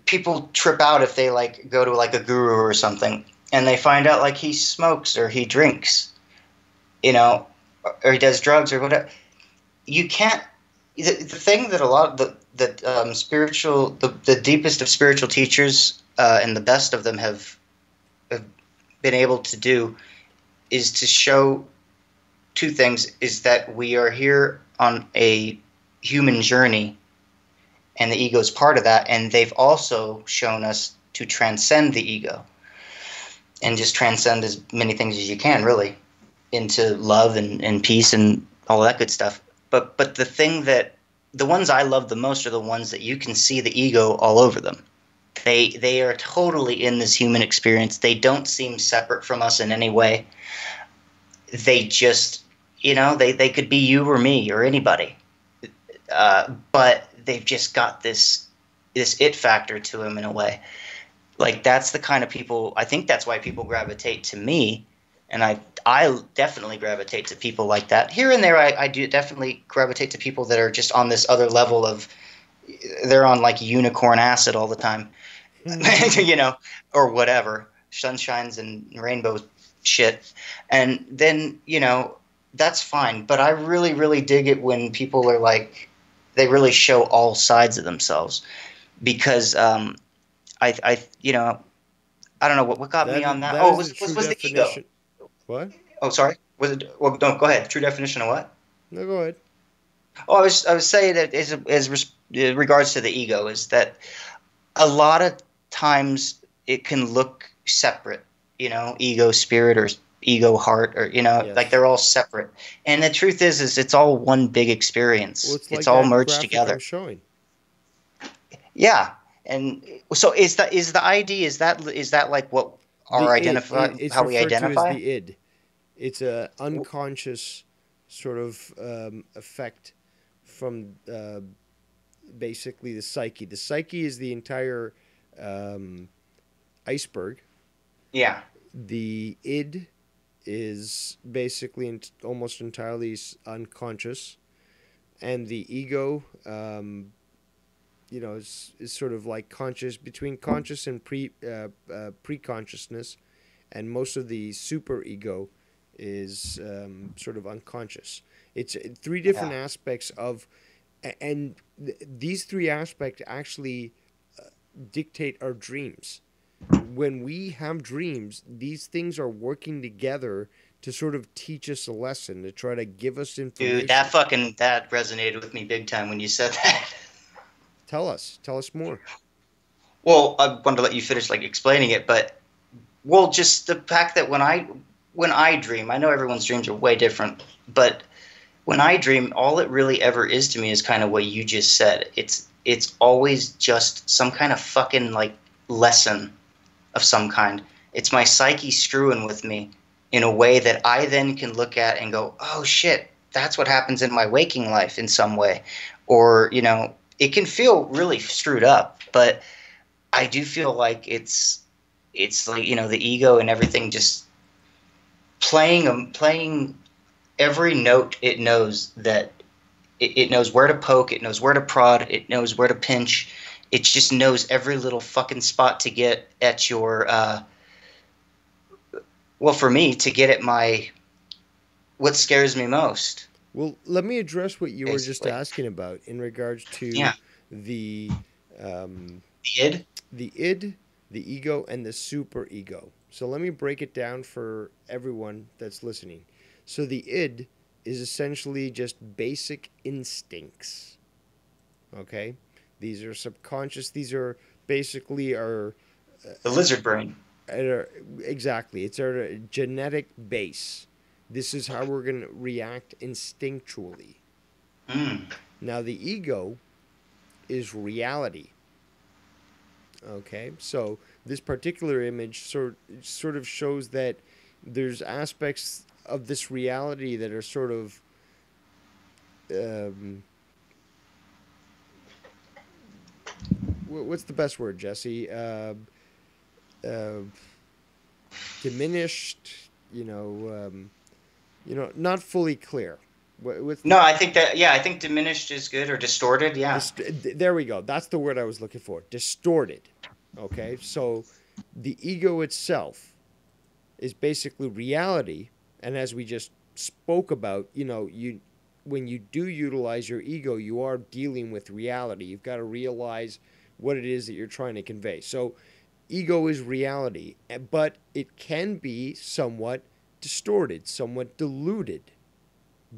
people trip out if they like go to like a guru or something, and they find out like he smokes or he drinks, or he does drugs or whatever. You can't. The thing that a lot of the deepest of spiritual teachers and the best of them have been able to do is to show two things: is that we are here on a human journey, and the ego is part of that, and they've also shown us to transcend the ego and just transcend as many things as you can, really, into love and peace and all that good stuff. But the ones I love the most are the ones that you can see the ego all over them. They are totally in this human experience. They don't seem separate from us in any way. They just, they could be you or me or anybody. But they've just got this it factor to them in a way. Like, that's the kind of people, I think that's why people gravitate to me. And I definitely gravitate to people like that. Here and there, I do definitely gravitate to people that are just on this other level of, they're on like unicorn acid all the time, or whatever, sunshines and rainbow shit. And then, that's fine. But I really, really dig it when people are like, they really show all sides of themselves, because I don't know what got me on that. Was the ego. What? Oh, sorry. Was it? Well, no. Go ahead. True definition of what? No, go ahead. Oh, I was saying that as regards to the ego, is that a lot of times it can look separate. Ego spirit or ego heart, or Yes. like they're all separate. And the truth is it's all one big experience. Well, it's all merged together. I'm showing. Yeah. And so is the ID, is that like what our identify, how we identify? It's the id. It's a unconscious sort of effect from basically the psyche. The psyche is the entire iceberg. Yeah. The id is basically almost entirely unconscious, and the ego, is sort of like conscious, between conscious and pre-consciousness, and most of the super ego is sort of unconscious. It's three different aspects of, and these three aspects actually dictate our dreams. When we have dreams, these things are working together to sort of teach us a lesson, to try to give us information. Dude, that resonated with me big time when you said that. Tell us more. Well, I wanted to let you finish explaining it, but just the fact that when I dream, I know everyone's dreams are way different, but when I dream, all it really ever is to me is kind of what you just said. It's always just some kind of fucking lesson of some kind. It's my psyche screwing with me in a way that I then can look at and go, oh shit, that's what happens in my waking life in some way. Or, it can feel really screwed up, but I do feel like it's like, the ego and everything just playing every note. It knows that it knows where to poke, it knows where to prod, it knows where to pinch. It just knows every little fucking spot to get at your, for me, to get at what scares me most. Well, let me address what you were just asking about in regards to the id, the ego, and the super ego. So let me break it down for everyone that's listening. So the id is essentially just basic instincts. Okay? These are subconscious. These are basically our... the lizard brain. Exactly. It's our genetic base. This is how we're going to react instinctually. Now, the ego is reality. Okay? So this particular image sort of shows that there's aspects of this reality that are sort of what's the best word, Jesse? Uh, Diminished, not fully clear. No, I think that, yeah, I think diminished is good, or distorted, yeah. There we go. That's the word I was looking for. Distorted. Okay, so the ego itself is basically reality, and as we just spoke about, when you do utilize your ego, you are dealing with reality. You've got to realize what it is that you're trying to convey. So ego is reality, but it can be somewhat distorted, somewhat diluted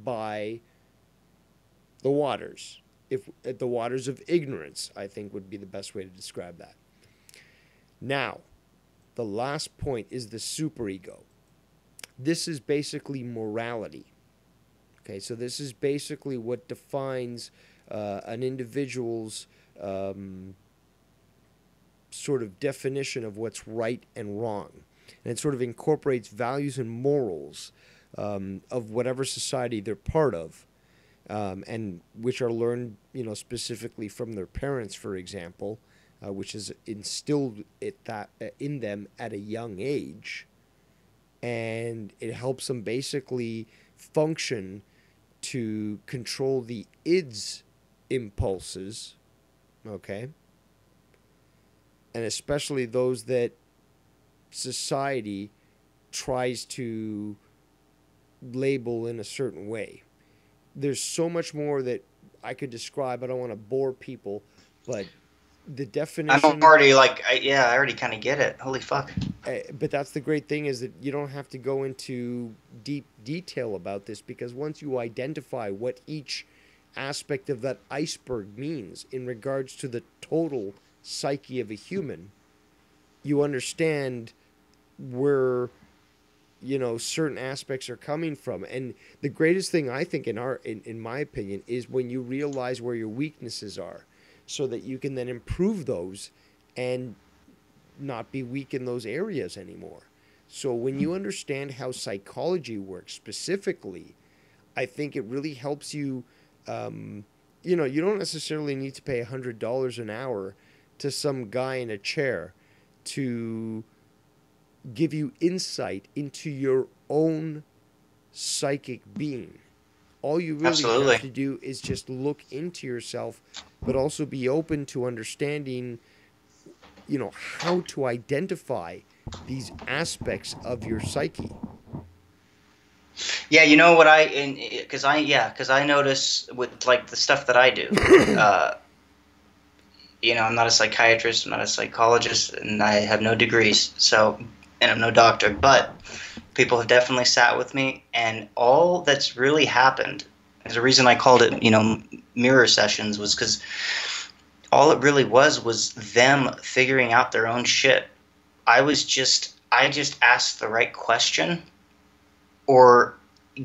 by the waters. If the waters of ignorance, I think, would be the best way to describe that. Now, the last point is the superego. This is basically morality. Okay, so this is basically what defines an individual's sort of definition of what's right and wrong. And it sort of incorporates values and morals of whatever society they're part of, and which are learned, specifically from their parents, for example, which is instilled in them at a young age. And it helps them basically function to control the id's impulses, okay? And especially those that society tries to label in a certain way. There's so much more that I could describe. I don't want to bore people, but the definition... I'm already I already kind of get it. Holy fuck. But that's the great thing, is that you don't have to go into deep detail about this, because once you identify what each aspect of that iceberg means in regards to the total psyche of a human, you understand where certain aspects are coming from. And the greatest thing, I think, in my opinion, is when you realize where your weaknesses are, so that you can then improve those and not be weak in those areas anymore. So when you understand how psychology works specifically, I think it really helps you. You don't necessarily need to pay $100 an hour to some guy in a chair to give you insight into your own psychic being. All you really have to do is just look into yourself, but also be open to understanding, how to identify these aspects of your psyche. Yeah, you know what because I notice with the stuff that I do. I'm not a psychiatrist, I'm not a psychologist, and I have no degrees, and I'm no doctor, but people have definitely sat with me, and all that's really happened, there's a reason I called it, mirror sessions, was because all it really was them figuring out their own shit. I just asked the right question, or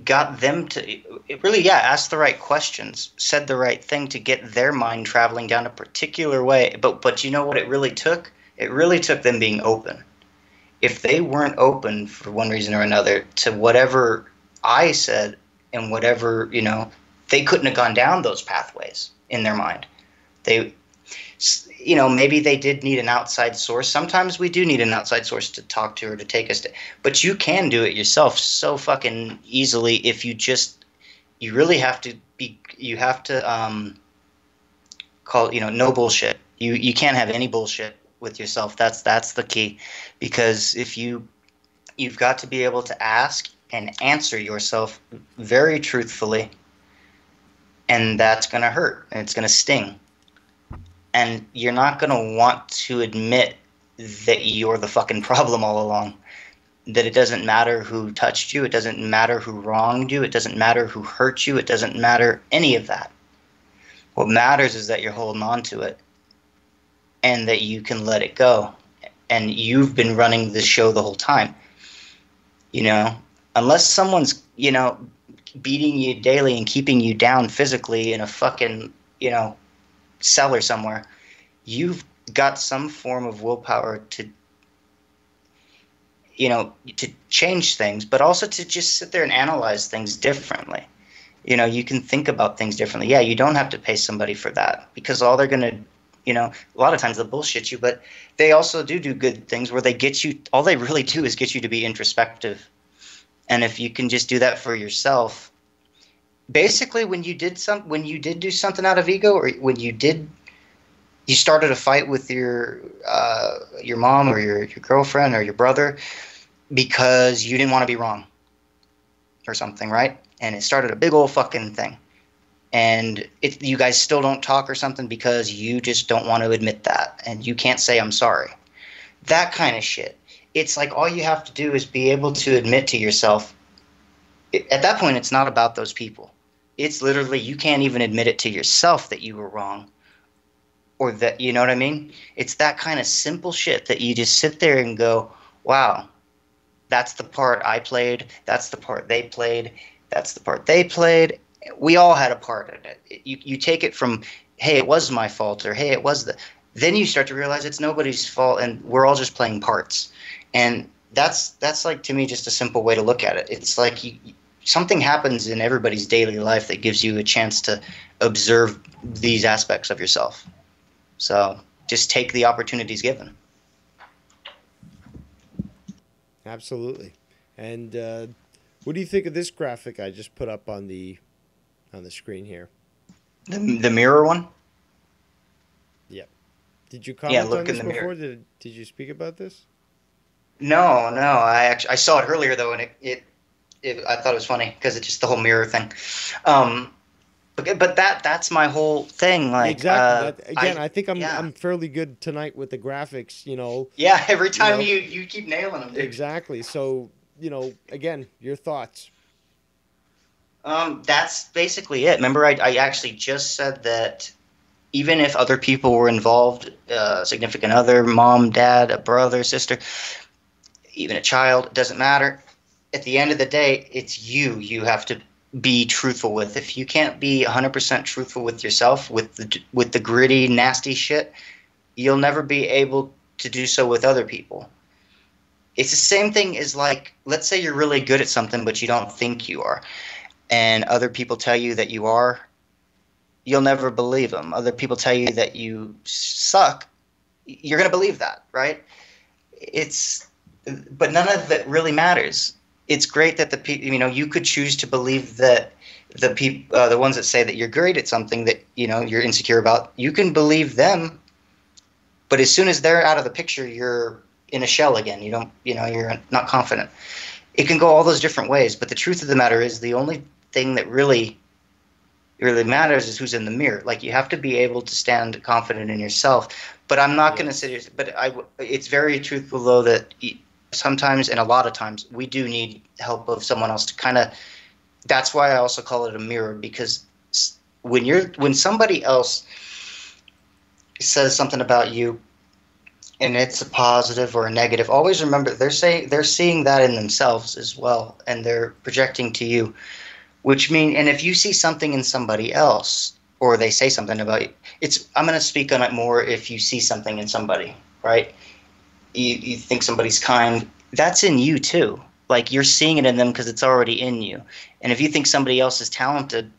got them to ask the right questions, said the right thing to get their mind traveling down a particular way. But you know what it really took? It really took them being open. If they weren't open for one reason or another to whatever I said and whatever, they couldn't have gone down those pathways in their mind. Maybe they did need an outside source. Sometimes we do need an outside source to talk to or to take us to, but you can do it yourself so fucking easily if you really have to call, no bullshit. You can't have any bullshit with yourself. That's the key, because if you've got to be able to ask and answer yourself very truthfully, and that's going to hurt and it's going to sting. And you're not going to want to admit that you're the fucking problem all along. That it doesn't matter who touched you. It doesn't matter who wronged you. It doesn't matter who hurt you. It doesn't matter any of that. What matters is that you're holding on to it and that you can let it go. And you've been running the show the whole time. Unless someone's, beating you daily and keeping you down physically in a fucking, cellar somewhere, you've got some form of willpower to, to change things, but also to just sit there and analyze things differently. You can think about things differently. Yeah, you don't have to pay somebody for that, because all they're going to, a lot of times they'll bullshit you, but they also do good things where all they really do is get you to be introspective. And if you can just do that for yourself, basically when you did do something out of ego, or when you started a fight with your mom or your girlfriend or your brother because you didn't want to be wrong or something, right? And it started a big old fucking thing. And you guys still don't talk or something because you just don't want to admit that. And you can't say, I'm sorry. That kind of shit. It's like all you have to do is be able to admit to yourself. At that point, it's not about those people. It's literally, you can't even admit it to yourself that you were wrong. Or that, you know what I mean? It's that kind of simple shit that you just sit there and go, wow, that's the part I played. That's the part they played. That's the part they played. We all had a part in it. You take it from, hey, it was my fault, or hey, it was then you start to realize it's nobody's fault, and we're all just playing parts. And that's like, to me, just a simple way to look at it. It's like something happens in everybody's daily life that gives you a chance to observe these aspects of yourself. So just take the opportunities given. Absolutely. And what do you think of this graphic I just put up on the screen here? The mirror one? Yep. Did you comment on this before? Mirror. Did you speak about this? No. I saw it earlier though, and I thought it was funny because it's just the whole mirror thing. But that's my whole thing. Like, exactly. I think I'm fairly good tonight with the graphics. Yeah. Every time you keep nailing them. Dude. Exactly. So again, your thoughts. That's basically it. Remember, I actually just said that even if other people were involved, significant other, mom, dad, a brother, sister, even a child, it doesn't matter. At the end of the day, it's you have to be truthful with. If you can't be 100% truthful with yourself, with the gritty, nasty shit, you'll never be able to do so with other people. It's the same thing as, like, let's say you're really good at something, but you don't think you are. And other people tell you that you are, you'll never believe them. Other people tell you that you suck, you're going to believe that, right? But none of it really matters. It's great that the people, you could choose to believe that the ones that say that you're great at something that, you're insecure about, you can believe them. But as soon as they're out of the picture, you're in a shell again. You're not confident. It can go all those different ways. But the truth of the matter is, the only thing that really matters is who's in the mirror. Like, you have to be able to stand confident in yourself. But I'm not going to sit here. But it's very truthful, though, that sometimes, and a lot of times, we do need help of someone else to kind of. That's why I also call it a mirror, because when somebody else says something about you, and it's a positive or a negative, always remember they're seeing that in themselves as well, and they're projecting to you. Which means, and if you see something in somebody else, or they say something about you, I'm going to speak on it more if you see something in somebody, right? You think somebody's kind, that's in you too. Like, you're seeing it in them because it's already in you. And if you think somebody else is talented,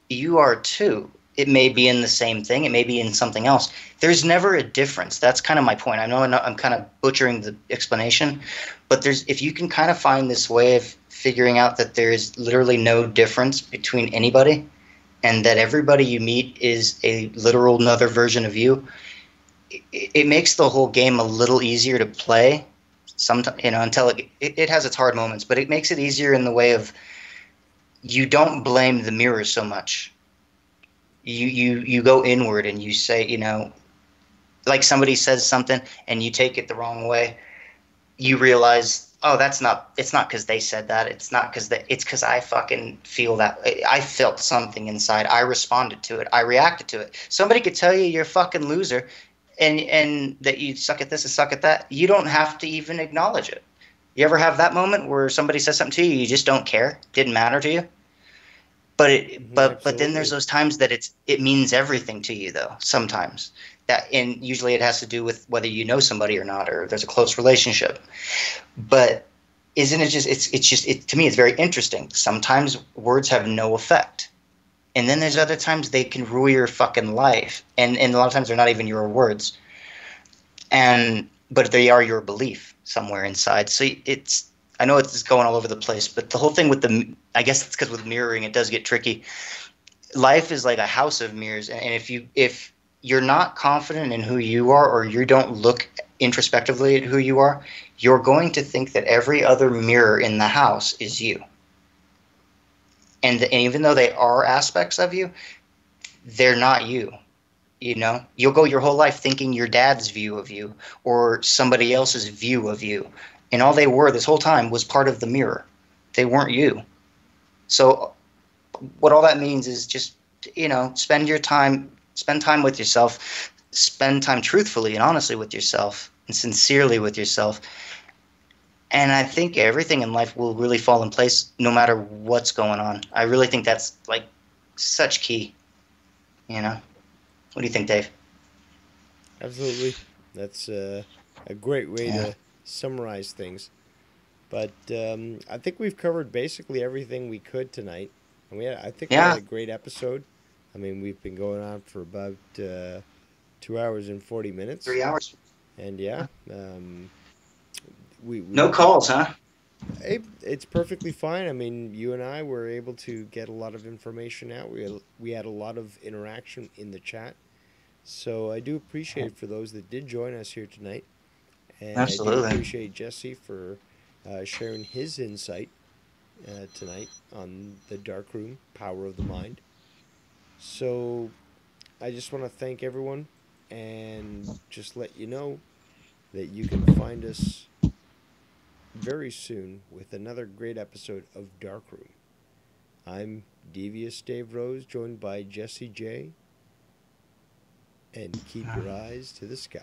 you are too. It may be in the same thing. It may be in something else. There's never a difference. That's kind of my point. I know I'm kind of butchering the explanation, but if you can kind of find this way of figuring out that there is literally no difference between anybody, and that everybody you meet is a literal another version of you, it makes the whole game a little easier to play. Sometimes, until it has its hard moments, but it makes it easier in the way of you don't blame the mirror so much. You go inward and you say, like somebody says something and you take it the wrong way. You realize, oh, it's not because they said that. It's not because it's because I fucking feel that. I felt something inside. I responded to it. I reacted to it. Somebody could tell you you're a fucking loser and that you suck at this and suck at that. You don't have to even acknowledge it. You ever have that moment where somebody says something to you, you just don't care? Didn't matter to you? But then there's those times that it means everything to you, though, sometimes. that, and usually it has to do with whether you know somebody or not, or there's a close relationship. But isn't it just, to me, it's very interesting. Sometimes words have no effect. And then there's other times they can rule your fucking life. And a lot of times they're not even your words. But they are your belief somewhere inside. So I know it's going all over the place, but the whole thing with I guess it's because with mirroring, it does get tricky. Life is like a house of mirrors. And if you're not confident in who you are, or you don't look introspectively at who you are, you're going to think that every other mirror in the house is you. And even though they are aspects of you, they're not you. You know, you'll go your whole life thinking your dad's view of you or somebody else's view of you. And all they were this whole time was part of the mirror. They weren't you. So what all that means is just, spend time with yourself, spend time truthfully and honestly with yourself and sincerely with yourself. And I think everything in life will really fall in place no matter what's going on. I really think that's like such key, What do you think, Dave? Absolutely. That's a great way to summarize things. But I think we've covered basically everything we could tonight. And I think we had a great episode. I mean, we've been going on for about 2 hours and 40 minutes. 3 hours. And we no calls, huh? It's perfectly fine. I mean, you and I were able to get a lot of information out. We had a lot of interaction in the chat. So I do appreciate it for those that did join us here tonight. And Absolutely. I do appreciate Jesse for sharing his insight tonight on the Darkroom, Power of the Mind. So I just want to thank everyone and just let you know that you can find us very soon with another great episode of Darkroom. I'm Devious Dave Rose, joined by Jesse J. And keep your eyes to the sky.